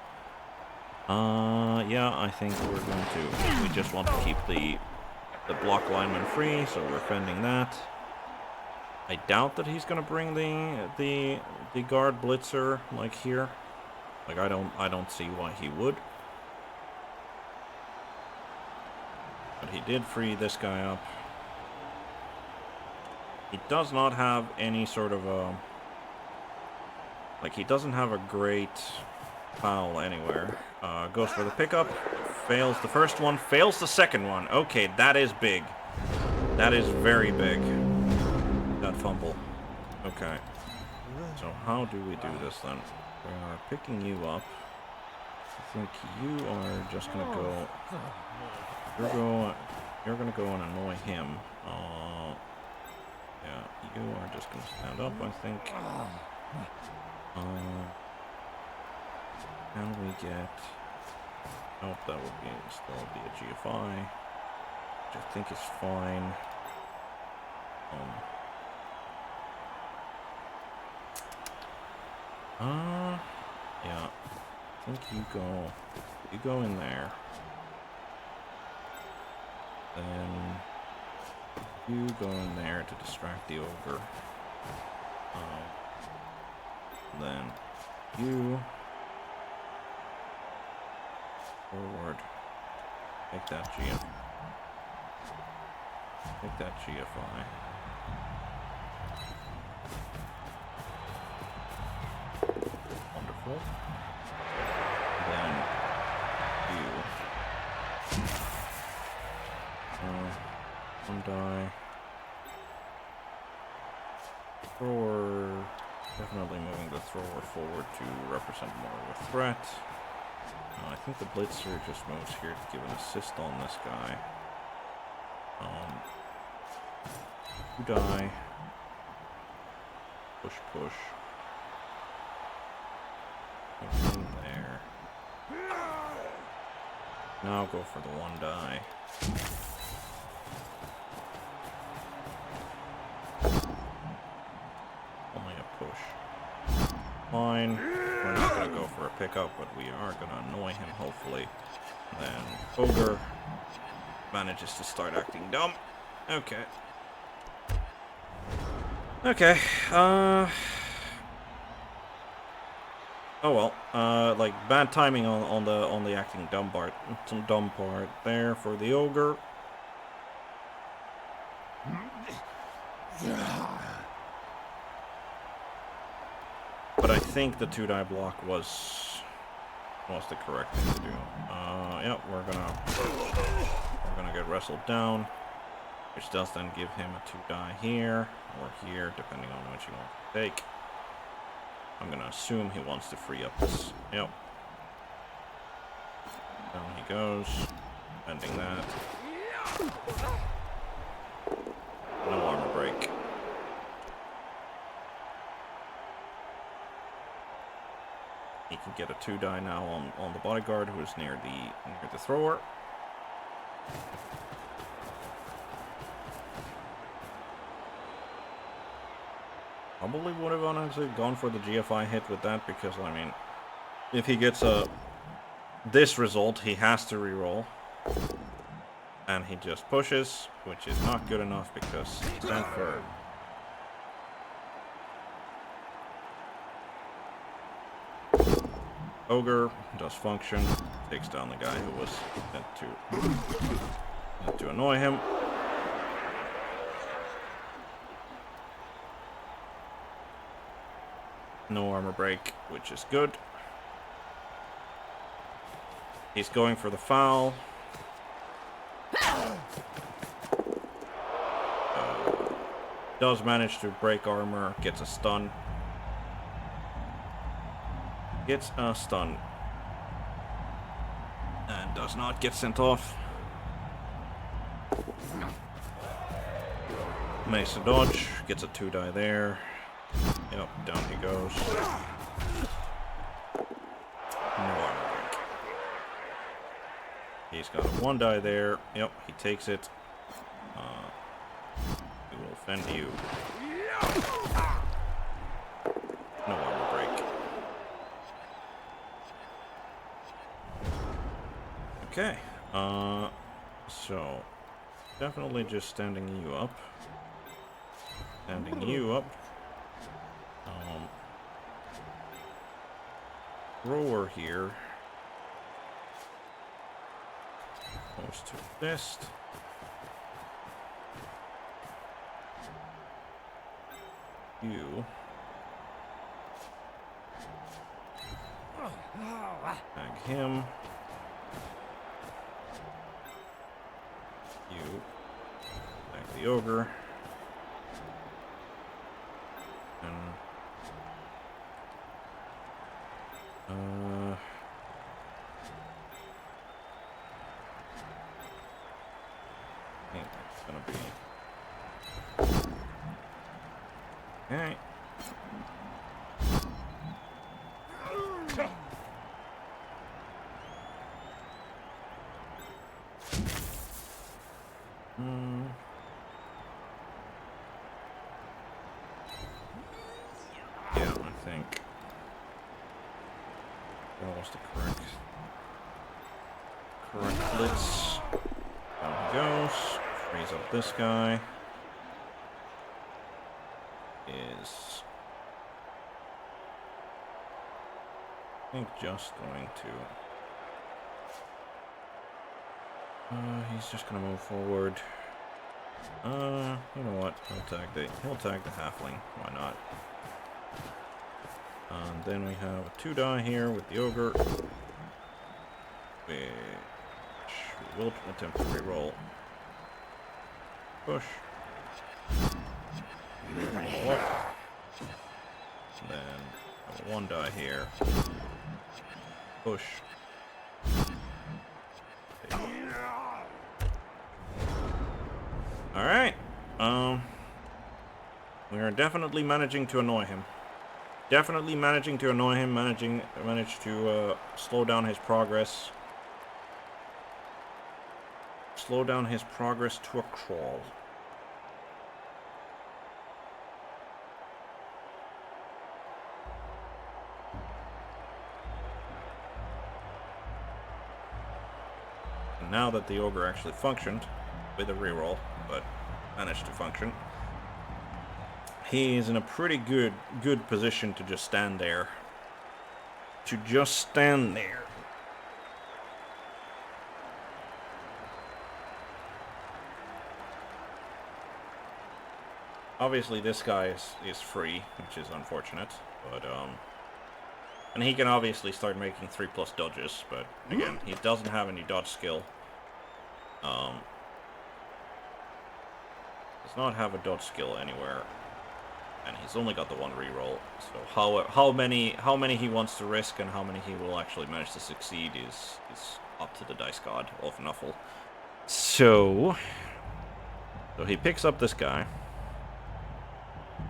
Yeah, I think we're going to... We just want to keep the block lineman free, so we're fending that. I doubt that he's going to bring the guard blitzer, like, here. Like, I don't see why he would. But he did free this guy up. He does not have any sort of a... Like, he doesn't have a great foul anywhere. Goes for the pickup. Fails the first one. Fails the second one. Okay, that is big. That is very big. That fumble. Okay. So how do we do this then? We are picking you up. I think you are just gonna go. You're gonna go and annoy him. Yeah, you are just gonna stand up, I think. Can we get? Nope, that would still be a GFI, which I think is fine. Yeah, I think you go in there. Then you go in there to distract the ogre. Then you forward. Take that GFI. Take that GFI. Wonderful. Then you. 1 die. Thrower. Definitely moving the thrower forward to represent more of a threat. I think the blitzer just moves here to give an assist on this guy. 2 die. Push, push. In there. Now go for the 1 die. Only a push. Fine. We're not going to go for a pickup, but we are going to annoy him, hopefully. Then ogre manages to start acting dumb. Okay. Okay. Oh well. Like bad timing on the acting dumb part. Some dumb part there for the ogre. But I think the 2-die block was the correct thing to do. Yeah, we're gonna get wrestled down, which does then give him a 2-die here or here, depending on which he wants to take. I'm gonna assume he wants to free up this. Yep. Down he goes, bending that. No armor break. He can get a 2-die now on the bodyguard who is near the thrower. Probably would have honestly gone for the GFI hit with that because, I mean, if he gets this result, he has to reroll. And he just pushes, which is not good enough because he stands firm. Ogre does function, takes down the guy who was meant to annoy him. No armor break, which is good. He's going for the foul. Does manage to break armor, gets a stun. Gets a stun. And does not get sent off. Makes a dodge, gets a 2-die there. Yep, down he goes. No armor break. He's got a 1-die there. Yep, he takes it. He will fend you. No armor break. Okay. So definitely just standing you up. Standing you up. Thrower here goes to fist. You tag him. You tag the ogre. And I think that's gonna be okay. Yeah, I think that was the correct blitz. Down he goes. Frees up this guy. Is I think just going to he's just gonna move forward. You know what? He'll tag the halfling. Why not? And then we have a 2-die here with the ogre, which we will attempt to reroll. Push. Reroll up. And then a 1-die here. Push. Alright. We are definitely managing to annoy him. Definitely managing to annoy him, managed to slow down his progress. Slow down his progress to a crawl. And now that the ogre actually functioned, with a reroll, but managed to function, he is in a pretty good position to just stand there. To just stand there. Obviously this guy is free, which is unfortunate, But and he can obviously start making 3+ dodges, but again, he doesn't have any dodge skill. Does not have a dodge skill anywhere, and he's only got the one reroll. So how many he wants to risk and how many he will actually manage to succeed is up to the dice god of Nuffle. So he picks up this guy,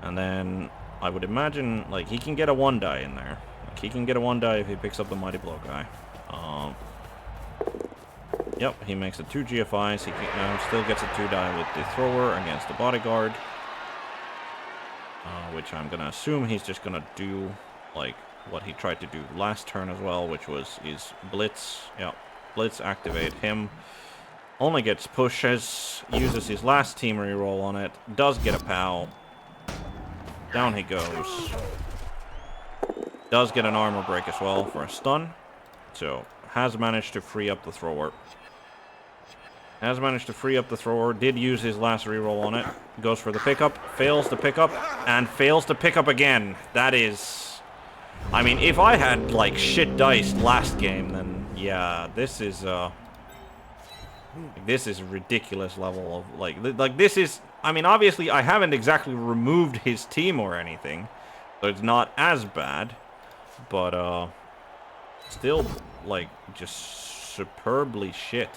and then I would imagine like he can get a 1 die in there. Like he can get a 1 die if he picks up the Mighty Blow guy. Yep, he makes it 2 GFIs. He still gets a 2 die with the thrower against the bodyguard, which I'm gonna assume he's just gonna do like what he tried to do last turn as well, which was his blitz. Yep, blitz activate him. Only gets pushes, uses his last team reroll on it, does get a POW. Down he goes. Does get an armor break as well for a stun. So, has managed to free up the thrower. Has managed to free up the thrower, did use his last reroll on it. Goes for the pickup, fails to pick up, and fails to pick up again. That is... I mean, if I had, like, shit dice last game, then, yeah, this is a ridiculous level of, like, this is... I mean, obviously, I haven't exactly removed his team or anything, so it's not as bad, but, still, like, just superbly shit.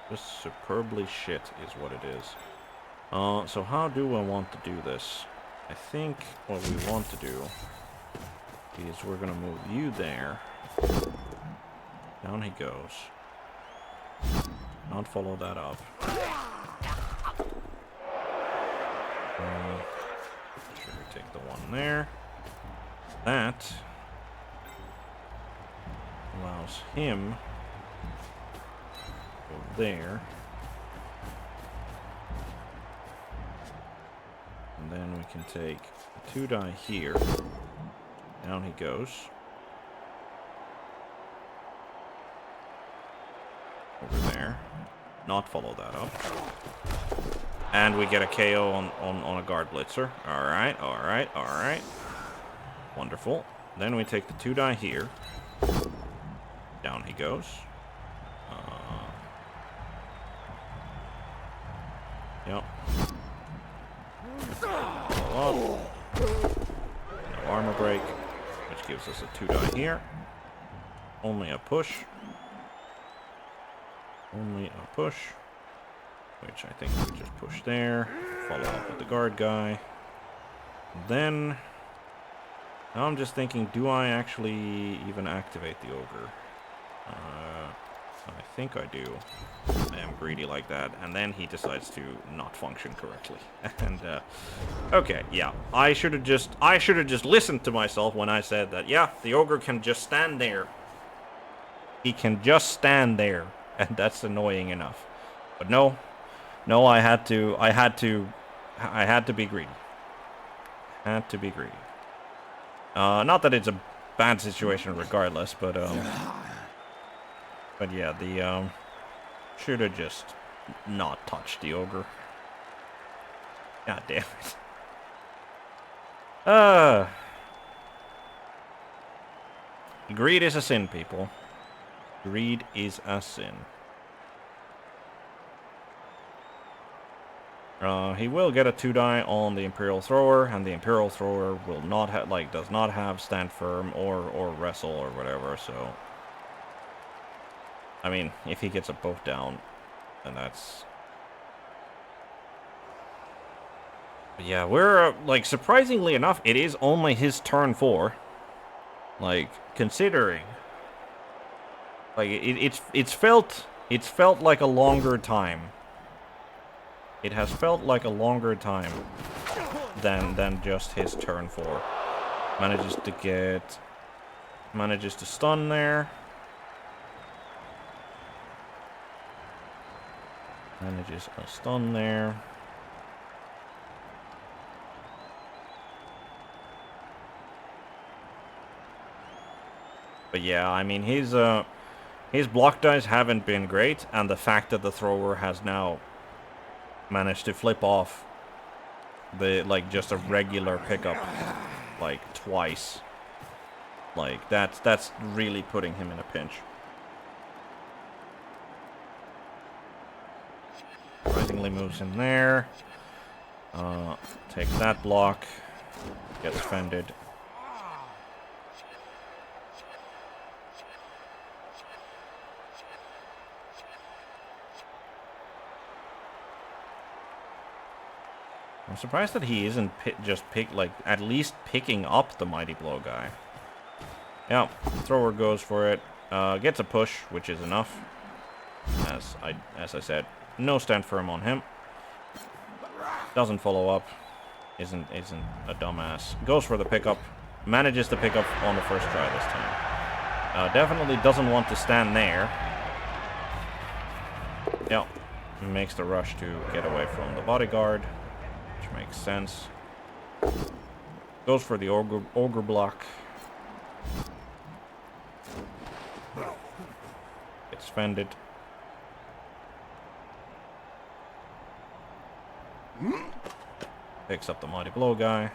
Just superbly shit is what it is. So how do I want to do this? I think what we want to do is we're gonna move you there. Down he goes. Not follow that up. Should we take the one there? That allows him to go there. And then we can take a 2 die here. Down he goes. Over there. Not follow that up. And we get a KO on a guard blitzer. Alright, alright, alright. Wonderful. Then we take the 2 die here. Down he goes. Yep. No armor break, which gives us a 2 die here. Only a push. Only a push. Which I think we just push there. Follow up with the guard guy. Then... now I'm just thinking, do I actually even activate the ogre? I think I do. I am greedy like that, and then he decides to not function correctly. And okay, yeah, I should have just listened to myself when I said that. Yeah, the ogre can just stand there. He can just stand there, and that's annoying enough. But no, I had to be greedy. Had to be greedy. Not that it's a bad situation regardless, but yeah, the should have just not touched the ogre. God damn it. Greed is a sin, people. Greed is a sin. He will get a 2 die on the Imperial Thrower, and the Imperial Thrower will not have, like, does not have Stand Firm or Wrestle or whatever, so... I mean, if he gets a both down, then that's... But yeah, we're, like, surprisingly enough, it is only his turn 4. Like, considering... Like, it's felt like a longer time. It has felt like a longer time than just his turn 4. Manages to stun there. Manages a stun there. But yeah, I mean, his His block dice haven't been great, and the fact that the thrower has now managed to flip off the, like, just a regular pickup, like, twice. Like, that's really putting him in a pinch. Surprisingly moves in there. Takes that block. Gets fended. I'm surprised that he isn't at least picking up the Mighty Blow guy. Yeah, thrower goes for it. Gets a push, which is enough. As I said, no stand firm on him. Doesn't follow up. Isn't a dumbass. Goes for the pickup. Manages to pick up on the first try this time. Definitely doesn't want to stand there. Yeah, makes the rush to get away from the bodyguard. Which makes sense. Goes for the ogre block. Gets fended. Picks up the Mighty Blow guy.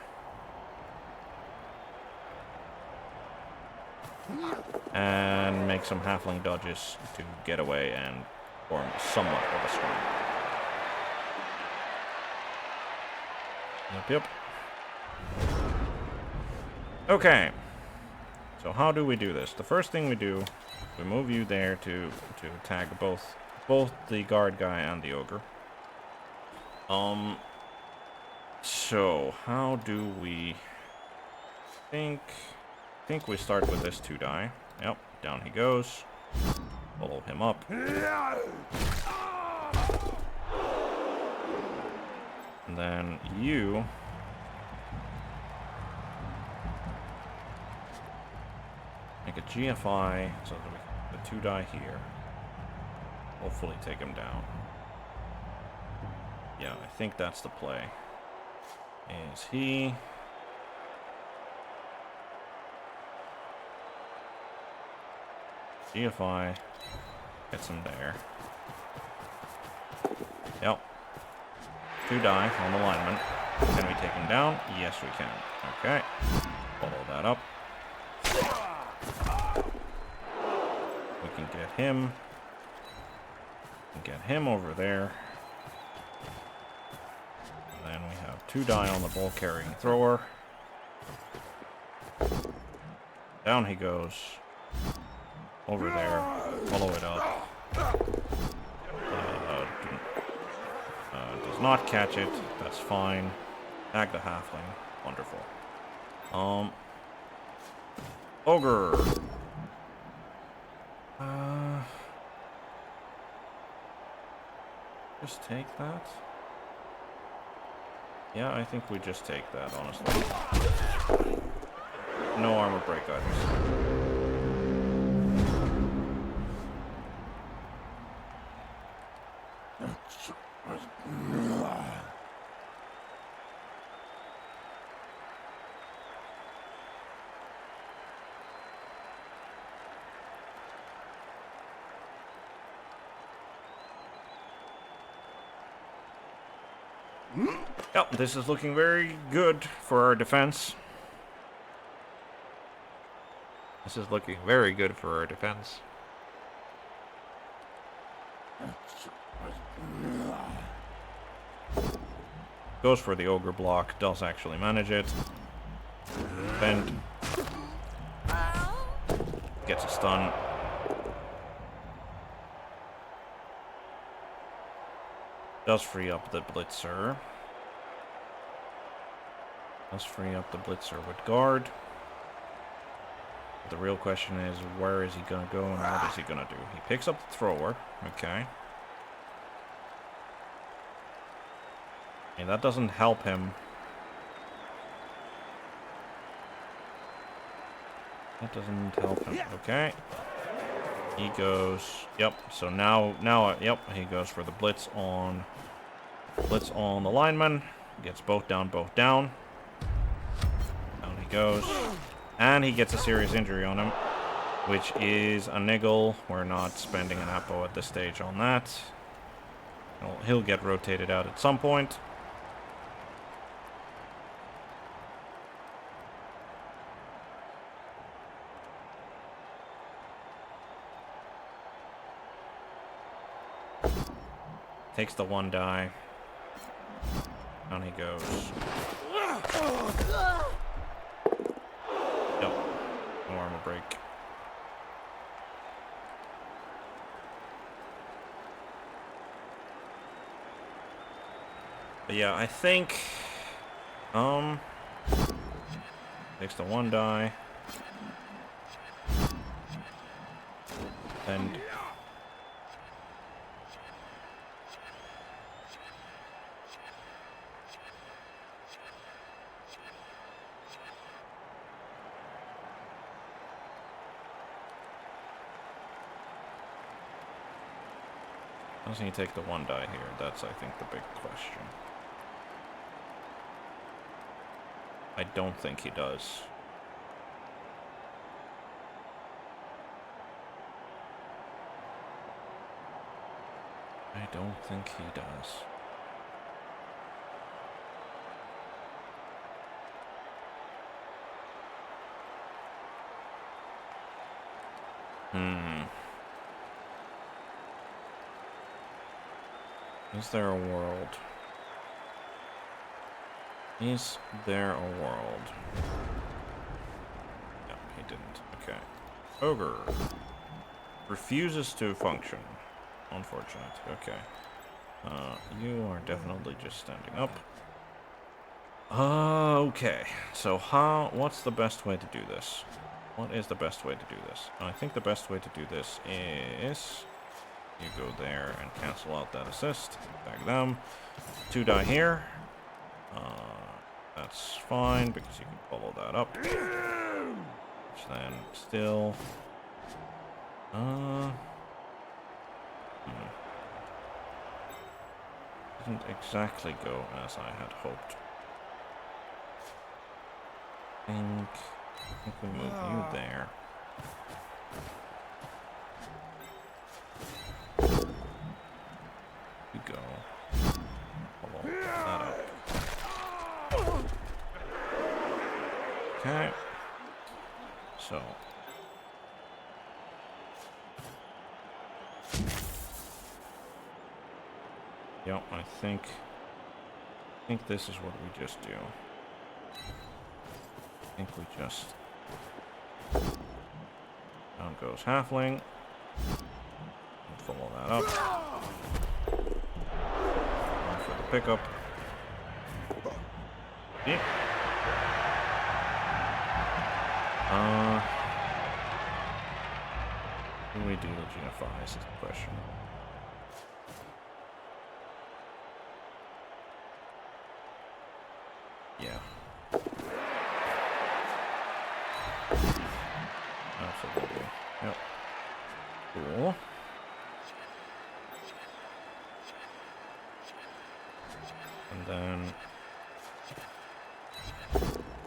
And makes some halfling dodges to get away and form somewhat of a swing. Yep. Okay. So how do we do this? The first thing we do, we move you there to tag both the guard guy and the ogre. So how do we think we start with this 2 die. Yep, down he goes. Follow him up. And then you make a GFI so that we the 2 die here. Hopefully take him down. Yeah, I think that's the play. Is he... GFI gets him there. Yep. 2 die on the lineman. Can we take him down? Yes, we can. Okay. Follow that up. We can get him. Get him over there. And then we have 2 die on the ball carrying thrower. Down he goes. Over there. Follow it up. Does not catch it. That's fine. Tag the halfling. Wonderful. Ogre. Just take that? Yeah, I think we just take that, honestly. No armor break items. Yep, this is looking very good for our defense. This is looking very good for our defense. Goes for the ogre block, does actually manage it. Bend. Gets a stun. Does free up the blitzer. Does free up the blitzer with guard. The real question is, where is he gonna go and what is he gonna do? He picks up the thrower. Okay. And that doesn't help him. That doesn't help him. Okay. He goes. Yep. So now, yep. He goes for the blitz on the lineman. Gets both down. Down he goes, and he gets a serious injury on him. which is a niggle. We're not spending an apple at this stage on that. He'll get rotated out at some point. Takes the 1 die. Down he goes. Yep. No armor break. But yeah, I think takes the 1 die. And doesn't he take the 1 die here? That's, I think, the big question. I don't think he does. I don't think he does. Is there a world? Is there a world? No, he didn't. Okay. Ogre. Refuses to function. Unfortunate. Okay. You are definitely just standing up. Okay. So what's the best way to do this? What is the best way to do this? I think the best way to do this is you go there and cancel out that assist. Back them. 2 die here. That's fine because you can follow that up. Which then still didn't exactly go as I had hoped. I think we move you there. You go. Follow that up. Okay. So. Yep, I think this is what we just do. I think we just down goes halfling. And follow that up. One for the pickup. Yeah. What do we do to Genify is the question. Yeah. Absolutely. Yep. Cool. And then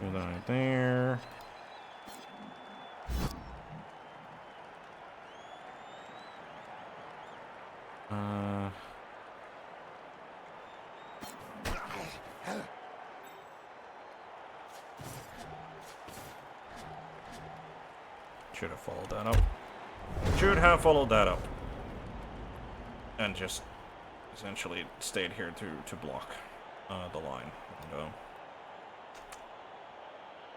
do that right there. Should have followed that up. Should have followed that up. And just essentially stayed here to block the line. And,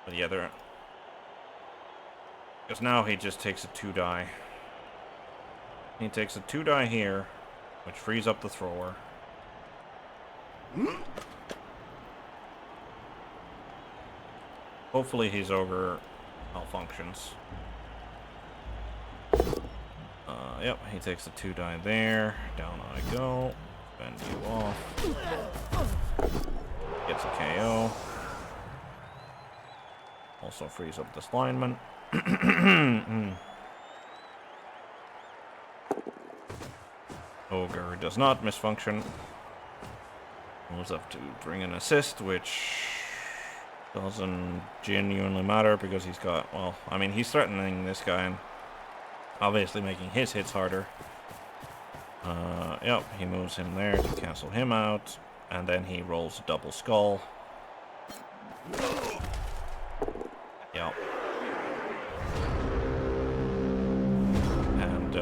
but yeah, there. Because now he just takes a 2 die. He takes a 2 die here, which frees up the thrower. Hopefully his ogre malfunctions. Yep, he takes a 2 die there. Down I go. Bend you off. Gets a KO. Also frees up this lineman. Ogre does not misfunction. Moves up to bring an assist, which doesn't genuinely matter because he's got, well, I mean, he's threatening this guy. And obviously making his hits harder. Yep, he moves him there to cancel him out, and then he rolls a double skull. Yep. And,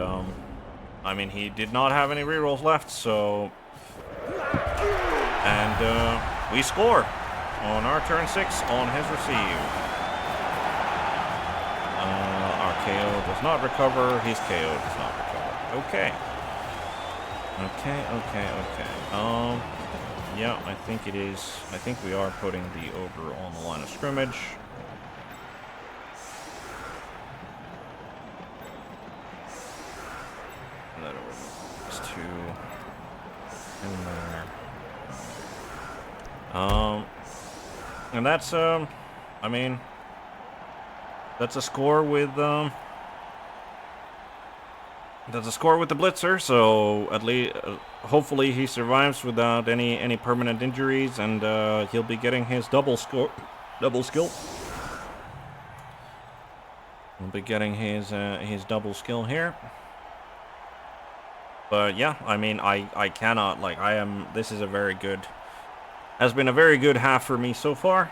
I mean, he did not have any rerolls left, so... And, we score on our turn 6 on his receive. Our KO does not recover, his KO does not recover. Okay. Yeah, I think it is. I think we are putting the ogre on the line of scrimmage. That over these two in there. And that's I mean, that's a score with that's a score with the blitzer, so at least hopefully he survives without any permanent injuries, and he'll be getting his double skill. He'll be getting his double skill here. But yeah, I mean, I cannot, like, this is a very good, has been a very good half for me so far.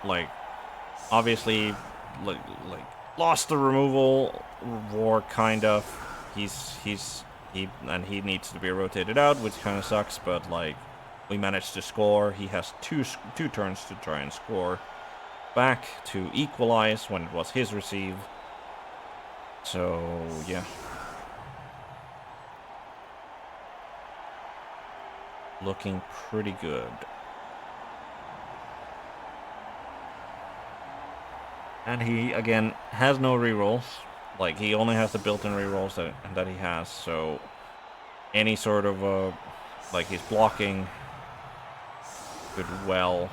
Like, obviously, like lost the removal war, kind of. He needs to be rotated out, which kind of sucks, but like, we managed to score. He has two turns to try and score back to equalize when it was his receive. So yeah, looking pretty good. And he, again, has no rerolls. Like, he only has the built-in rerolls that he has, so any sort of, like, his blocking could well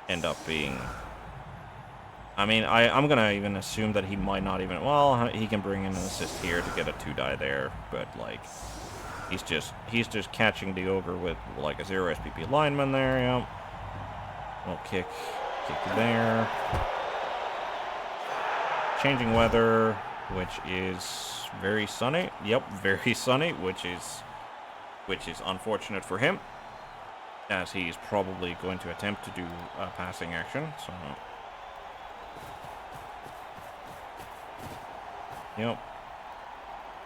end up being... I mean, I'm gonna even assume that he might not even... Well, he can bring in an assist here to get a 2-die there, but, like, he's just catching the ogre with, like, a 0 SPP lineman there, yeah. Well, kick there. Changing weather, which is very sunny. Yep, very sunny, which is unfortunate for him, as he's probably going to attempt to do a passing action. So, yep.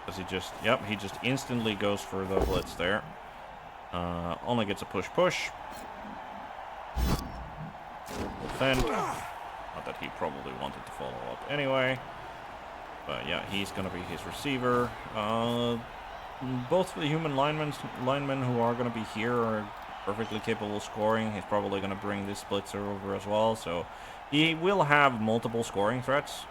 Does he just? Yep, he just instantly goes for the blitz there. Only gets a push. Defend. Not that he probably wanted to follow up anyway. But yeah, he's going to be his receiver. Both the human linemen who are going to be here are perfectly capable of scoring. He's probably going to bring this blitzer over as well. So he will have multiple scoring threats.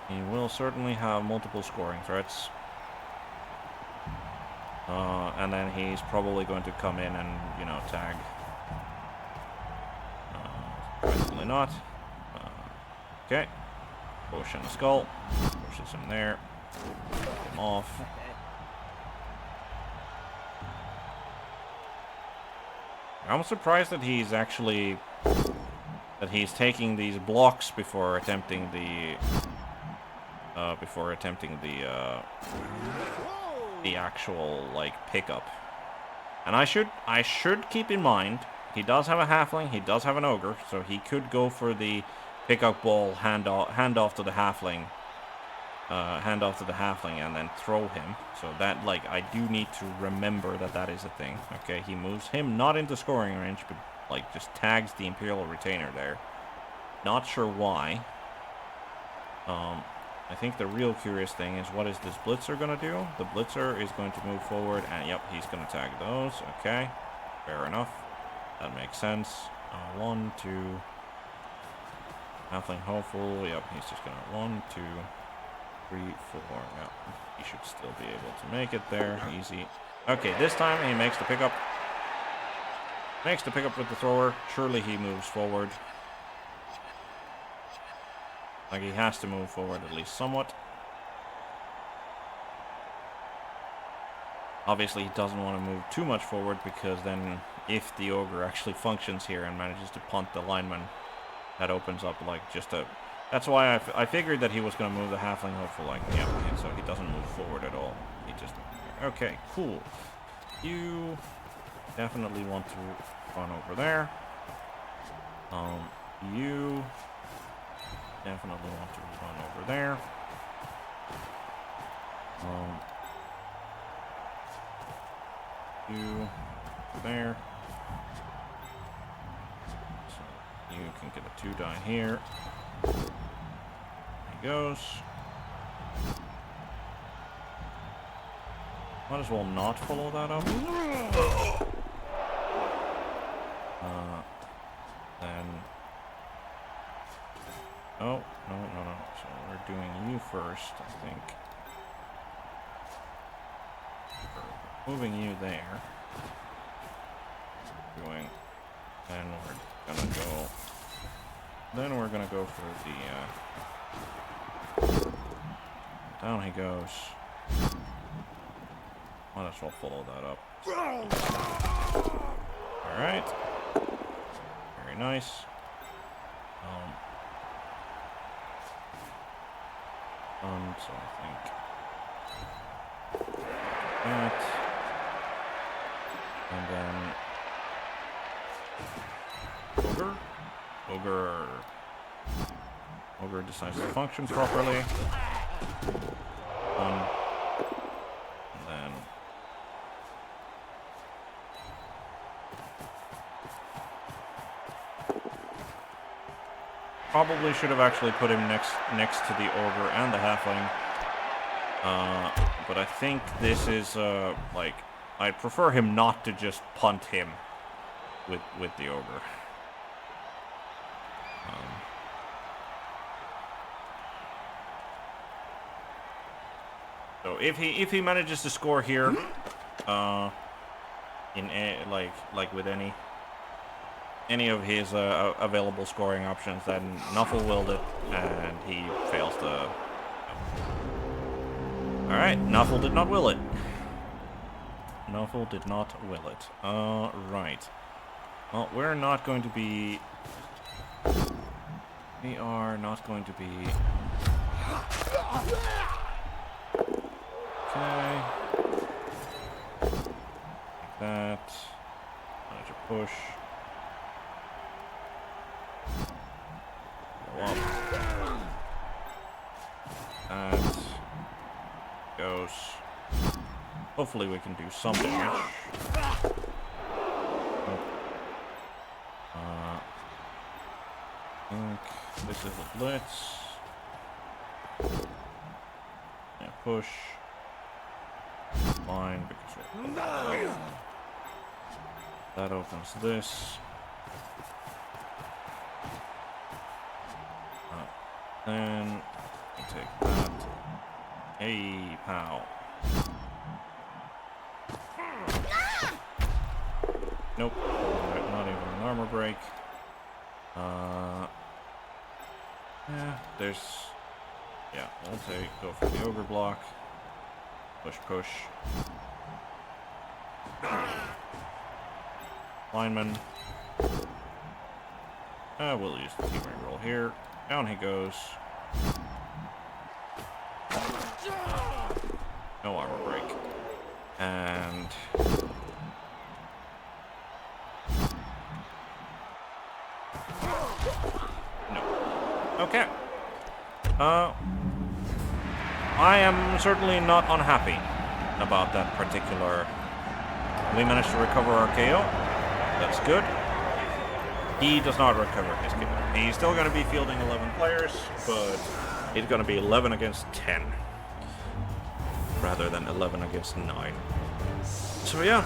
He will certainly have multiple scoring threats. And then he's probably going to come in and, you know, tag. Probably not. Okay. Push in the skull. Pushes him there. Get him off. I'm surprised that he's actually... that he's taking these blocks before attempting the... the actual, like, pickup. And I should keep in mind, he does have a halfling, he does have an ogre, so he could go for the pickup ball, hand off to the halfling, and then throw him. So that, like, I do need to remember that is a thing. Okay, he moves him not into scoring range, but, like, just tags the Imperial Retainer there. Not sure why. I think the real curious thing is, what is this blitzer going to do? The blitzer is going to move forward, and yep, he's going to tag those. Okay, fair enough. That makes sense. 1, 2. Halfling hopeful. Yep, he's just going to 1, 2, 3, 4. Yep, he should still be able to make it there. Easy. Okay, this time he makes the pickup. Makes the pickup with the thrower. Surely he moves forward. Like, he has to move forward at least somewhat. Obviously, he doesn't want to move too much forward, because then if the ogre actually functions here and manages to punt the lineman, that opens up, like, just a That's why I figured that he was going to move the halfling hopeful like, yeah, okay, so he doesn't move forward at all. He just... Okay, cool. You definitely want to run over there. You definitely want to run over there. You there. So you can get a 2 die here. There he goes. Might as well not follow that up. Then... Oh, no. So we're doing you first, I think. We're moving you there. Then we're gonna go... Then we're gonna go for the... Down he goes. Might as well follow that up. Alright. Very nice. So I think that, and then Ogre decides to function properly. And then probably should have actually put him next to the ogre and the halfling. But I think this is like, I'd prefer him not to just punt him with the ogre. So if he manages to score here, like with any of his available scoring options, then Nuffle willed it, and he fails to... Alright, Nuffle did not will it. Nuffle did not will it. Right. Well, we're not going to be... We are not going to be... Okay. Like that. Manage to push. Go up. That goes. Hopefully we can do some damage. I think this is a blitz. Yeah, push. Fine, because we're... That opens this. Then we take that. Hey, pow. Nope. Not even an armor break. Yeah, there's... Yeah, we'll go for the ogre block. Push, push. Lineman. We'll use the teamwork roll here. Down he goes. No armor break. And... No. Okay. I am certainly not unhappy about that particular... We managed to recover our KO. That's good. He does not recover his KO. He's still going to be fielding 11 players, but he's going to be 11 against 10. Rather than 11 against 9. So yeah.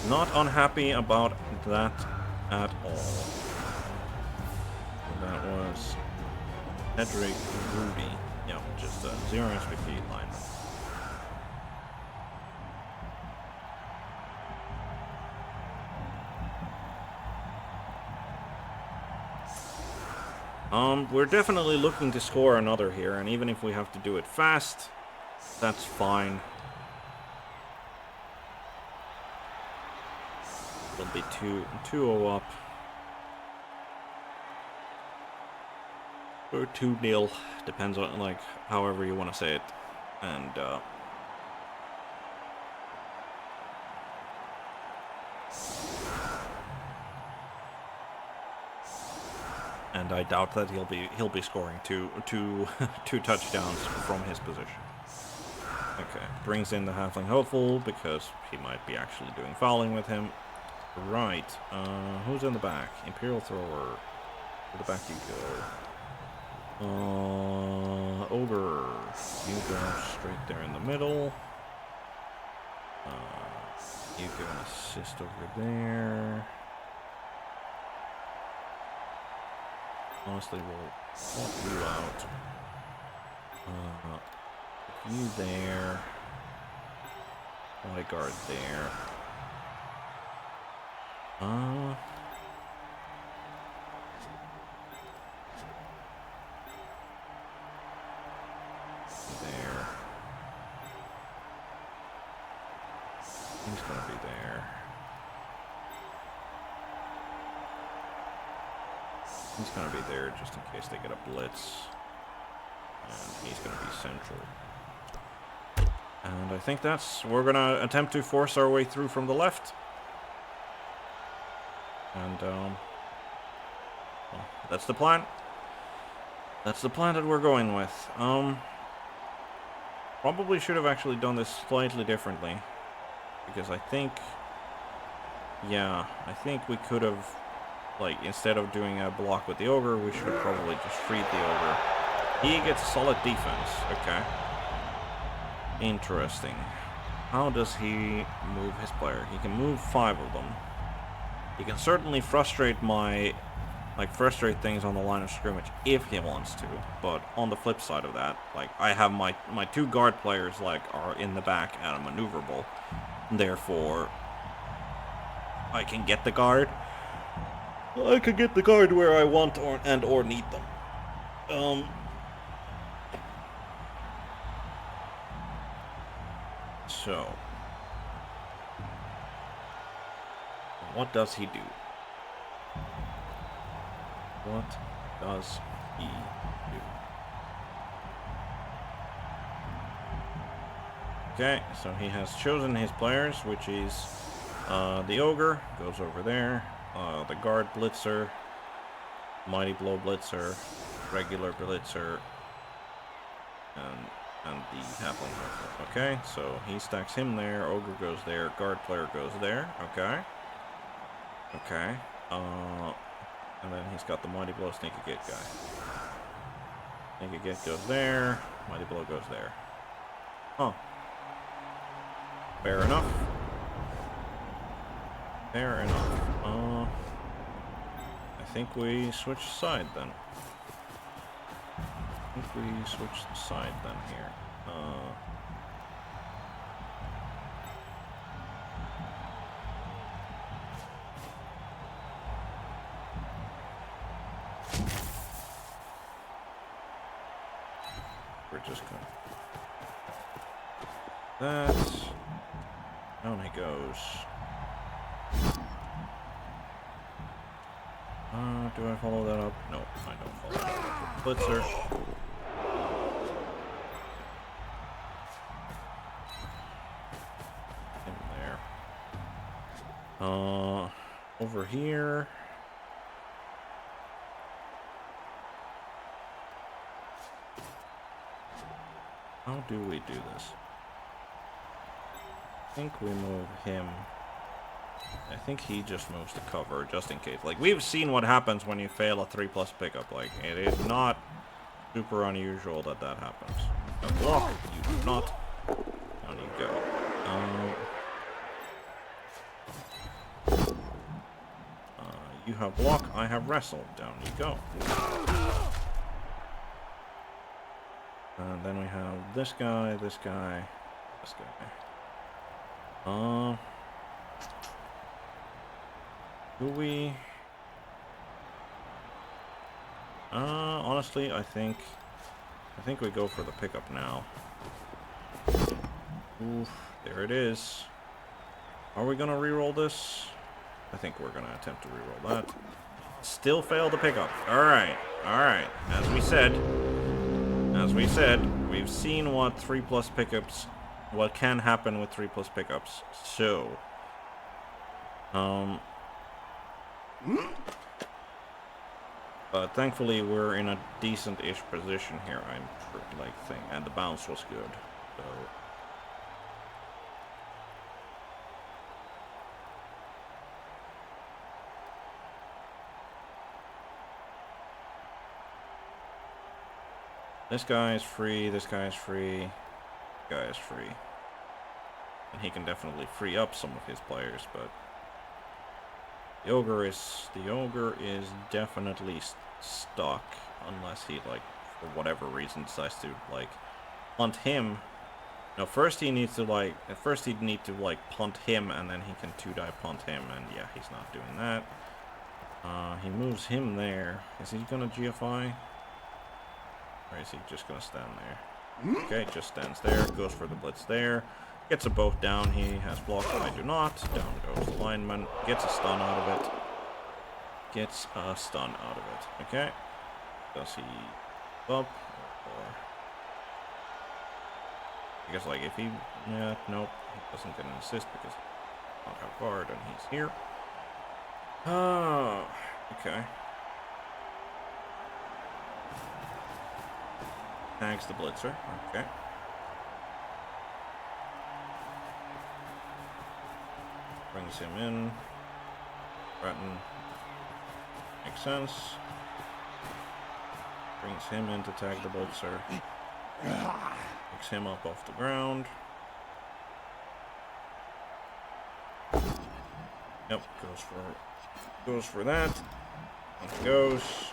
Not unhappy about that at all. So that was Edric Rudy. Yeah, just a 0 SPP lineman. We're definitely looking to score another here, and even if we have to do it fast, that's fine. It'll be 2-0 up. Or 2-0. Depends on, like, however you want to say it. And I doubt that he'll be scoring two touchdowns from his position. Okay, brings in the halfling hopeful because he might be actually doing fouling with him. Right, who's in the back? Imperial thrower. To the back you go. Ogre, you go straight there in the middle. You go and assist over there. Honestly, we'll help you out. You there. Bodyguard there. There. He's gonna be there. He's gonna be there just in case they get a blitz. And he's gonna be central. And I think we're gonna attempt to force our way through from the left. And, well, that's the plan. That's the plan that we're going with. Probably should have actually done this slightly differently. Because I think we could have, like, instead of doing a block with the ogre, we should have probably just freed the ogre. He gets solid defense. Okay. Interesting. How does he move his player? He can move 5 of them. He can certainly frustrate things on the line of scrimmage if he wants to. But on the flip side of that, like, I have my 2 guard players, like, are in the back and are maneuverable. Therefore, I can get the guard. I can get the guard where I want or need them. So, what does he do? What does he do? Okay, so he has chosen his players, which is the ogre goes over there, the guard blitzer, mighty blow blitzer, regular blitzer, and the halfling hopeful. Okay, so he stacks him there, ogre goes there, guard player goes there. Okay. Okay. And then he's got the mighty blow sneaky gate guy. Sneaky gate goes there, mighty blow goes there. Huh. Fair enough. Fair enough. I think we switch side then. Here. We're just going. That. Down he goes. Do I follow that up? No, I don't follow that up with Blitzer. In there. Over here. How do we do this? I think we move him. I think he just moves to cover, just in case. Like, we've seen what happens when you fail a 3+ pickup. Like, it is not super unusual that happens. A block, you do not. Down you go. You have block, I have wrestle. Down you go. And then we have this guy, this guy, this guy. Do we? Honestly, I think we go for the pickup now. Oof, there it is. Are we gonna re-roll this? I think we're gonna attempt to re-roll that. Still failed the pickup. Alright, alright. As we said, we've seen what 3+ pickups, what can happen with 3+ pickups. So, but thankfully we're in a decent-ish position here, and the bounce was good. So. This guy is free, this guy is free, this guy is free. And he can definitely free up some of his players, but the ogre is definitely stuck unless he, like, for whatever reason decides to, like, punt him. No, first he'd need to punt him, and then he can 2-die punt him, and yeah, he's not doing that. He moves him there. Is he gonna GFI? Or is he just gonna stand there? Okay, just stands there, goes for the blitz there. Gets a both down, he has blocked, I do not. Down goes the lineman, gets a stun out of it. Gets a stun out of it, okay. Does he up? Or I guess, like, if he, yeah, nope, he doesn't get an assist because he's not how guard and he's here. Oh, okay. Tags the blitzer, okay. Brings him in. Threaten. Makes sense. Brings him in to tag the blitzer. Picks him up off the ground. Yep, goes for that. And goes.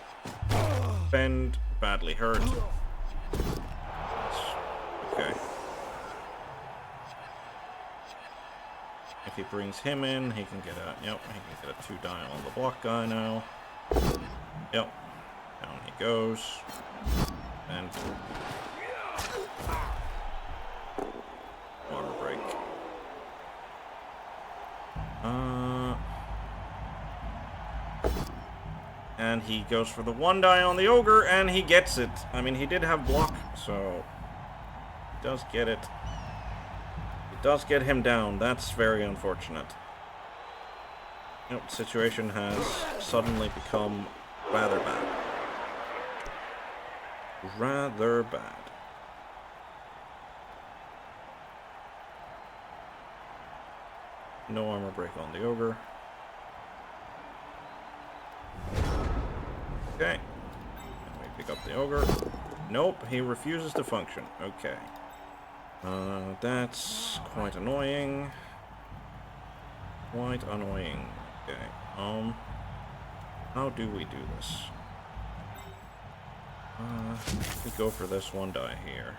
Bend. Badly hurt. Okay. If he brings him in, he can get a 2-die on the block guy now. Yep. Down he goes. And armor break. And he goes for the 1-die on the ogre, and he gets it. I mean, he did have block, so he does get it. It does get him down. That's very unfortunate. Yep, situation has suddenly become rather bad. Rather bad. No armor break on the ogre. Okay. And we pick up the ogre. Nope, he refuses to function. Okay. That's quite annoying. Quite annoying. Okay. How do we do this? We go for this 1-die here.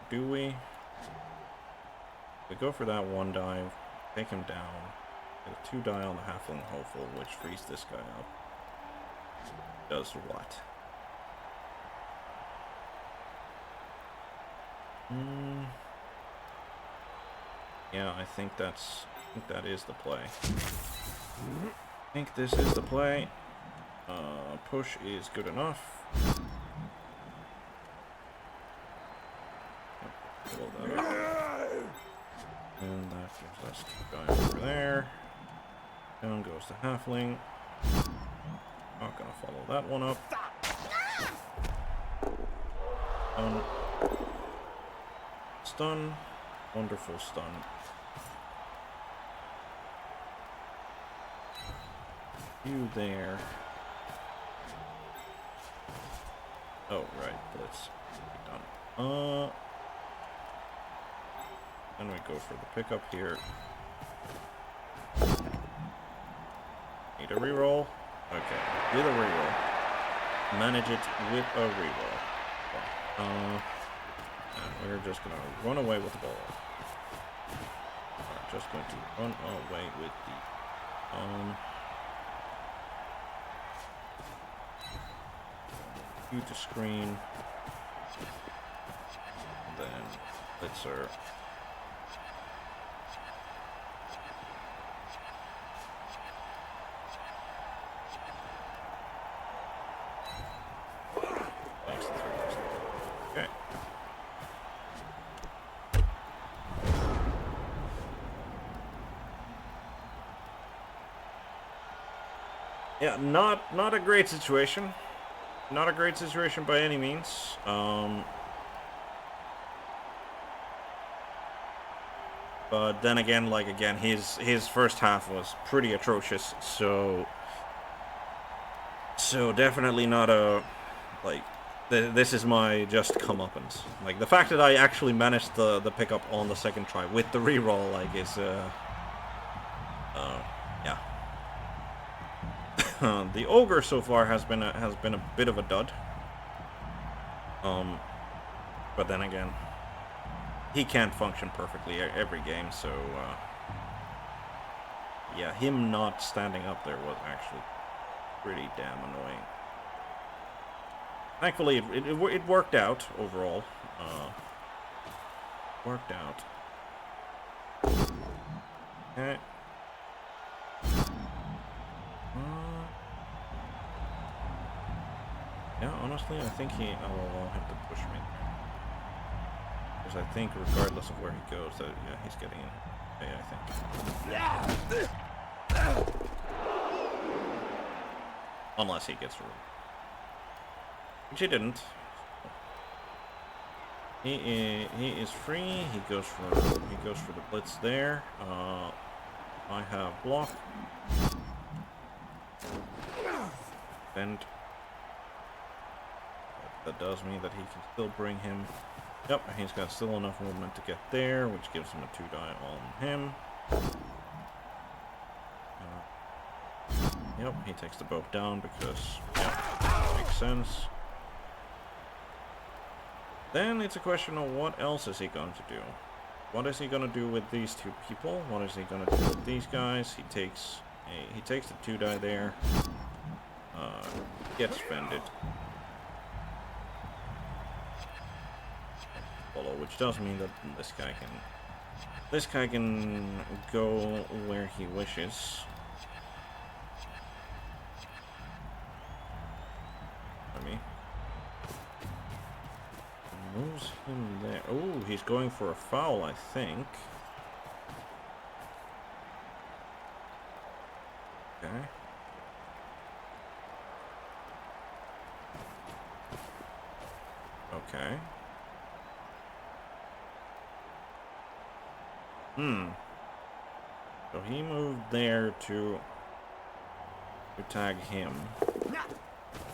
Do we? We go for that 1-die, take him down. Get a 2-die on the halfling hopeful, which frees this guy up. Does what? Yeah, I think that is the play. I think this is the play. Push is good enough. Blow that up. And that gives us 2 guys over there. Down goes the halfling. Not gonna follow that one up. Stun. Wonderful stun. You there. Oh, right. Blitz. Done. Then we go for the pickup here. Need a reroll. Okay. With a reroll. Manage it with a reroll. And we're just gonna run away with the ball. We're just going to run away with the view to screen. And then blitzer. Yeah, not a great situation. Not a great situation by any means. But then again, like again, his first half was pretty atrocious. So definitely not a like. This is my just comeuppance. Like the fact that I actually managed the pickup on the second try with the reroll, like is yeah. The ogre so far has been a bit of a dud. But then again, he can't function perfectly every game, so yeah, him not standing up there was actually pretty damn annoying. Thankfully, it worked out overall. Worked out. Okay. Yeah, honestly, I think I'll allow him to push me. Because I think, regardless of where he goes, that yeah, he's getting in. Okay, I think. Unless he gets through. Which he didn't. He is free. He goes for the blitz there. I have block. Bend. That does mean that he can still bring him. Yep, he's got still enough movement to get there, which gives him a 2-die on him. Yep, he takes the boat down because, yep, makes sense. Then it's a question of what else is he going to do? What is he going to do with these two people? What is he going to do with these guys? He takes the 2-die there. Gets fended. Follow, which does mean that this guy can go where he wishes. Moves him there. Oh, he's going for a foul, I think. Okay. Okay. So he moved there to tag him.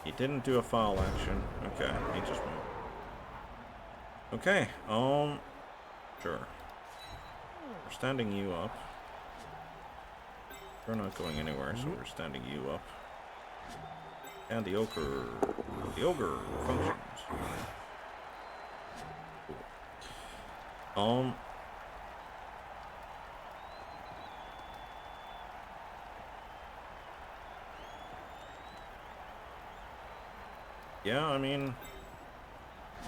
He didn't do a foul action. Okay, he just moved. Okay, sure. We're standing you up. We're not going anywhere, so we're standing you up. And the ogre functions. Cool. Yeah, I mean,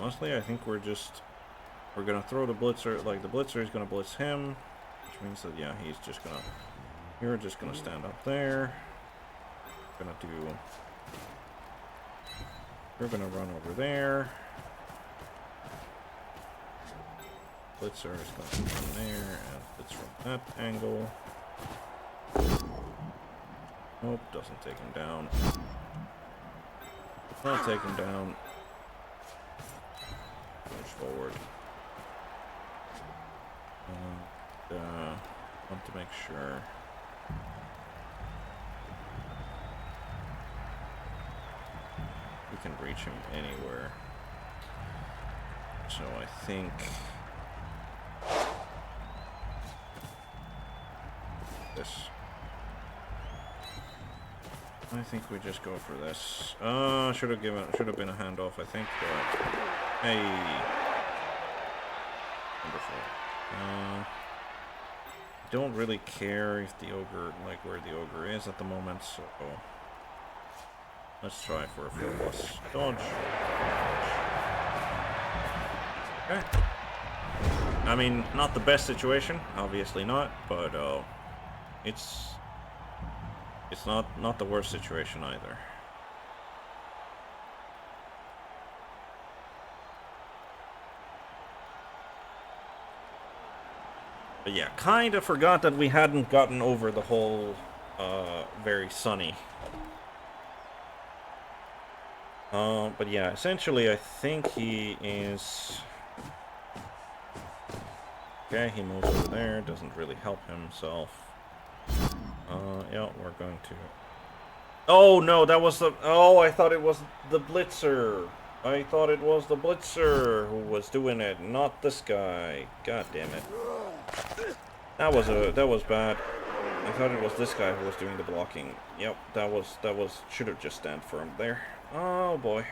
honestly, I think we're gonna throw the blitzer, like the blitzer is gonna blitz him, which means that, yeah, you're just gonna stand up there. You're gonna run over there. Blitzer is gonna run there, and blitz from that angle. Nope, doesn't take him down. Not take him down. Push forward. And, want to make sure. We can reach him anywhere. So I think this. I think we just go for this. Should have been a handoff, I think, but hey. Wonderful. Don't really care if the ogre, like where the ogre is at the moment, so let's try for a 4+ dodge. Okay. I mean, not the best situation, obviously not, but it's not the worst situation either. But yeah, kind of forgot that we hadn't gotten over the whole very sunny But yeah, essentially I think he is... Okay, he moves over there, doesn't really help himself. Yeah, we're going to... Oh, no, that was the... Oh, I thought it was the Blitzer. I thought it was the Blitzer who was doing it, not this guy. God damn it. That was bad. I thought it was this guy who was doing the blocking. Yep, that was should have just stand firm there. Oh boy.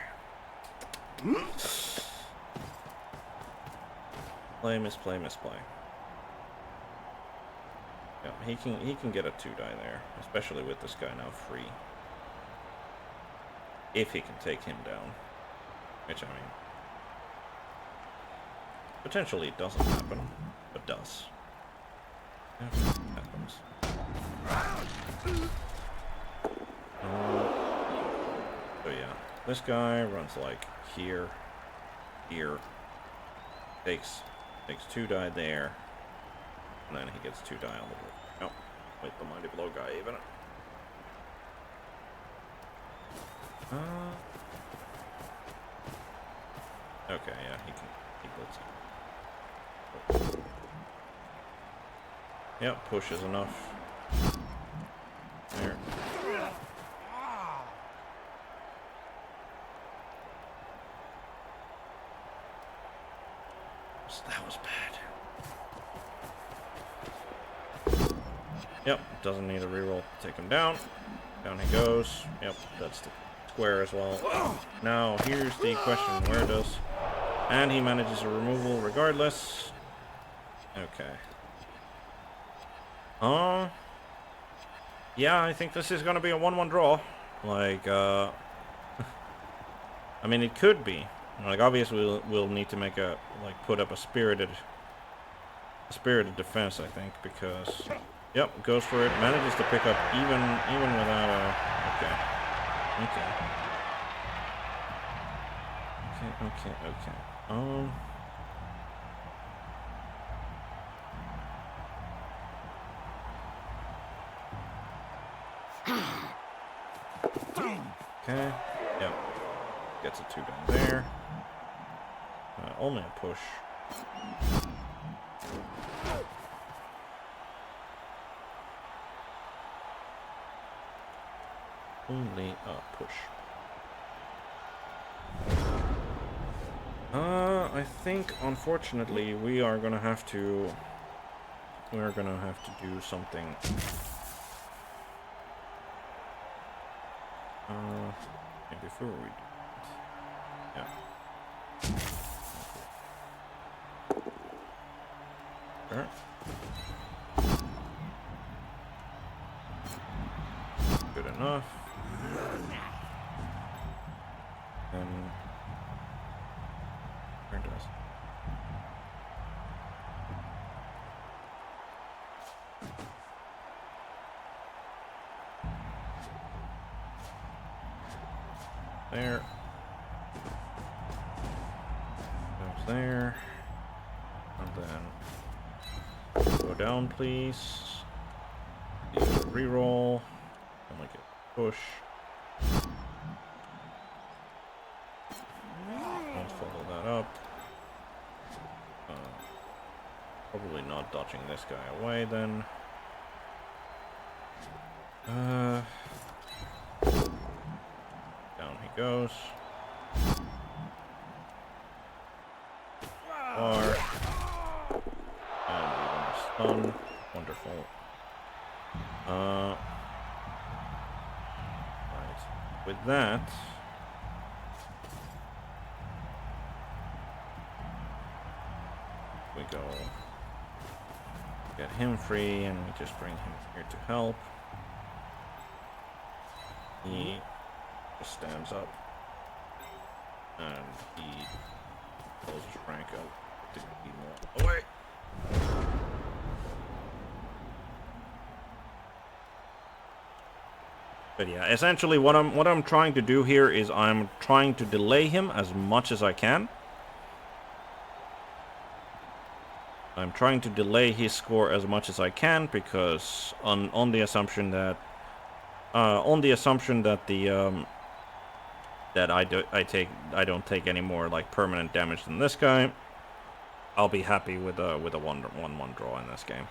Play, misplay, misplay. Yeah, he can get a 2-die there, especially with this guy now free. If he can take him down. Which I mean, potentially it doesn't happen, but does. Yeah, happens. So yeah, this guy runs like here, takes 2-die there, and then he gets 2-die on the blue. Oh, wait, the mighty blow guy even. Okay, yeah, he blitz it. Yep, push is enough. There. That was bad. Yep, doesn't need a reroll. Take him down. Down he goes. Yep, that's the square as well. Now, here's the question. Where does... And he manages a removal regardless. Okay. Yeah, I think this is gonna be a 1-1 draw. Like, I mean, it could be. Like, obviously, we'll need to make a, like, put up a spirited defense, I think, because... Yep, goes for it. Manages to pick up even without a... Okay. Okay. Yep. Gets a 2 down there. Only a push. Only a push. I think, unfortunately, we are gonna have to do something. And before we do that, yeah. Sure. Good enough. And where does? There. Goes there. And then go down, please. Reroll. And like a push. Let's follow that up. Probably not dodging this guy away then. Down he goes. Bar. And even a stun. Wonderful. Right. With that, we go get him free, and we just bring him here to help. He just stands up, and he pulls his rank up to be more away. But yeah, essentially what I'm trying to do here is I'm trying to delay him as much as I can. I'm trying to delay his score as much as I can because on the assumption that the that I don't take any more like permanent damage than this guy, I'll be happy with a 1-1 draw in this game.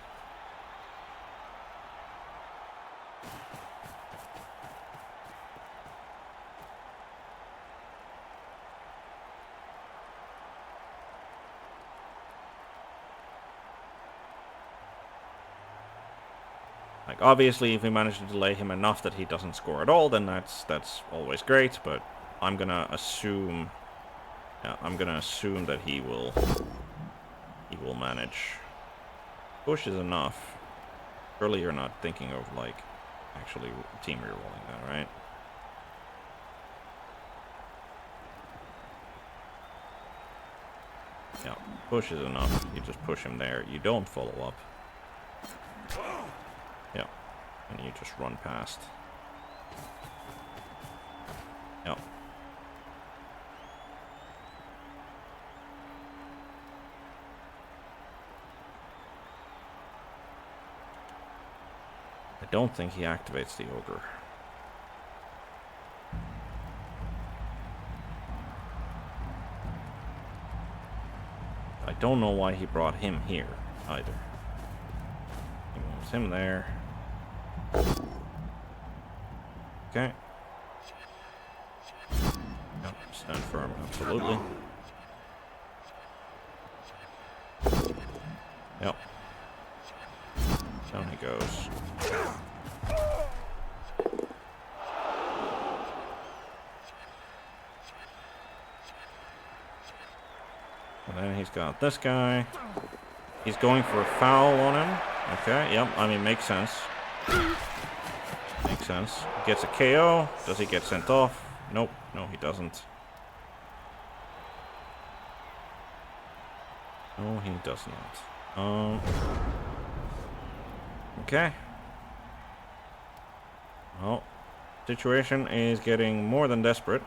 Like, obviously, if we manage to delay him enough that he doesn't score at all, then that's always great. But I'm gonna assume, yeah, I'm gonna assume that he will manage. Push is enough. Surely you're not thinking of like actually team rerolling that, right? Yeah, push is enough. You just push him there. You don't follow up. Yeah, and you just run past. Yeah. I don't think he activates the ogre. I don't know why he brought him here either. He moves him there. Okay. Yep, stand firm, absolutely. Yep. Down he goes. And then he's got this guy. He's going for a foul on him. Okay, yep, I mean, makes sense. Makes sense. Gets a KO. Does he get sent off? Nope. No, he doesn't. No, he does not. Okay. Well, situation is getting more than desperate.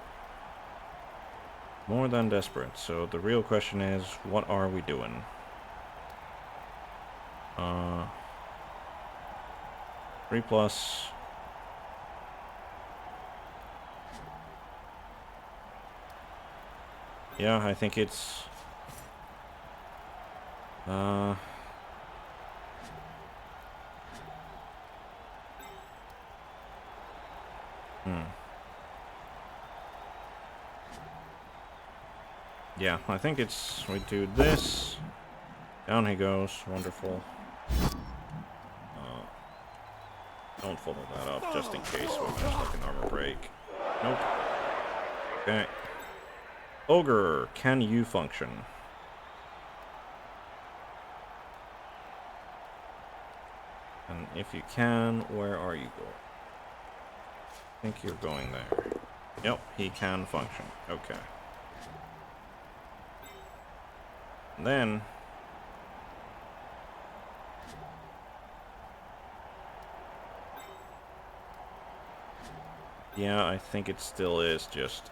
More than desperate. So the real question is, what are we doing? 3+. Yeah, I think it's... Yeah, I think it's... We do this. Down he goes. Wonderful. Don't follow that up, just in case we manage like an armor break. Nope. Okay. Ogre, can you function? And if you can, where are you going? I think you're going there. Yep, he can function. Okay. And then... Yeah, I think it still is just...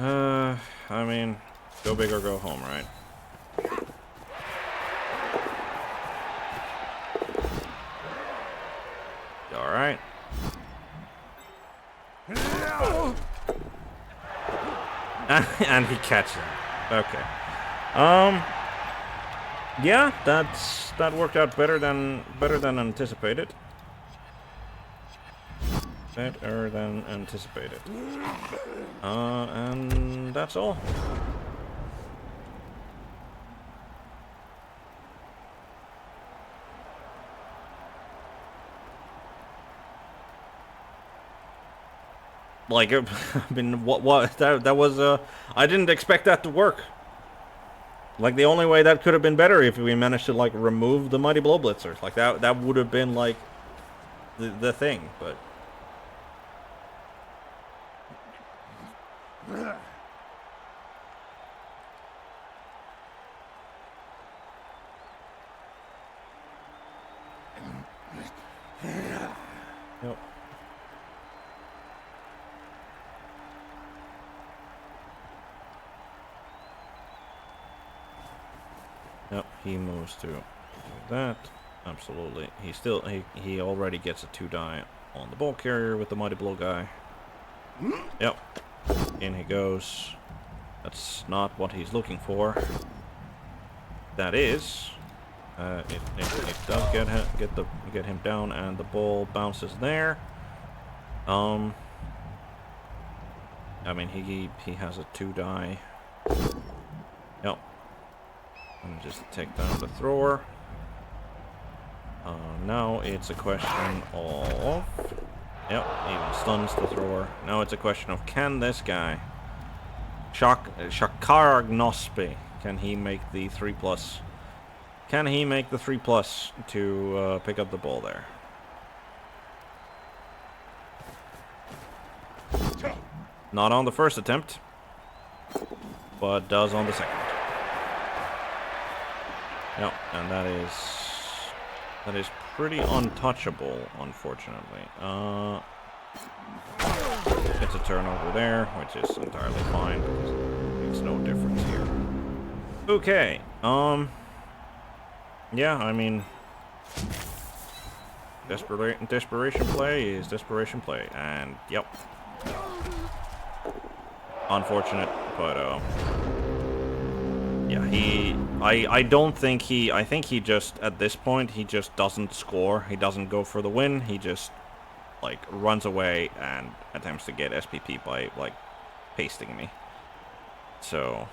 I mean, go big or go home, right? Alright. And he catches him. Okay. Yeah, that worked out better than anticipated. Better than anticipated. And that's all. Like, I mean, what that was, I didn't expect that to work. Like, the only way that could have been better if we managed to, like, remove the Mighty Blow Blitzers. Like, that would have been, like, the thing, but... Yep. Yep, he moves to do that. Absolutely. He already gets a 2 die on the ball carrier with the Mighty Blow guy. Yep. In he goes. That's not what he's looking for. That is. It does get him down, and the ball bounces there. I mean, he has a 2-die. Yep. And just take down the thrower. Now it's a question of... Yep, even stuns the thrower. Now it's a question of, can this guy, Shakaragnospe, can he make the 3+? Can he make the 3+ to pick up the ball there? Not on the first attempt, but does on the second. Yep, and that is pretty untouchable, unfortunately. It's a turnover there, which is entirely fine because it makes no difference here. Okay, yeah, I mean, desperation play is desperation play, and yep. Unfortunate, but yeah, I don't think I think he just, at this point, he just doesn't score. He doesn't go for the win. He just, like, runs away and attempts to get SPP by, like, pasting me. So...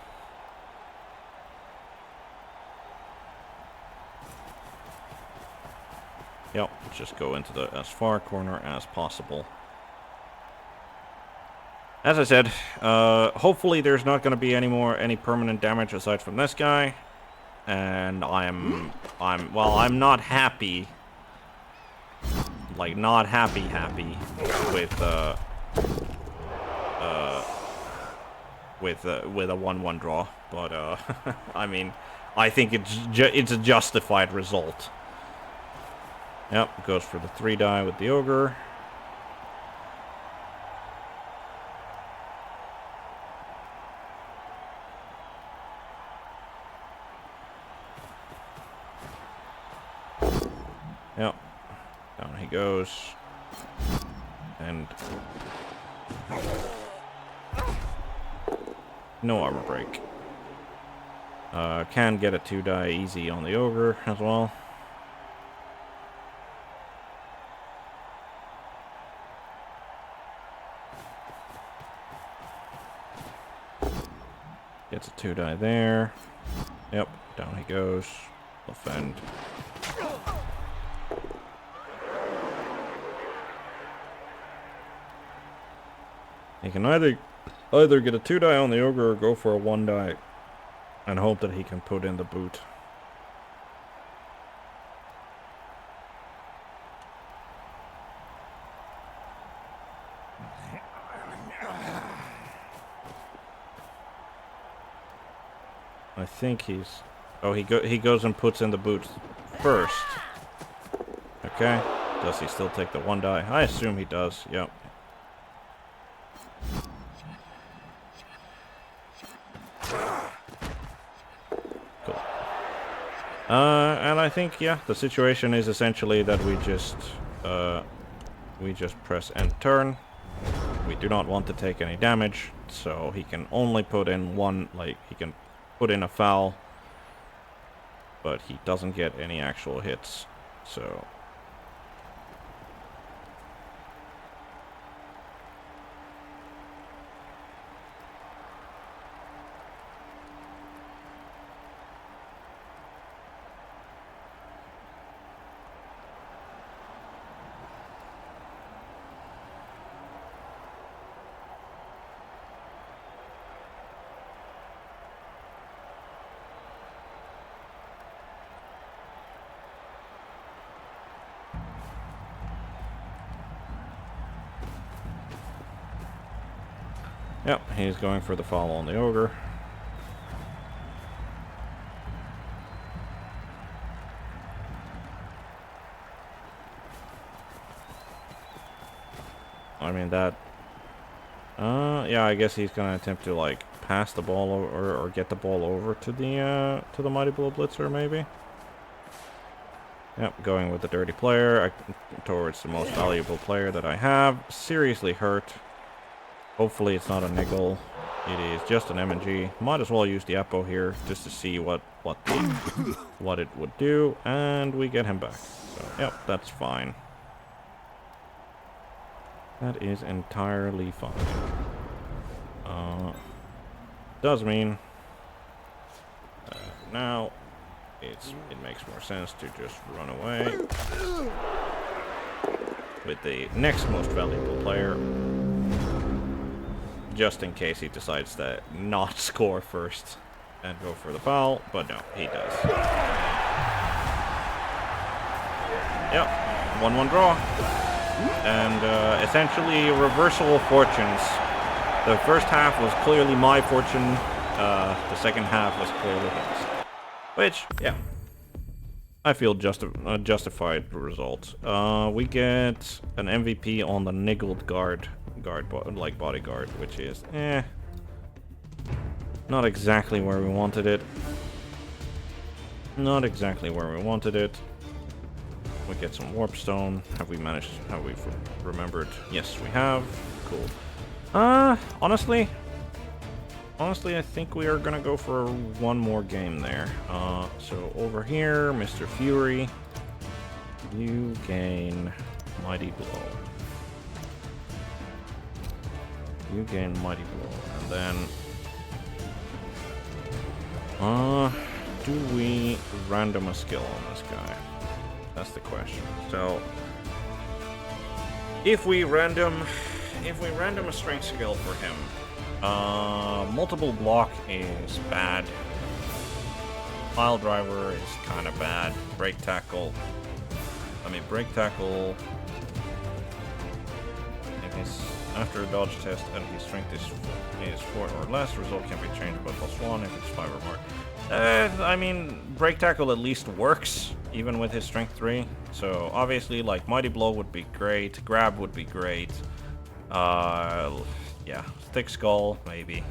Yep, just go into the as far corner as possible. As I said, hopefully there's not going to be any permanent damage aside from this guy. And I'm not happy. Like, not happy with with a 1-1 draw, but I mean, I think it's a justified result. Yep, goes for the 3-die with the ogre. Yep, down he goes, and no armor break. Can get a 2-die easy on the ogre as well. Gets a 2-die there. Yep, down he goes. Defend. He can either get a 2-die on the ogre or go for a 1-die and hope that he can put in the boot. I think he's... Oh, he goes and puts in the boot first. Okay. Does he still take the 1-die? I assume he does. Yep. Cool. And I think, yeah, the situation is essentially that we just press end turn. We do not want to take any damage, so he can only put in one, like, he can put in a foul, but he doesn't get any actual hits, so... Yep, he's going for the follow on the ogre. I mean, that... yeah, I guess he's gonna attempt to, like, pass the ball or get the ball over to the Mighty Blow Blitzer, maybe? Yep, going with the dirty player towards the most valuable player that I have. Seriously hurt. Hopefully it's not a niggle. It is just an M&G. Might as well use the Apo here just to see what it would do, and we get him back. So, yep, that's fine. That is entirely fine. Does mean now it makes more sense to just run away with the next most valuable player, just in case he decides to not score first and go for the foul, but no, he does. Yep, 1-1 draw. And essentially reversal of fortunes. The first half was clearly my fortune, the second half was clearly his. Which, yeah, I feel a justified result. We get an MVP on the niggled like bodyguard, which is, not exactly where we wanted it. Not exactly where we wanted it. We get some warpstone. Have we remembered? Yes, we have. Cool. Honestly, I think we are gonna go for one more game there. So over here, Mr. Fury, you gain Mighty Blow. You gain Mighty Blow, and then, do we random a skill on this guy? That's the question. So, if we random a strength skill for him, multiple block is bad. Pile driver is kind of bad. Brake tackle. If it's after a dodge test and his strength is 4 or less, result can be changed by +1 if it's 5 or more. I mean, brake tackle at least works, even with his strength 3. So obviously, like, Mighty Blow would be great, grab would be great. Yeah, thick skull, maybe.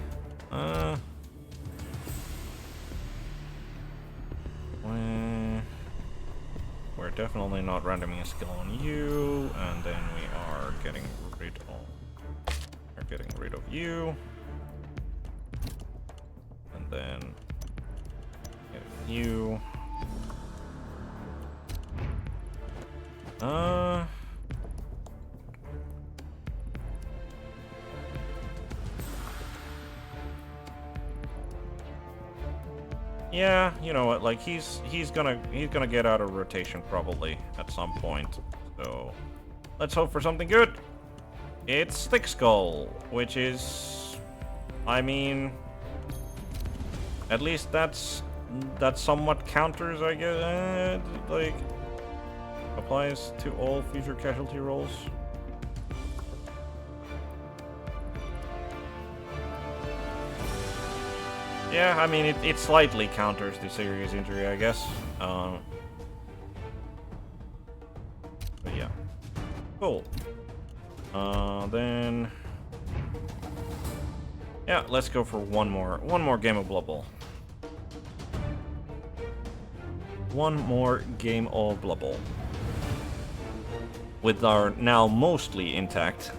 We're definitely not randoming a skill on you, and then we are getting rid of you. And then you. Yeah, you know what? Like he's gonna get out of rotation probably at some point. So let's hope for something good. It's Thick Skull, which is, I mean, at least that somewhat counters, I guess, like, applies to all future casualty rolls. Yeah, I mean, it slightly counters the serious injury, I guess. But yeah. Cool. Then... yeah, let's go for one more game of Blood Bowl. One more game of Blood Bowl. With our now mostly intact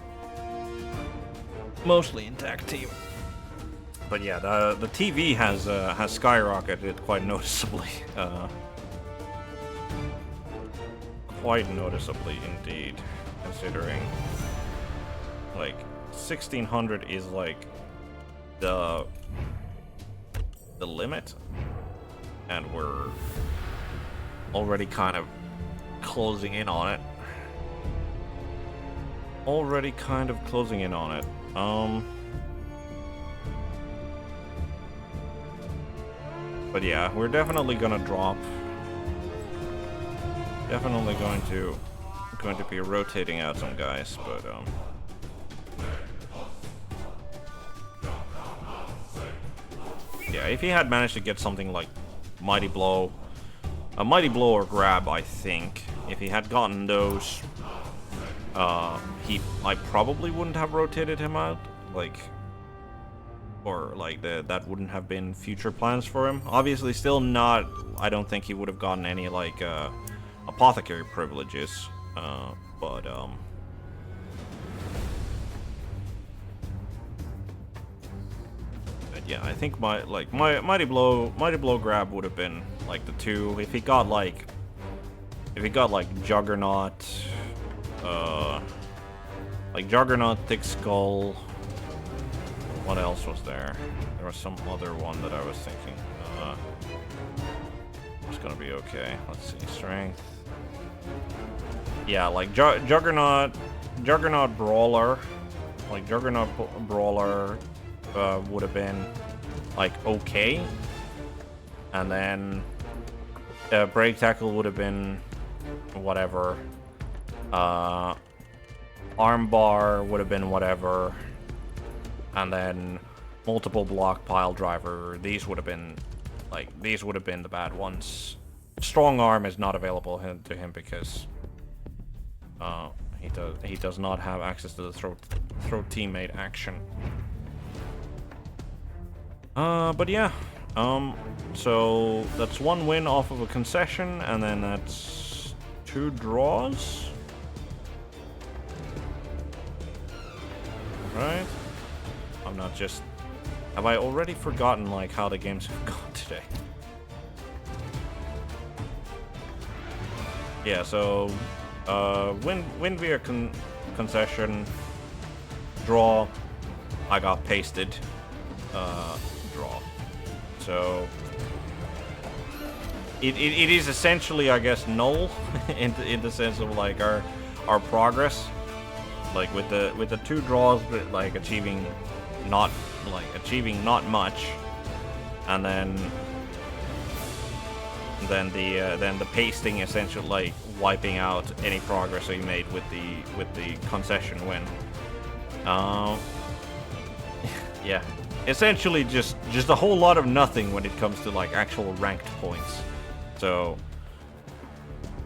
team. But yeah, the TV has skyrocketed quite noticeably. Quite noticeably indeed, considering like 1600 is like the limit, and we're already kind of closing in on it. But yeah, we're definitely gonna drop. Definitely going to be rotating out some guys, but yeah, if he had managed to get something like Mighty Blow, a Mighty Blow or Grab, I think if he had gotten those, I probably wouldn't have rotated him out, like. Or like that wouldn't have been future plans for him. Obviously, still not. I don't think he would have gotten any like a apothecary privileges, but yeah, I think my mighty blow grab would have been like the 2 if he got like Juggernaut, Thick Skull. What else was there? There was some other one that I was thinking. It's gonna be okay. Let's see, strength. Yeah, like Juggernaut Brawler, like Juggernaut Brawler would have been like okay, and then Break Tackle would have been whatever. Armbar would have been whatever, and then multiple block pile driver. These would have been the bad ones. Strong arm is not available to him because he does not have access to the throw teammate action. But yeah, so that's 1 win off of a concession, and then that's 2 draws. Right? I'm not just... Have I already forgotten, like, how the games have gone today? Yeah, so, win via concession, draw, I got pasted, draw. So, it is essentially, I guess, null, in the sense of, like, our progress. Like with the 2 draws, but like achieving not much, and then the pasting essentially like wiping out any progress that you made with the concession win. Yeah, essentially just a whole lot of nothing when it comes to like actual ranked points. So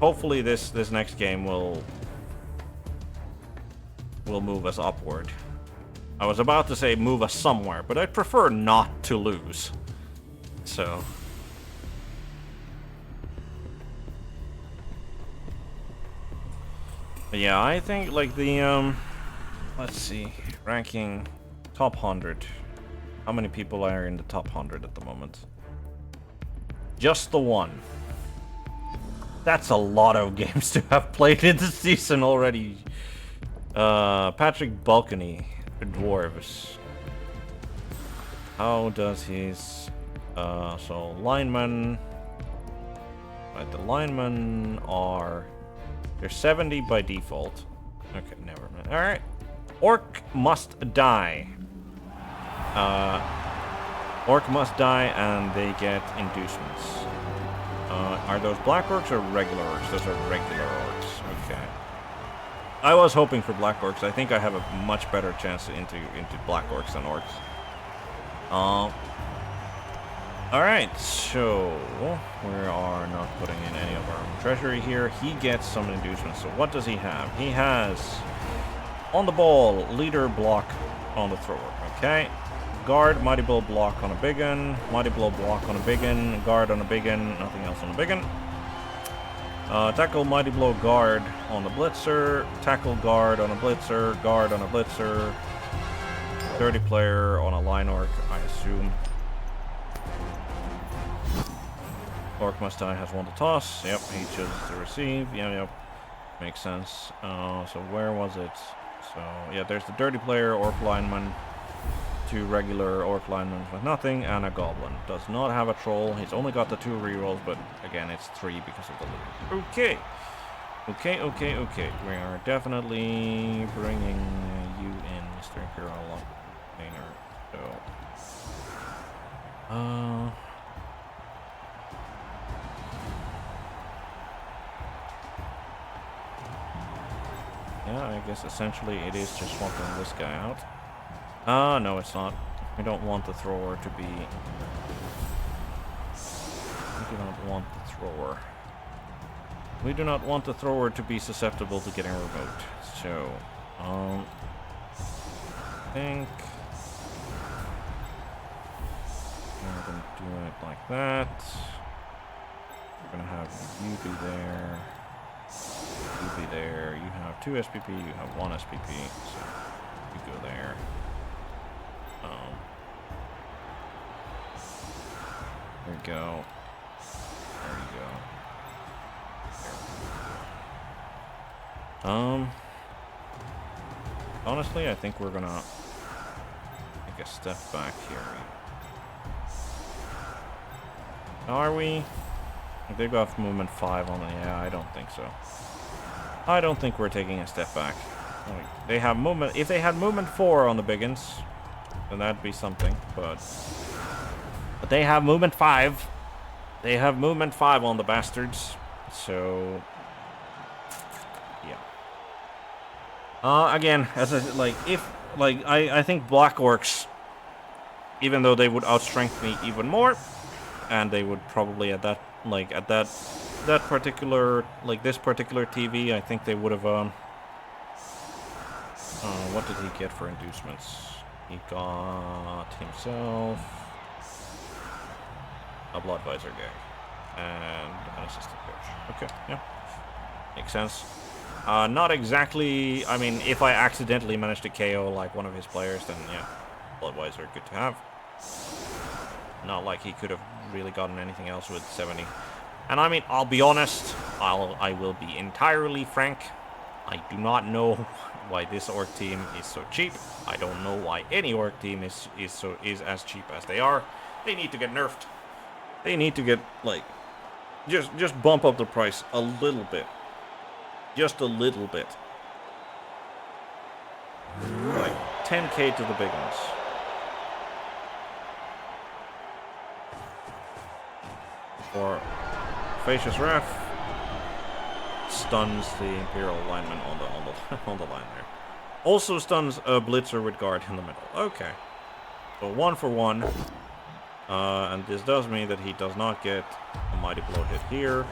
hopefully this next game will move us upward. I was about to say move us somewhere, but I'd prefer not to lose. So... But yeah, I think like the, let's see, ranking top 100. How many people are in the top 100 at the moment? Just the 1. That's a lot of games to have played in this season already. Patrick Balcony, Dwarves. How does his... so linemen... Right, the linemen are... They're 70 by default. Okay, never mind. Alright. Orc must die. Orc must die and they get inducements. Are those black orcs or regular orcs? Those are regular orcs. Okay. I was hoping for black orcs. I think I have a much better chance into black orcs than orcs. Alright, so we are not putting in any of our own treasury here. He gets some inducements. So what does he have? He has on the ball, leader block on the thrower. Okay. Guard, mighty blow block on a big un, mighty blow block on a big un, guard on a big un, nothing else on a big un. Tackle, mighty blow, guard on the blitzer, tackle, guard on a blitzer, guard on a blitzer, dirty player on a line orc, I assume. Orc must die has 1 to toss. Yep, he chooses to receive. Yep. Makes sense. So where was it? So yeah, there's the dirty player, orc lineman, 2 regular orc linemen with nothing, and a goblin. Does not have a troll. He's only got the 2 rerolls, but again, it's 3 because of the loot. Okay. Okay. We are definitely bringing you in, Mr. Imperial Nobility. So, yeah, I guess essentially it is just swapping this guy out. No, it's not. We don't want the thrower to be... We do not want the thrower. We do not want the thrower to be susceptible to getting revoked. So, I think... We're gonna do it like that. We're gonna have you be there. You be there. You have 2 SPP. You have 1 SPP. So you go there. There you go. There you go. Honestly, I think we're gonna take a step back here. Are we? They've got movement 5 on it. Yeah, I don't think so. I don't think we're taking a step back. They have movement. If they had movement 4 on the biggins, then that'd be something. But they have movement 5. They have movement 5 on the bastards. So yeah. Again, as I think Black Orcs, even though they would outstrength me even more, and they would probably at that particular this particular TV, I think they would have what did he get for inducements? He got himself a Blood Visor gag and an assistant coach. Okay, yeah, makes sense. Not exactly. I mean, if I accidentally managed to KO like one of his players, then yeah, Blood Visor, good to have. Not like he could have really gotten anything else with 70. And I mean, I'll be honest, I will be entirely frank. I do not know why this orc team is so cheap. I don't know why any orc team is as cheap as they are. They need to get nerfed. They need to get just bump up the price a little bit. Just a little bit. Like 10k to the big ones. Or Facious Wrath stuns the Imperial lineman on the line there. Also stuns a Blitzer with guard in the middle. Okay. So 1 for 1. And this does mean that he does not get a Mighty Blow hit here.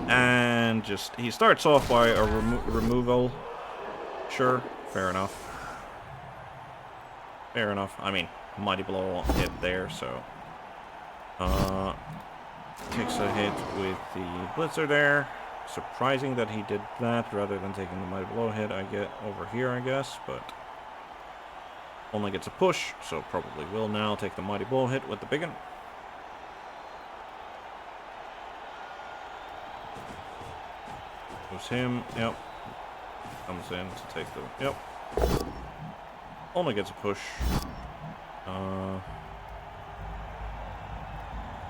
And just, he starts off by a removal. Sure, fair enough. Fair enough. I mean, Mighty Blow hit there, so... takes a hit with the Blitzer there. Surprising that he did that rather than taking the Mighty Blow hit I get over here, I guess, but... only gets a push, so probably will now take the Mighty Blow hit with the biggin. Moves him, yep. Comes in to take the, yep. Only gets a push.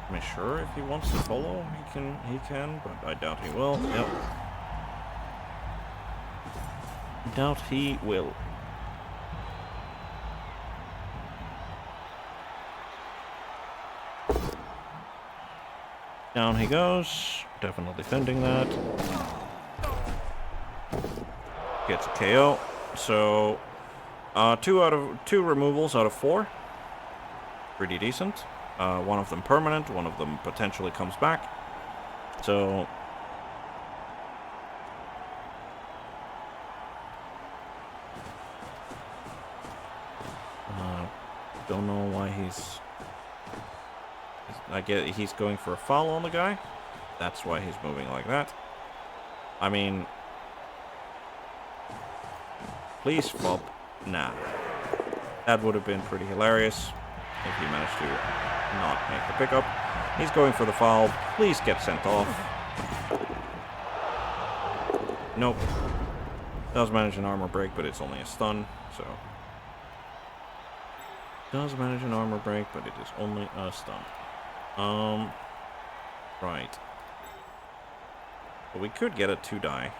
Am I sure if he wants to follow, he can, but I doubt he will. Yep. Doubt he will. Down he goes. Definitely defending that. Gets a KO. So, 2 removals out of 4. Pretty decent. One of them permanent. One of them potentially comes back. So, don't know why I get he's going for a foul on the guy. That's why he's moving like that. I mean, please flop. Nah. That would have been pretty hilarious if he managed to not make the pickup. He's going for the foul. Please get sent off. Nope. Does manage an armor break, but it's only a stun, so... Does manage an armor break, but it is only a stun. Right. But we could get a 2-die.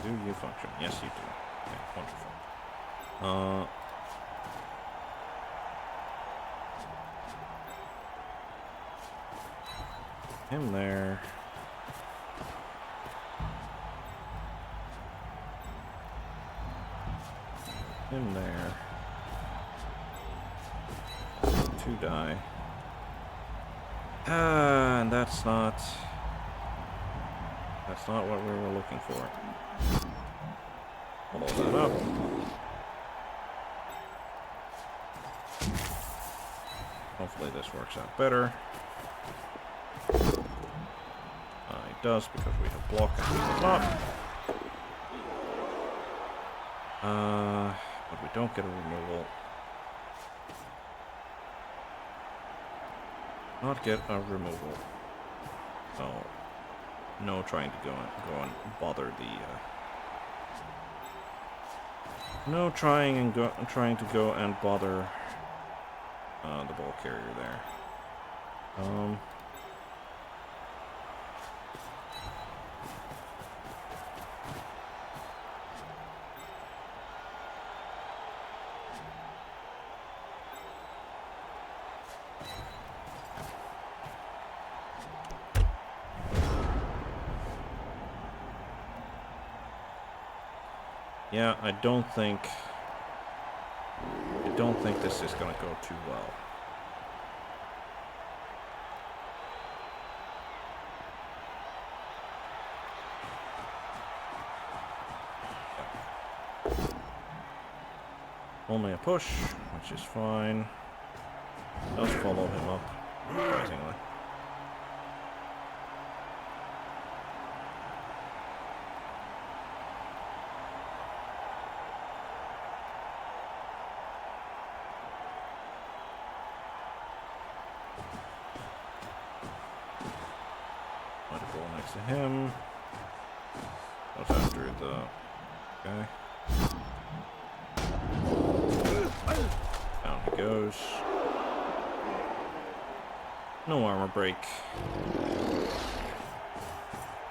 Do you function? Yes, you do. Okay, wonderful. Him there. Him there. 2-die. And that's not what we were looking for. Hold all that up. Hopefully this works out better. it does because we have block and he does not. But we don't get a removal. Not get a removal. So no trying to go and bother the no trying to go and bother the ball carrier there. Yeah, I don't think this is gonna go too well. Only a push, which is fine. Does follow him up, surprisingly. Next to him. Goes after the guy. Down he goes. No armor break.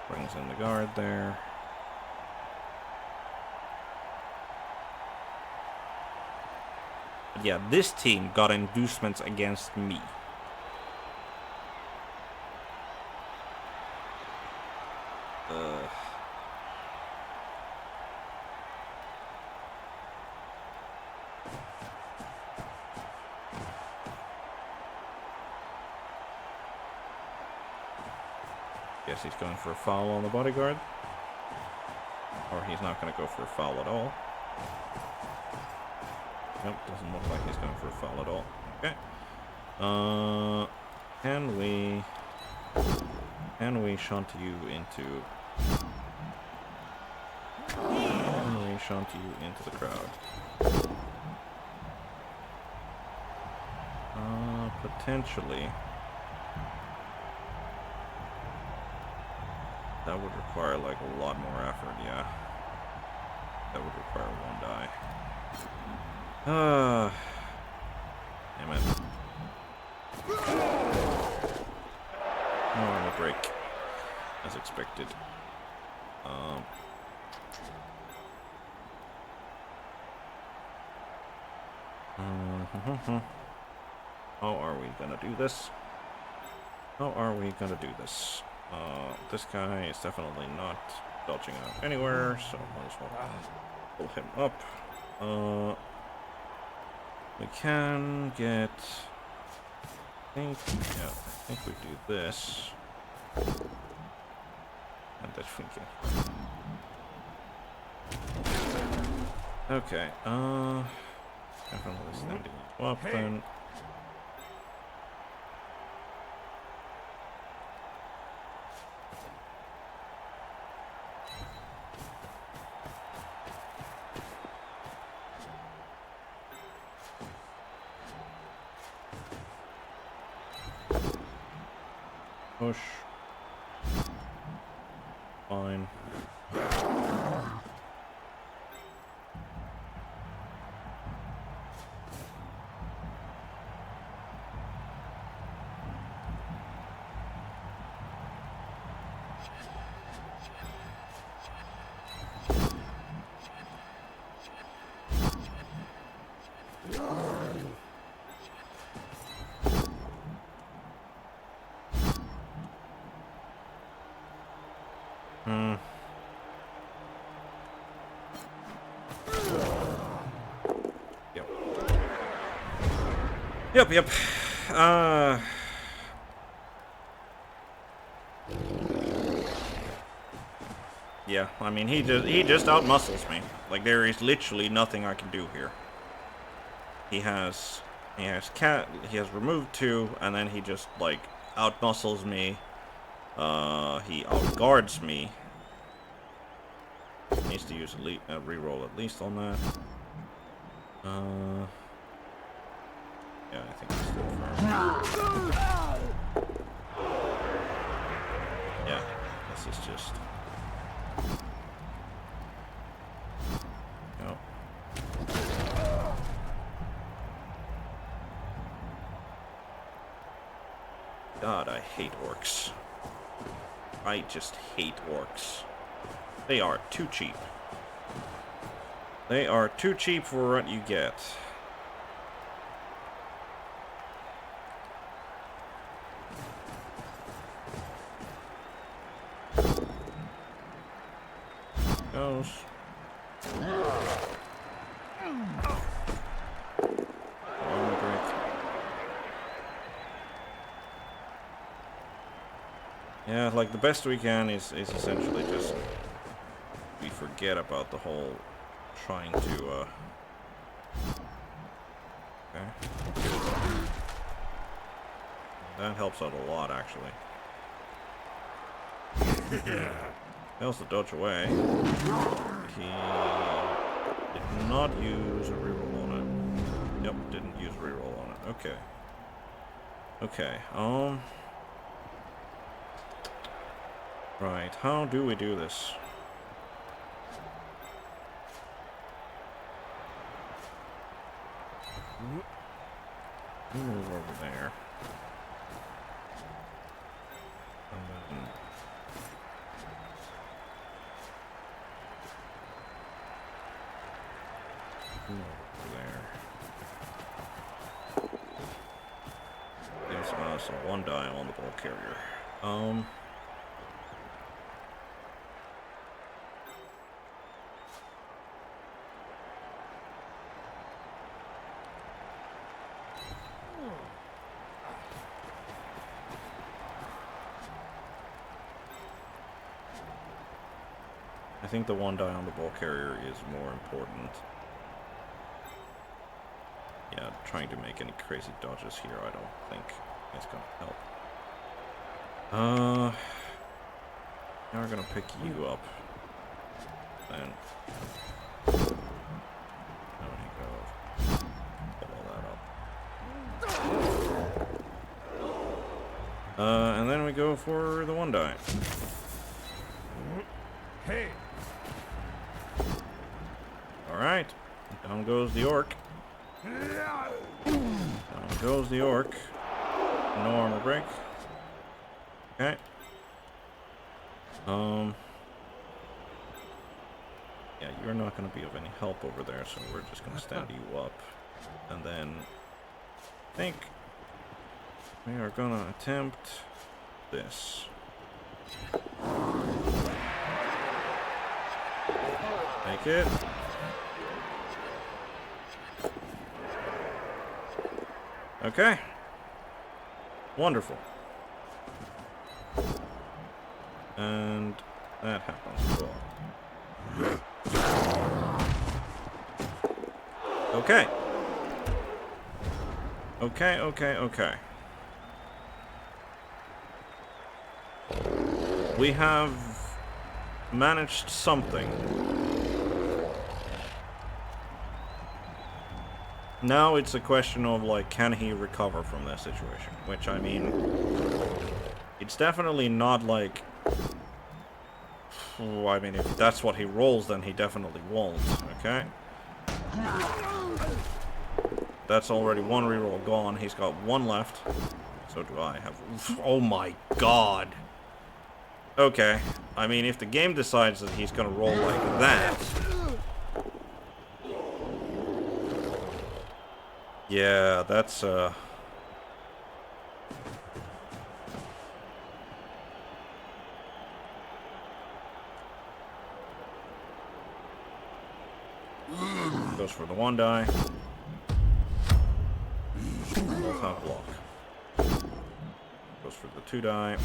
Brings in the guard there. But yeah, this team got inducements against me. Guess he's going for a foul on the bodyguard. Or he's not going to go for a foul at all. Nope, doesn't look like he's going for a foul at all. Okay. Can we shunt you into... Can we shunt you into the crowd? Potentially. That would require like a lot more effort, yeah. That would require one die. Damn it. No armor break, as expected. How are we gonna do this? How are we gonna do this? This guy is definitely not dodging out anywhere, so might as well pull him up. We can get... I think we do this. And that we can... Okay, definitely standing up then. Push. Fine. Yep. Yeah, I mean he just outmuscles me. Like there is literally nothing I can do here. He has removed 2, and then he just like outmuscles me He outguards me. Needs to use a reroll at least on that. Yeah, I think he's still firm. Yeah, this is just... Oh. God, I hate orcs. I just hate orcs. They are too cheap. They are too cheap for what you get. Goes. Yeah, like the best we can is essentially just we forget about the whole trying to okay. That helps out a lot actually. Fails to dodge away. He did not use a reroll on it. Yep, didn't use a reroll on it. Okay. Okay, right, how do we do this? Move over there. And then move over there. Gives us a 1 die on the ball carrier. I think the 1 die on the ball carrier is more important. Yeah, trying to make any crazy dodges here, I don't think it's gonna help. Now we're gonna pick you up. Then how many go? Follow that up. And then we go for the 1 die. Hey. Alright. Down goes the orc. Down goes the orc. No armor break. Okay. Yeah, you're not going to be of any help over there, so we're just going to stand you up. And then I think we are going to attempt this. Make it. Okay. Wonderful. And that happens as well. Okay. Okay. We have managed something. Now it's a question of, like, can he recover from this situation? Which, I mean, it's definitely not like... Oh, I mean, if that's what he rolls, then he definitely won't, okay? That's already 1 reroll gone. He's got 1 left. So do I have... Oh my god! Okay. I mean, if the game decides that he's gonna roll like that... Yeah, that's, goes for the 1 die. Both have block. Goes for the 2 die.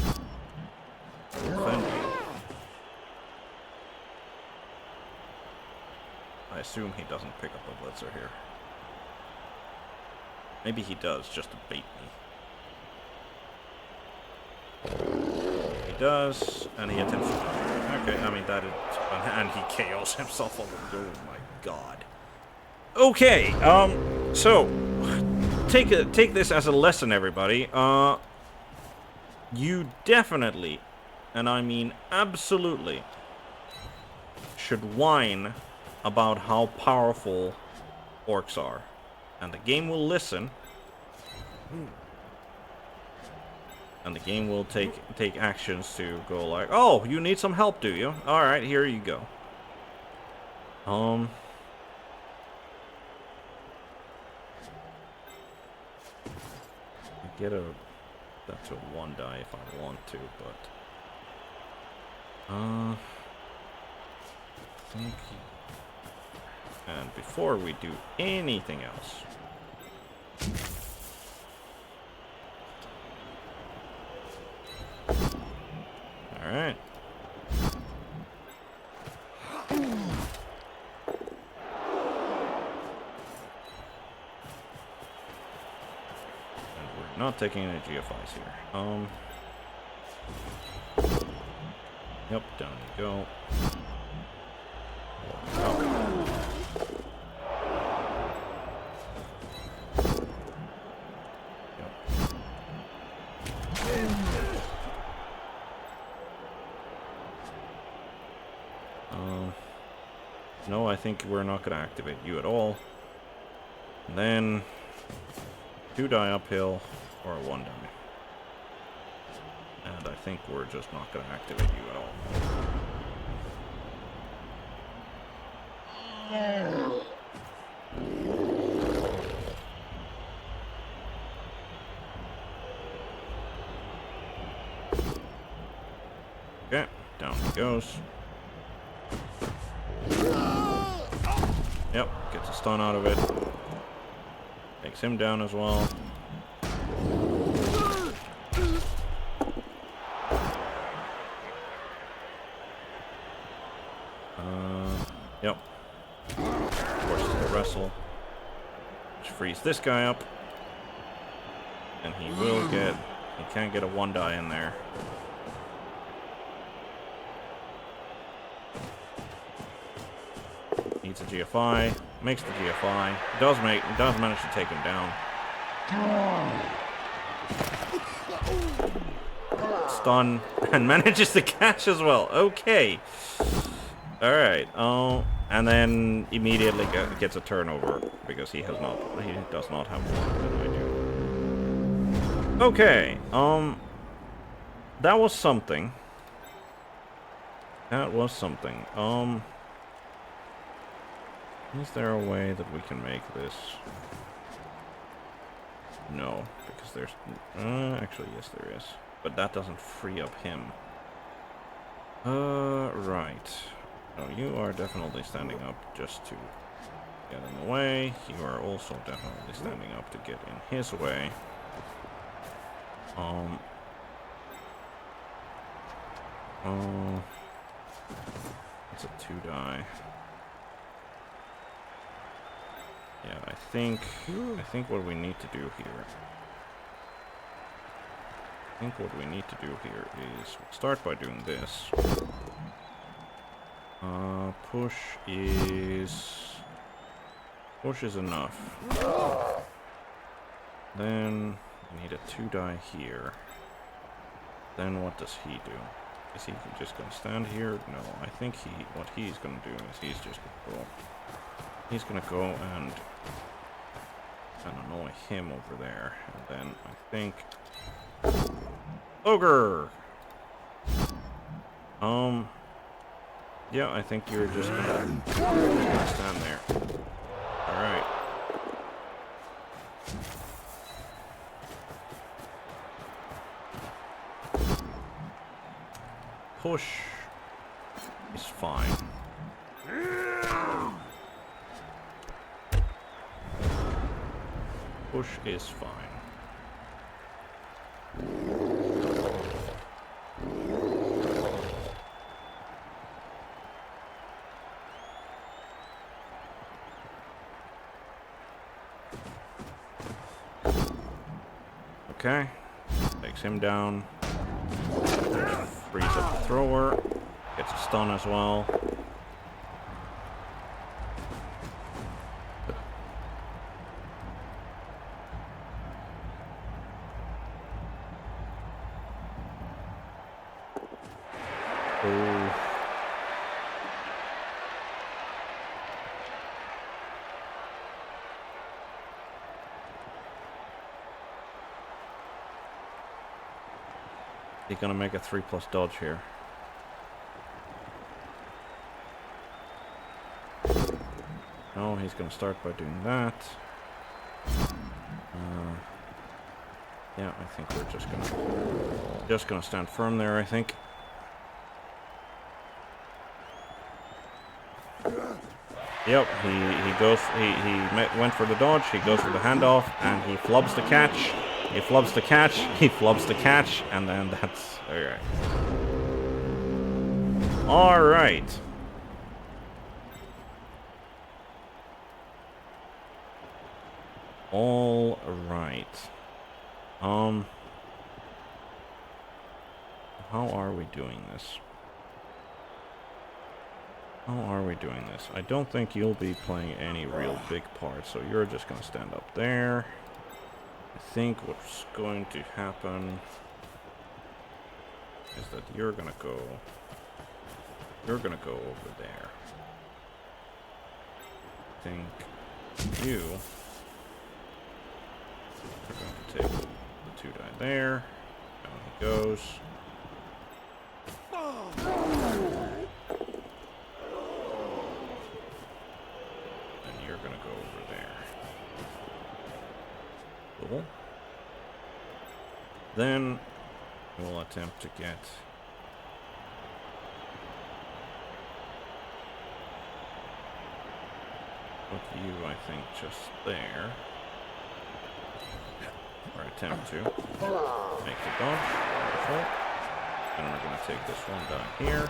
Defend you. I assume he doesn't pick up a blitzer here. Maybe he does, just to bait me. He does, and he attempts to... Okay, I mean, that is... And he KOs himself on the... Oh my god. Okay, so... Take this as a lesson, everybody. You definitely, and I mean absolutely, should whine about how powerful orcs are. And the game will listen. And the game will take actions to go like, oh, you need some help, do you? Alright, here you go. Get a... That's a 1 die if I want to, but... I think... And before we do anything else... Alright. Not taking any GFIs here. Yep, down you go. Oh. Yep. No, I think we're not going to activate you at all. And then 2 die uphill. Or a 1 die. And I think we're just not going to activate you at all. Okay, down he goes. Yep, gets a stun out of it. Takes him down as well. Yep. Forces the wrestle. Which frees this guy up. And he will get... He can't get a 1 die in there. Needs a GFI. Makes the GFI. Does manage to take him down. Stun. And manages to catch as well. Okay. Alright, and then immediately gets a turnover because he does not have more than I do. Okay, that was something. That was something. Is there a way that we can make this? No, because there's, actually yes there is, but that doesn't free up him. Right. No, you are definitely standing up just to get in the way. You are also definitely standing up to get in his way. It's a 2 die. Yeah, I think what we need to do here. Is start by doing this. Push is enough. Then we need a 2 die here. Then what does he do? Is he just gonna stand here? No, I think what he's gonna do is he's gonna go and annoy him over there. And then I think Ogre! Yeah, I think you're just gonna stand there. Alright. Push is fine. Push is fine. Okay, takes him down. Frees up the thrower. Gets a stun as well. Oh. He's gonna make a 3+ dodge here. No, he's gonna start by doing that. Yeah, I think we're just gonna stand firm there, I think. Yep, he went for the dodge, he goes for the handoff, and he flubs the catch. He flubs the catch, he flubs the catch, and then that's... alright. Alright. Alright. How are we doing this? How are we doing this? I don't think you'll be playing any real big part, so you're just gonna stand up there. I think what's going to happen is that you're gonna go over there. I think you are going to take the 2 die there. Down he goes. And you're gonna go over there. Cool. Then we'll attempt to get with you, I think, just there. Or attempt to make the dodge. Wonderful. And we're going to take this one down here.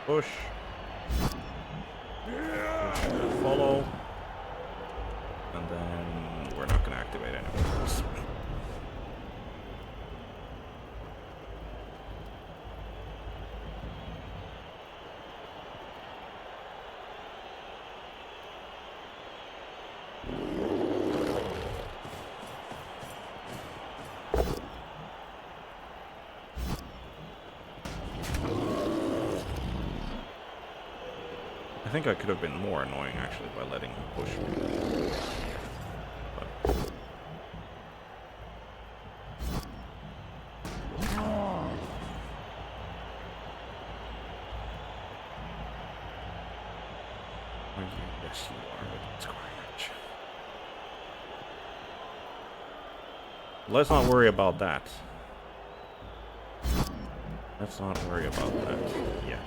Push. Push and follow. And then we're not going to activate anyone else. I think I could have been more annoying, actually, by letting him push me. But... yes, you are, but it's going much. Let's not worry about that. Let's not worry about that yet.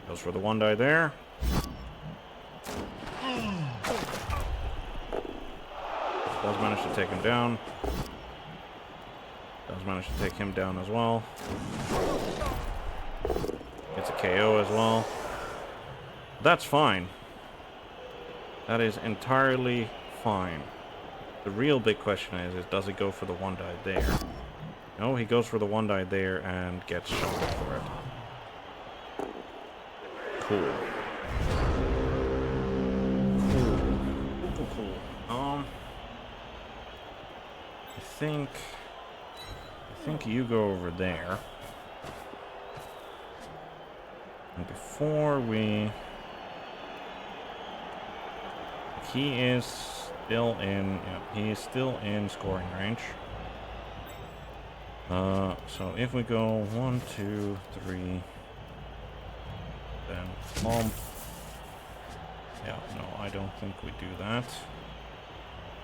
Goes for the 1 die there. Does manage to take him down. Does manage to take him down as well. Gets a KO as well. That's fine. That is entirely fine. The real big question is does he go for the 1 die there? No, he goes for the 1 die there and gets shot for it. Cool. Cool. I think you go over there. And before we... He is still in... Yeah, he is still in scoring range. So if we go 1, 2, 3... Then pump. Yeah, no, I don't think we do that.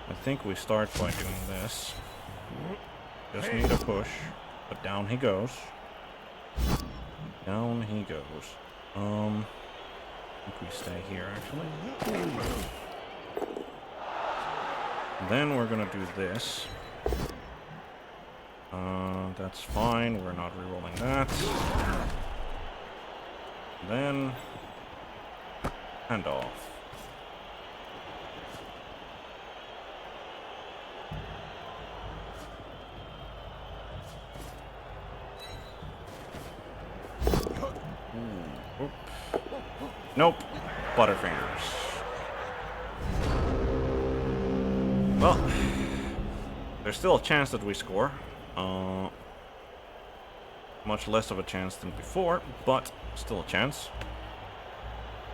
I think we start by doing this. Just need a push, but down he goes. Down he goes. I think we stay here actually. Then we're gonna do this. That's fine. We're not rerolling that. Then And off. Ooh, oop. Nope. Butterfingers. Well, there's still a chance that we score. Much less of a chance than before, but still a chance.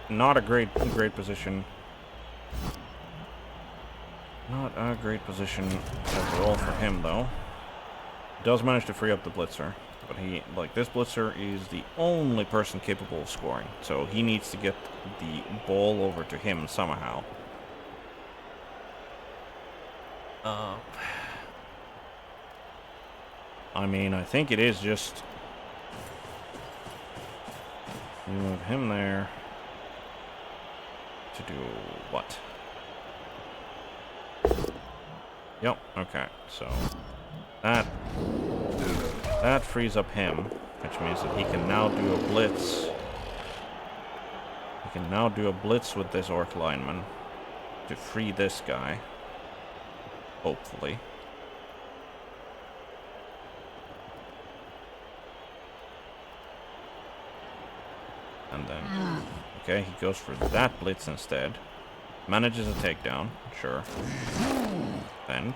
Not a great position. Not a great position overall for him, though. Does manage to free up the blitzer, but this blitzer is the only person capable of scoring, so he needs to get the ball over to him somehow. I mean, I think it is just you move him there to do what? Yep, okay, so that frees up him, which means that he can now do a blitz. He can now do a blitz with this orc lineman to free this guy, hopefully. And then, okay, he goes for that blitz instead. Manages a takedown, sure. Bend.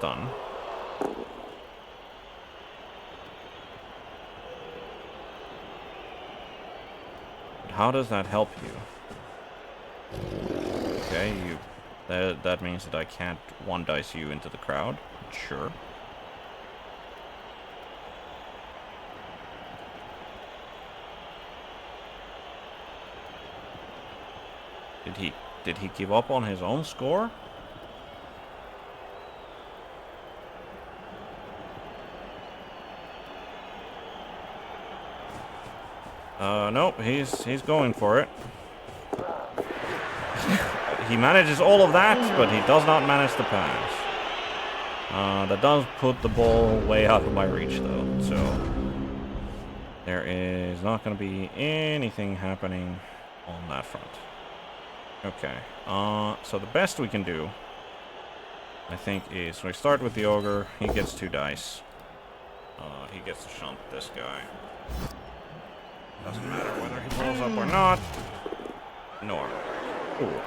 Done. But how does that help you? Okay, that means that I can't one dice you into the crowd. Sure. Did he give up on his own score? Nope, he's going for it. He manages all of that, but he does not manage the pass. That does put the ball way out of my reach, though, so there is not going to be anything happening on that front. Okay, so the best we can do, I think, is we start with the ogre. He gets 2 dice. He gets to shunt this guy. Doesn't matter whether he blows up or not. Nor. Cool.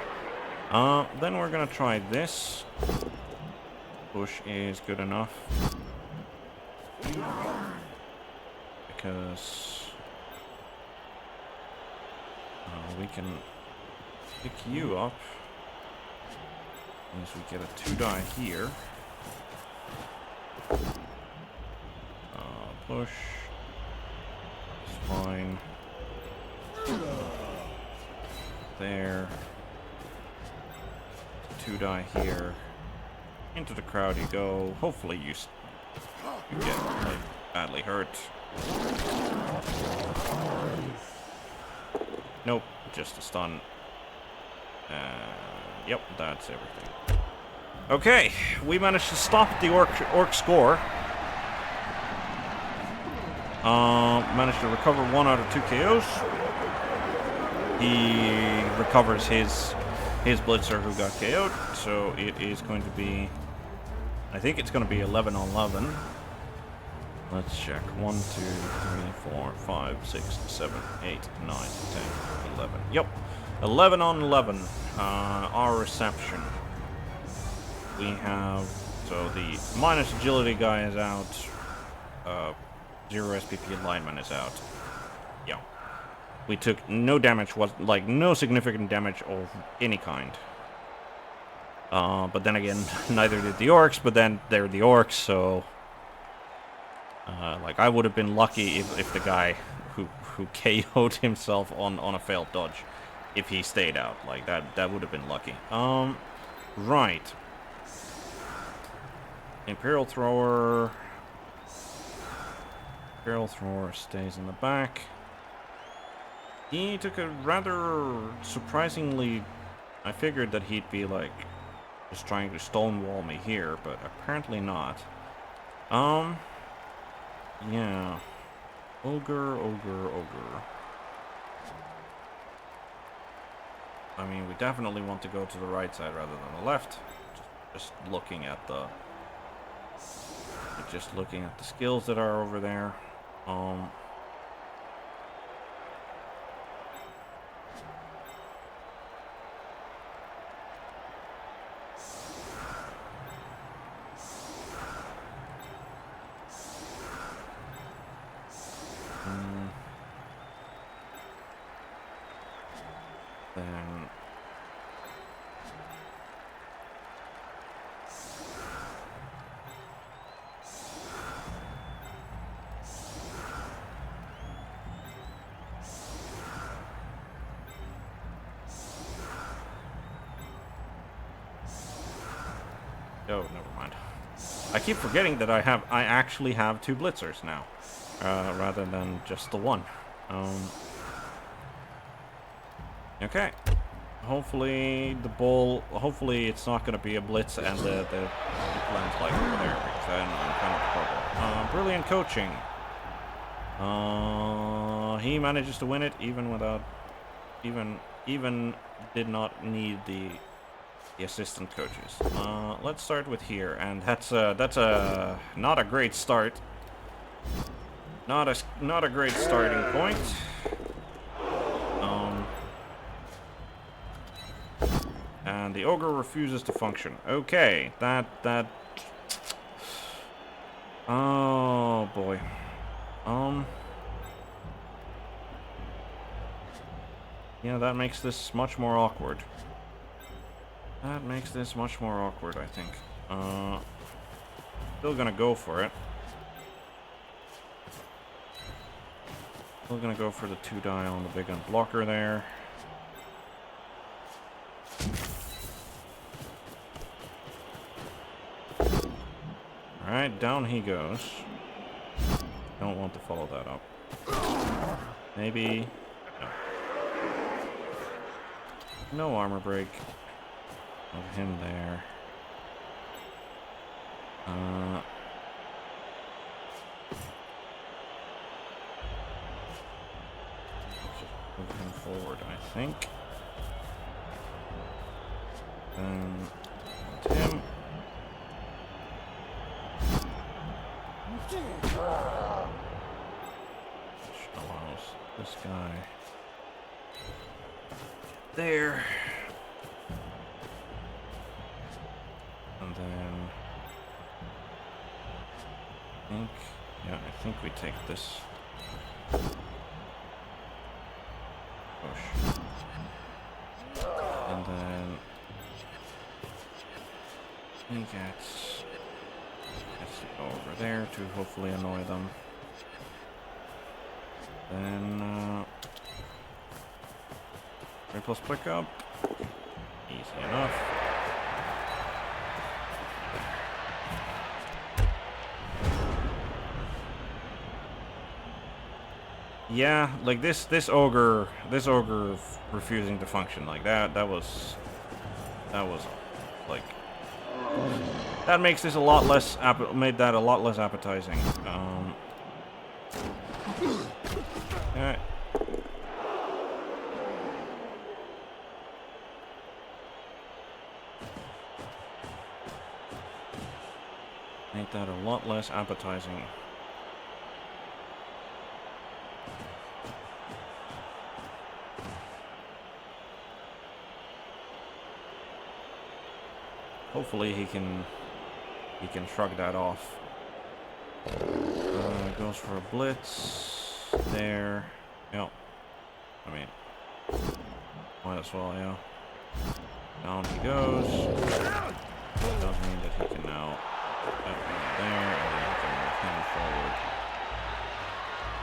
Then we're gonna try this. Push is good enough. Because we can pick you up. Means we get a 2 die here. Push. It's fine. There. 2 die here. Into the crowd you go. Hopefully you get like, badly hurt. Nope, just a stun. Yep, that's everything. Okay, we managed to stop the orc score. Managed to recover 1 out of 2 KOs. He recovers his blitzer who got KO'd, so it is going to be, I think it's going to be 11 on 11. Let's check. 1, 2, 3, 4, 5, 6, 7, 8, 9, 10, 11. Yep. 11 on 11. Our reception. We have, so the minus agility guy is out. 0 SPP lineman is out. Yeah. We took no damage, no significant damage of any kind. But then again, neither did the orcs, but then they're the orcs, so I would have been lucky if the guy who KO'd himself on a failed dodge, if he stayed out. Like that would have been lucky. Right. Imperial Thrower stays in the back. He took a rather surprisingly, I figured that he'd be like just trying to stonewall me here, but apparently not. Yeah. Ogre. I mean, we definitely want to go to the right side rather than the left. Just looking at the... Just looking at the skills that are over there. Then... Oh, never mind. I keep forgetting that I actually have 2 blitzers now, rather than just the one. Okay. Hopefully the ball. Hopefully it's not going to be a blitz and the lands like over there, because then I'm kind of trouble. Brilliant coaching. He manages to win it even without even did not need the assistant coaches. Let's start with here, and that's a not a great start. Not a great starting point. And the ogre refuses to function. Okay, that. Oh boy. Yeah, that makes this much more awkward. That makes this much more awkward, I think. Still gonna go for it. Still gonna go for the 2 die on the big unblocker there. Alright, down he goes. Don't want to follow that up. Maybe... No. No armor break. Of him there. Just move him forward, I think. Then him. Which allows this guy there. And then I think we take this push. And then he gets to go over there to hopefully annoy them. Then 3+ pickup. Easy enough. Yeah, like this ogre refusing to function like that was like, that makes this a lot less made that a lot less appetizing. Yeah. Make that a lot less appetizing. Hopefully he can shrug that off. Goes for a blitz there. Yep. I mean, might as well, yeah. Down he goes. Does mean that he can now put that one there, and then he can move him forward.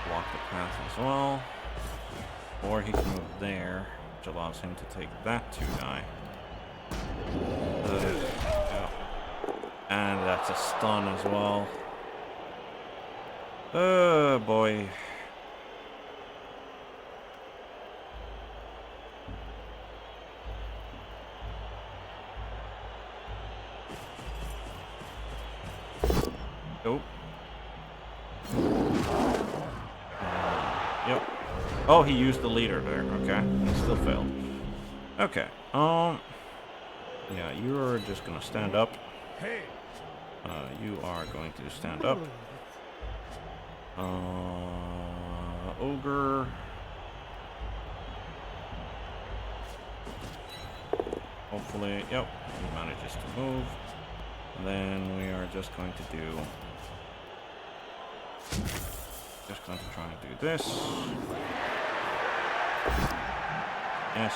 Block the path as well. Or he can move there, which allows him to take that 2 die. Yeah. And that's a stun as well. Oh boy. Nope. Yep. Oh, he used the leader there. Okay. He still failed. Okay. Yeah, you're just gonna stand up. You are going to stand up. Ogre. Hopefully, yep, he manages to move. And then we are just going to do... Just going to try and do this. Yes.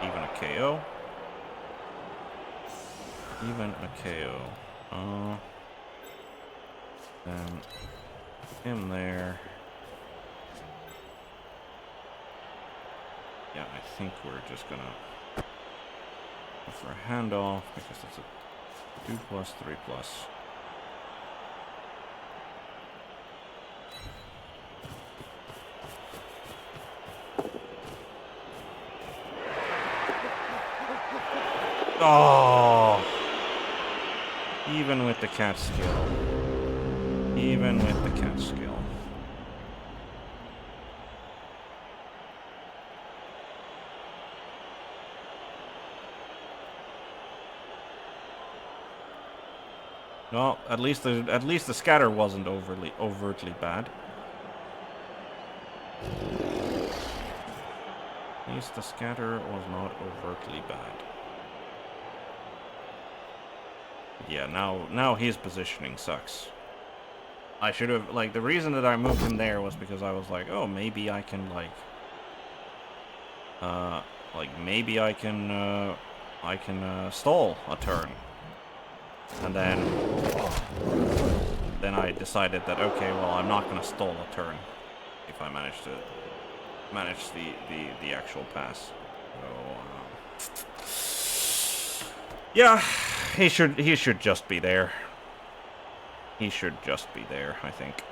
Even a KO. Even a KO. Then him there. Yeah, I think we're just gonna go for a handoff because that's a 2+, 3+. Oh! Even with the cat skill. Even with the cat skill. Well, at least the scatter wasn't overtly bad. At least the scatter was not overtly bad. Yeah, now his positioning sucks. I should have, like, the reason that I moved him there was because I was like, oh, maybe I can, maybe I can stall a turn. And then I decided that, okay, well, I'm not gonna stall a turn if I manage the actual pass. So, yeah, he should just be there. He should just be there, I think.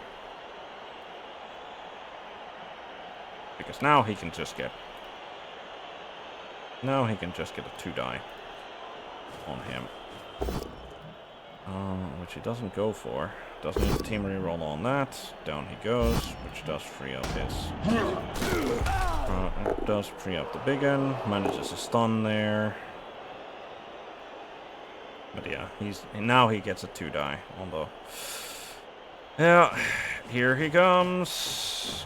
Because now he can just get... Now he can just get a 2-die on him. Which he doesn't go for. Doesn't need a team reroll on that. Down he goes, which does free up his... it does free up the big one. Manages a stun there. But yeah, now he gets a 2-die, although... Yeah, here he comes.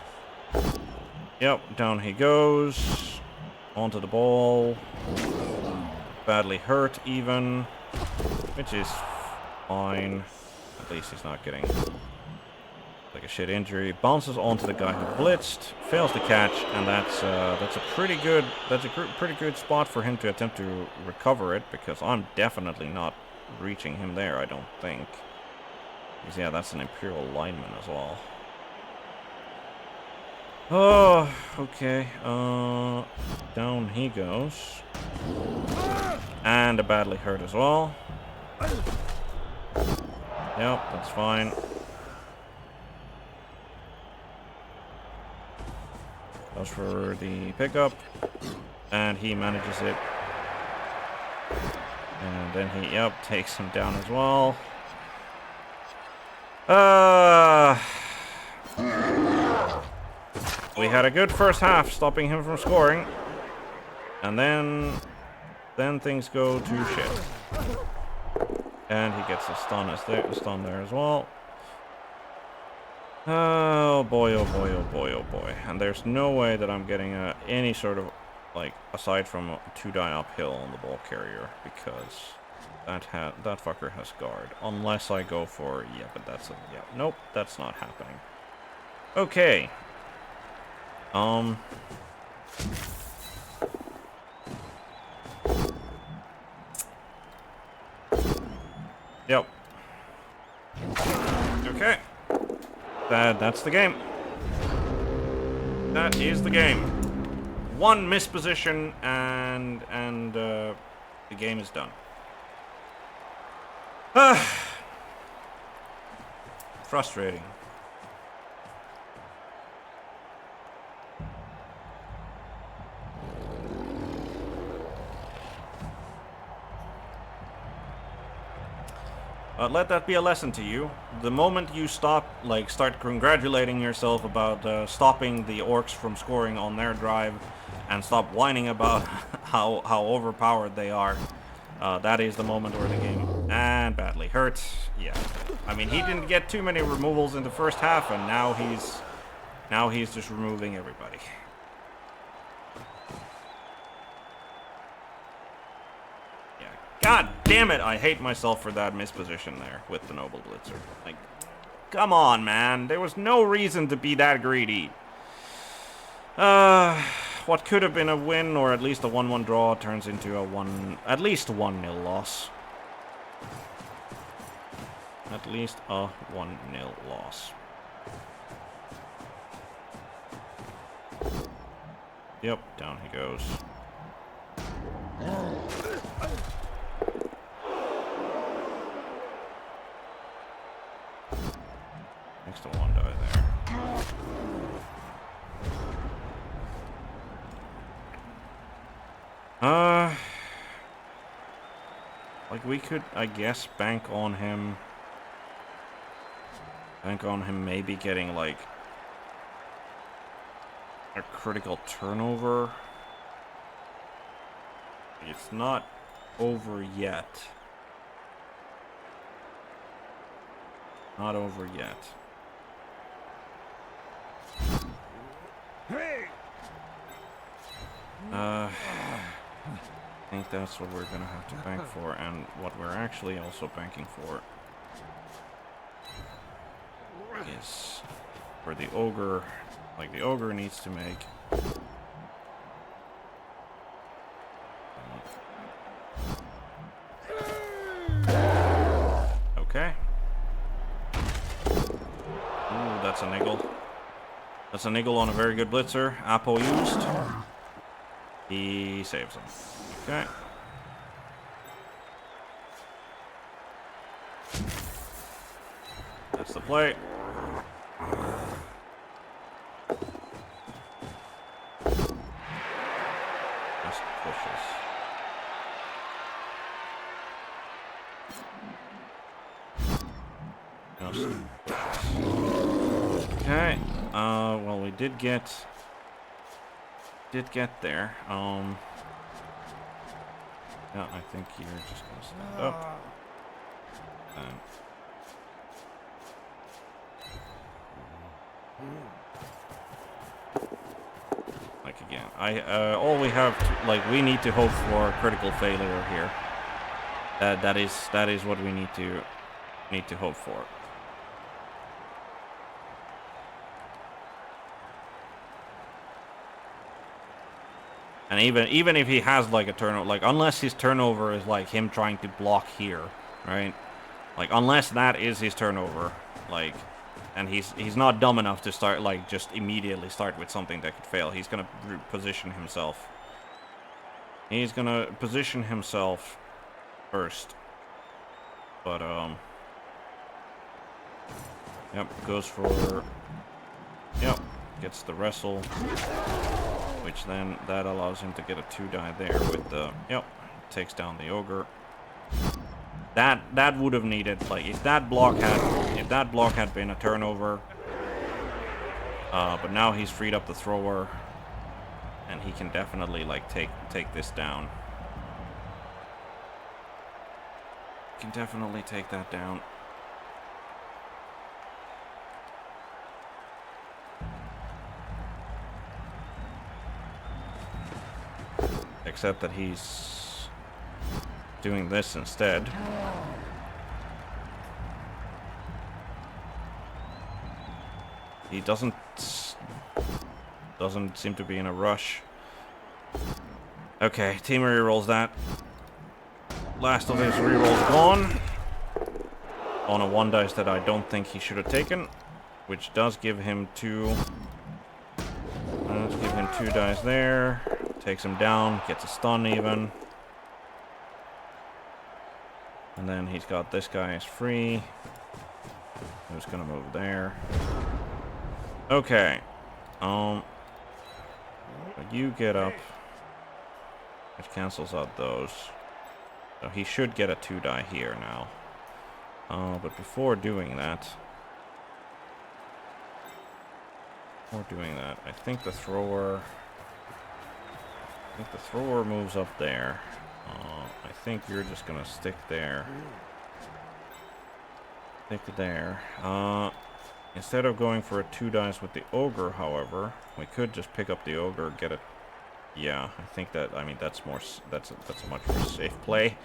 Yep, down he goes. Onto the ball. Badly hurt, even. Which is fine. At least he's not getting like a shit injury. Bounces onto the guy who blitzed, fails to catch, and that's a pretty good spot for him to attempt to recover it, because I'm definitely not reaching him there, I don't think. Because yeah, that's an Imperial lineman as well. Oh, okay. Down he goes. And a badly hurt as well. Yep, that's fine. Goes for the pickup. And he manages it. And then he, yep, takes him down as well. We had a good first half, stopping him from scoring. And then things go to shit. And he gets a stun there as well. Oh boy, oh boy, oh boy, oh boy. And there's no way that I'm getting any sort of, like, aside from a 2-die uphill on the ball carrier, because that fucker has guard. Unless I go for, yeah, but that's a, yeah, nope, that's not happening. Okay. Yep. Okay. That's the game. That is the game. One misposition and the game is done. Frustrating. Let that be a lesson to you. The moment you start congratulating yourself about stopping the orcs from scoring on their drive, and stop whining about how overpowered they are, that is the moment where the game and badly hurt. Yeah, I mean he didn't get too many removals in the first half, and now he's just removing everybody. God damn it, I hate myself for that misposition there with the Noble Blitzer. Like, come on, man. There was no reason to be that greedy. What could have been a win, or at least a 1-1 draw, turns into at least 1-0 loss. At least a 1-0 loss. Yep, down he goes. Next to one die there. Like we could, I guess, bank on him maybe getting like a critical turnover. It's not over yet. Not over yet. I think that's what we're gonna have to bank for, and what we're actually also banking for is for the ogre. Like the ogre needs to make okay. Ooh, that's a niggle. That's a niggle on a very good blitzer. Apo used. He saves him. Okay. That's the play. Just pushes. Just pushes. Okay. Well, we did get there. Yeah, I think you're just gonna stand up. And like again, all we have to, like, we need to hope for critical failure here. That is what we need to hope for. And even if he has like a turnover, like unless his turnover is like him trying to block here, right? Like unless that is his turnover, like, and he's not dumb enough to start like just immediately start with something that could fail. He's gonna position himself. He's gonna position himself first. But yep, goes for, yep, gets the wrestle. Which then, that allows him to get a 2-die there with the, yep, takes down the ogre. That would have needed, like, if that block had been a turnover, but now he's freed up the thrower, and he can definitely, like, take this down. Can definitely take that down. Except that he's doing this instead. He doesn't seem to be in a rush. Okay, team rerolls that. Last of his rerolls gone. On a 1 dice that I don't think he should have taken. Which does give him 2. Let's give him 2 dice there. Takes him down, gets a stun even. And then he's got this guy is free. Who's gonna move there? Okay. You get up. Which cancels out those. So he should get a 2-die here now. But before doing that, I think the thrower moves up there. I think you're just gonna stick there. Stick there. Instead of going for a 2 dice with the ogre, however, we could just pick up the ogre, get it. Yeah, I think that. I mean, that's more. That's a much more safe play,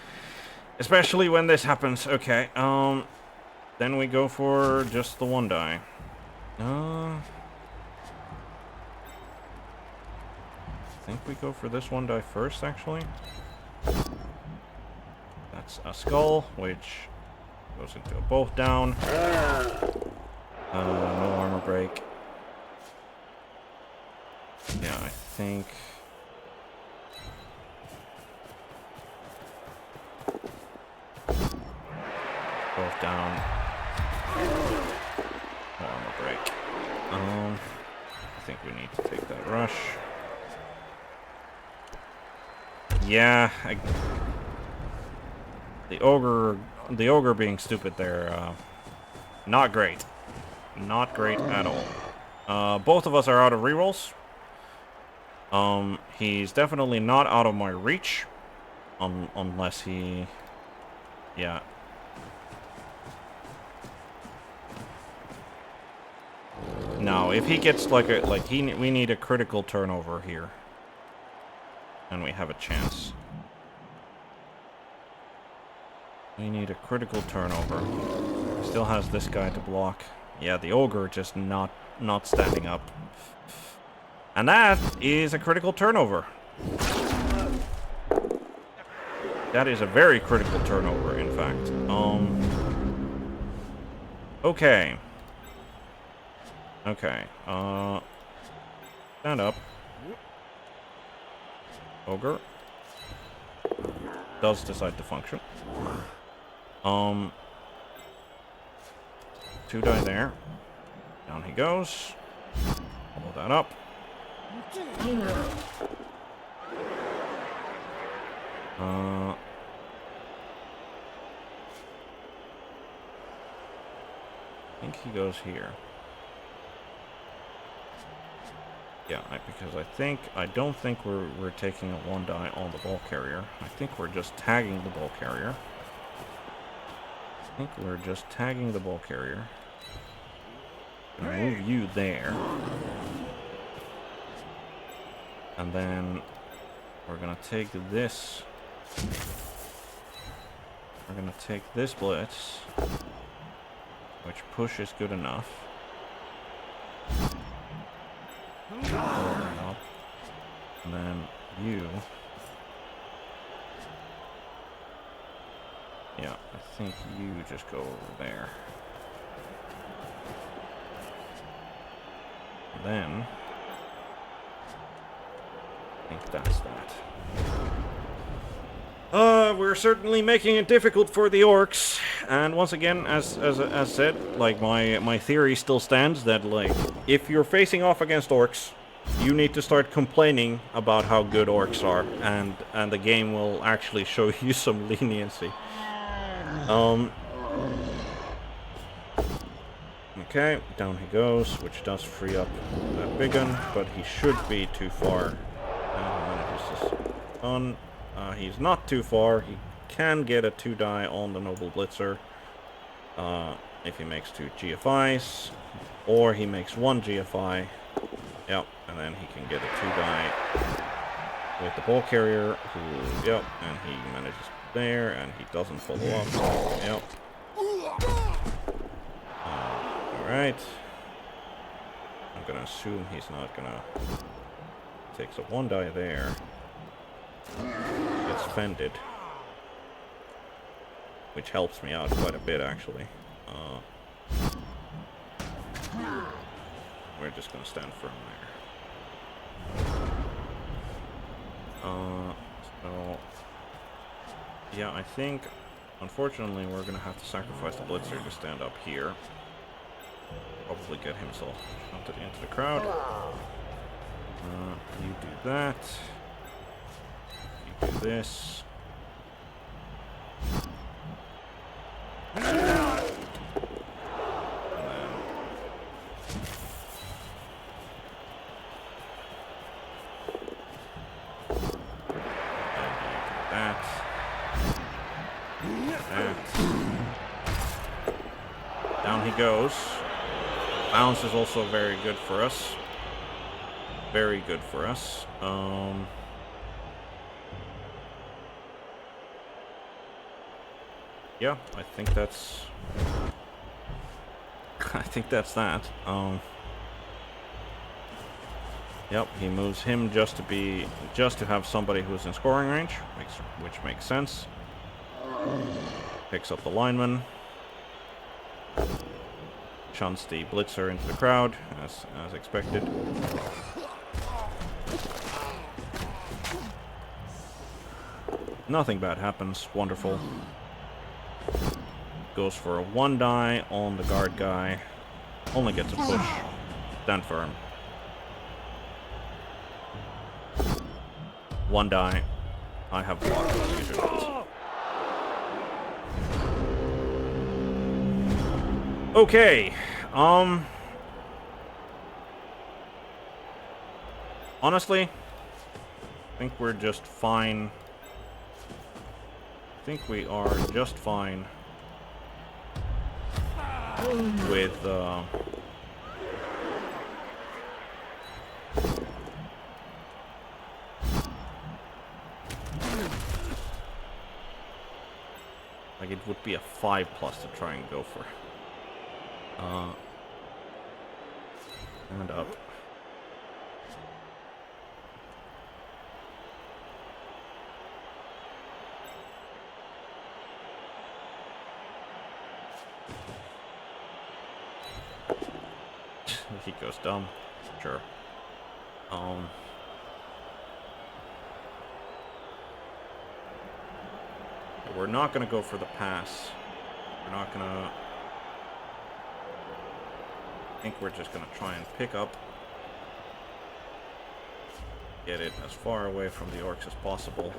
especially when this happens. Okay. Then we go for just the 1 die. I think we go for this 1 die first, actually. That's a skull, which goes into a both down. No armor break. Yeah, I think. Both down. No armor break. I think we need to take that rush. Yeah, the ogre being stupid there, not great. Not great at all. Both of us are out of rerolls. He's definitely not out of my reach. Unless he... Yeah. No, if he gets we need a critical turnover here. And we have a chance. We need a critical turnover. Still has this guy to block. Yeah, the ogre just not standing up. And that is a critical turnover. That is a very critical turnover, in fact. Okay. Okay. Stand up. Ogre does decide to function. 2 die there. Down he goes. Follow that up. I think he goes here. Yeah, because I don't think we're taking a 1 die on the ball carrier. I think we're just tagging the ball carrier. Gonna move you there. And then we're gonna take this. We're gonna take this blitz, which push is good enough. Up. And then you. Yeah, I think you just go over there. And then I think that's that. We're certainly making it difficult for the orcs, and once again, as said, like my theory still stands that like if you're facing off against orcs, you need to start complaining about how good orcs are, and the game will actually show you some leniency. Okay, down he goes, which does free up that big gun, but he should be too far. On. He's not too far. He can get a 2 die on the Noble Blitzer if he makes 2 GFIs, or he makes 1 GFI. Yep, and then he can get a 2 die with the ball carrier. Yep, and he manages there, and he doesn't follow up. Yep. Alright. I'm gonna assume he's not gonna... Takes a 1 die there. Gets fended. Which helps me out quite a bit, actually. We're just gonna stand firm there. So... Yeah, I think... Unfortunately, we're gonna have to sacrifice the Blitzer to stand up here. Probably get himself shunted into the crowd. You do that. You do this. he goes. Bounce is also very good for us. Very good for us. Yeah, I think that's... I think that's that. Yep, he moves him just to have somebody who's in scoring range, which makes sense. Picks up the lineman. Shunts the blitzer into the crowd, as expected. Nothing bad happens. Wonderful. Goes for a 1 die on the guard guy. Only gets a push. Stand firm. 1 die. I have blocked the user not. Okay. Honestly, I think we're just fine. I think we are just fine with like it would be a 5+ to try and go for and up. He goes dumb. Sure. We're not gonna go for the pass. We're not gonna... I think we're just gonna try and pick up. Get it as far away from the orcs as possible.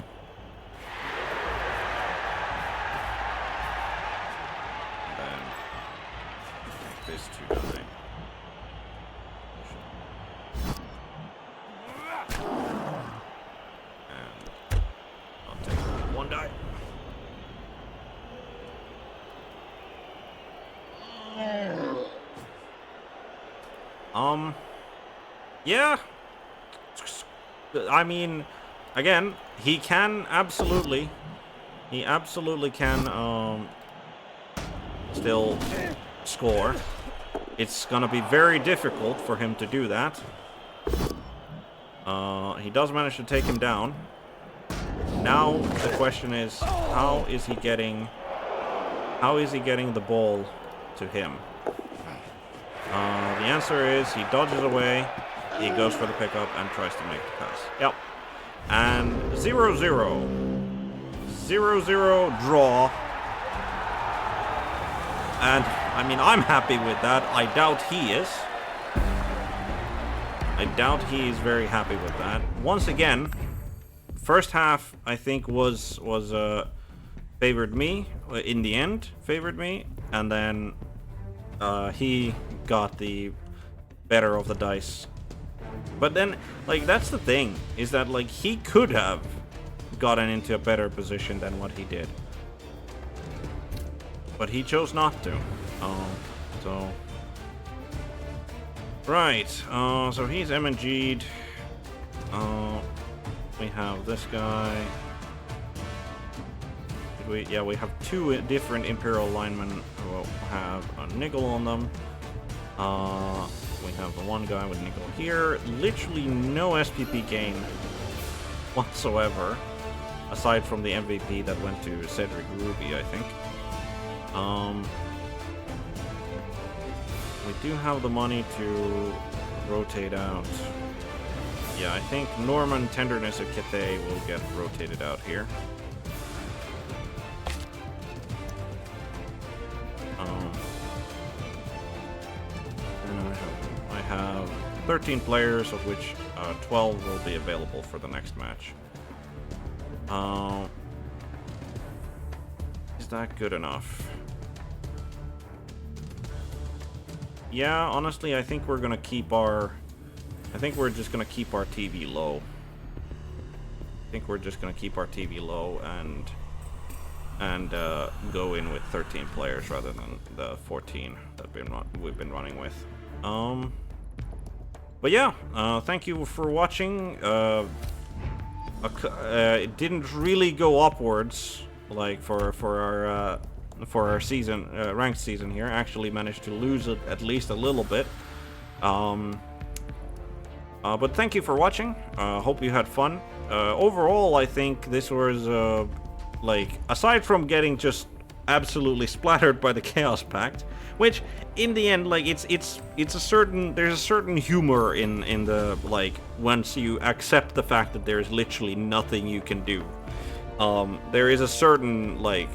And then take this 2 die. And I'll take 1 die. Yeah. I mean, again, he absolutely can, still score. It's gonna be very difficult for him to do that. He does manage to take him down. Now, the question is, how is he getting the ball to him? The answer is he dodges away, he goes for the pickup, and tries to make the pass. Yep. And 0-0. 0-0 draw. And, I mean, I'm happy with that. I doubt he is. I doubt he is very happy with that. Once again, first half, I think, was favored me. In the end, favored me. And then he got the better of the dice. But then, like, that's the thing, is that, like, he could have gotten into a better position than what he did. But he chose not to. So... Right, so he's MNG'd. We have this guy. Yeah, we have 2 different Imperial linemen who have a nickel on them. We have the 1 guy with nickel here. Literally no SPP gain whatsoever, aside from the MVP that went to Cedric Ruby, I think. We do have the money to rotate out. Yeah, I think Norman Tenderness of Cathay will get rotated out here. And I have 13 players, of which 12 will be available for the next match. Is that good enough? Yeah, honestly, I think we're gonna keep our... I think we're just gonna keep our TV low. I think we're just gonna keep our TV low and and go in with 13 players rather than the 14 that we've been running with. But yeah, thank you for watching. It didn't really go upwards, like for our season ranked season here. Actually managed to lose it at least a little bit. But thank you for watching. Hope you had fun. Overall, I think this was like, aside from getting just absolutely splattered by the Chaos Pact, which in the end, like, there's a certain humor in the, like, once you accept the fact that there's literally nothing you can do. There is a certain, like,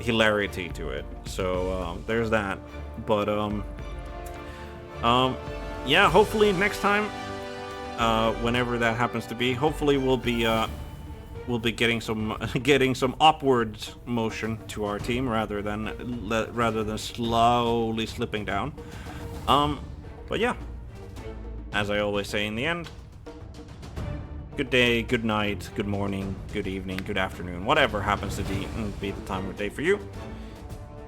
hilarity to it. So there's that. But yeah, hopefully next time, whenever that happens to be, hopefully we'll be getting some upward motion to our team rather than slowly slipping down. But yeah, as I always say in the end, good day, good night, good morning, good evening, good afternoon, whatever happens to be the time of day for you.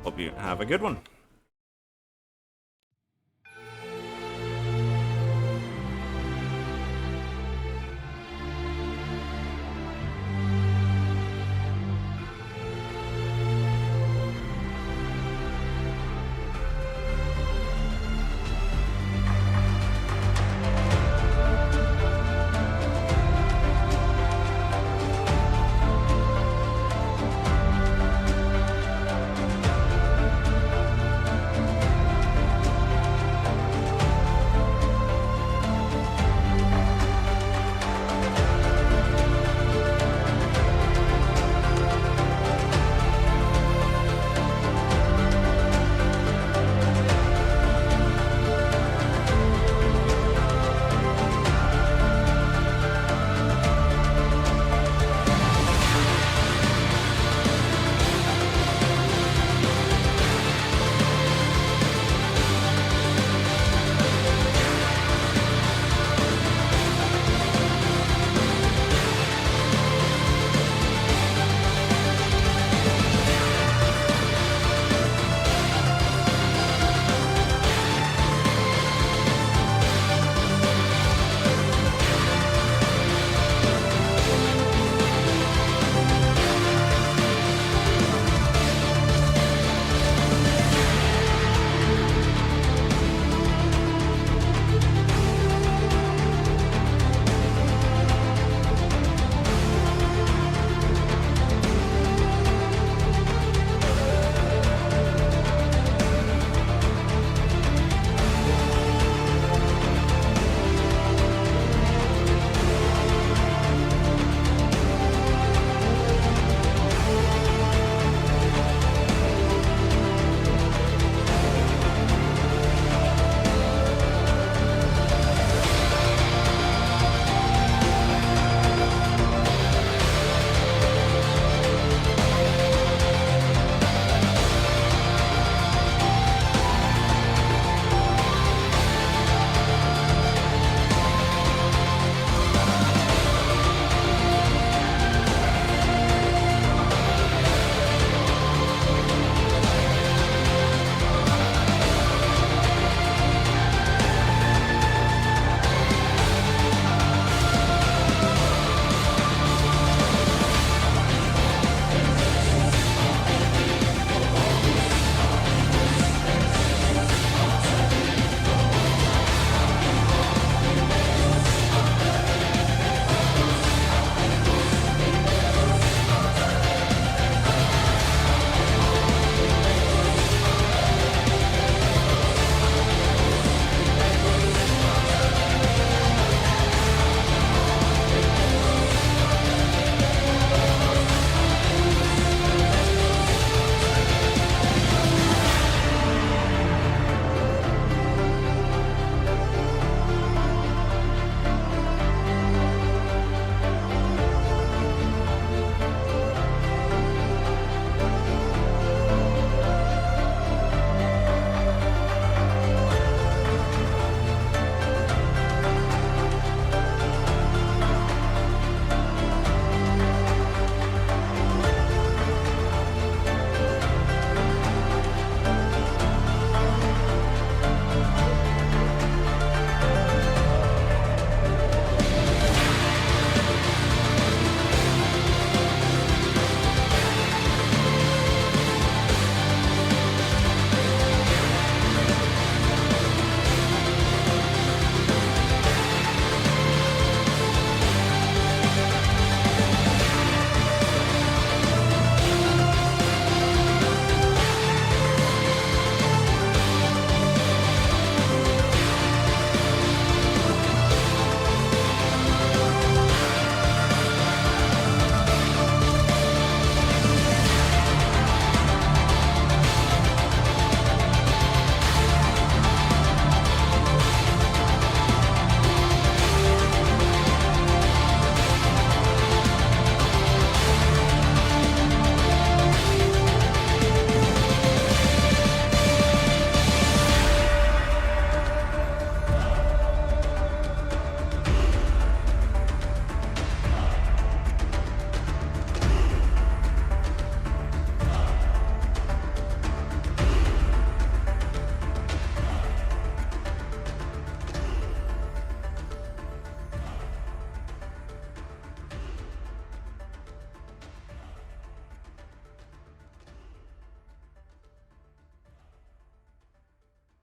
Hope you have a good one.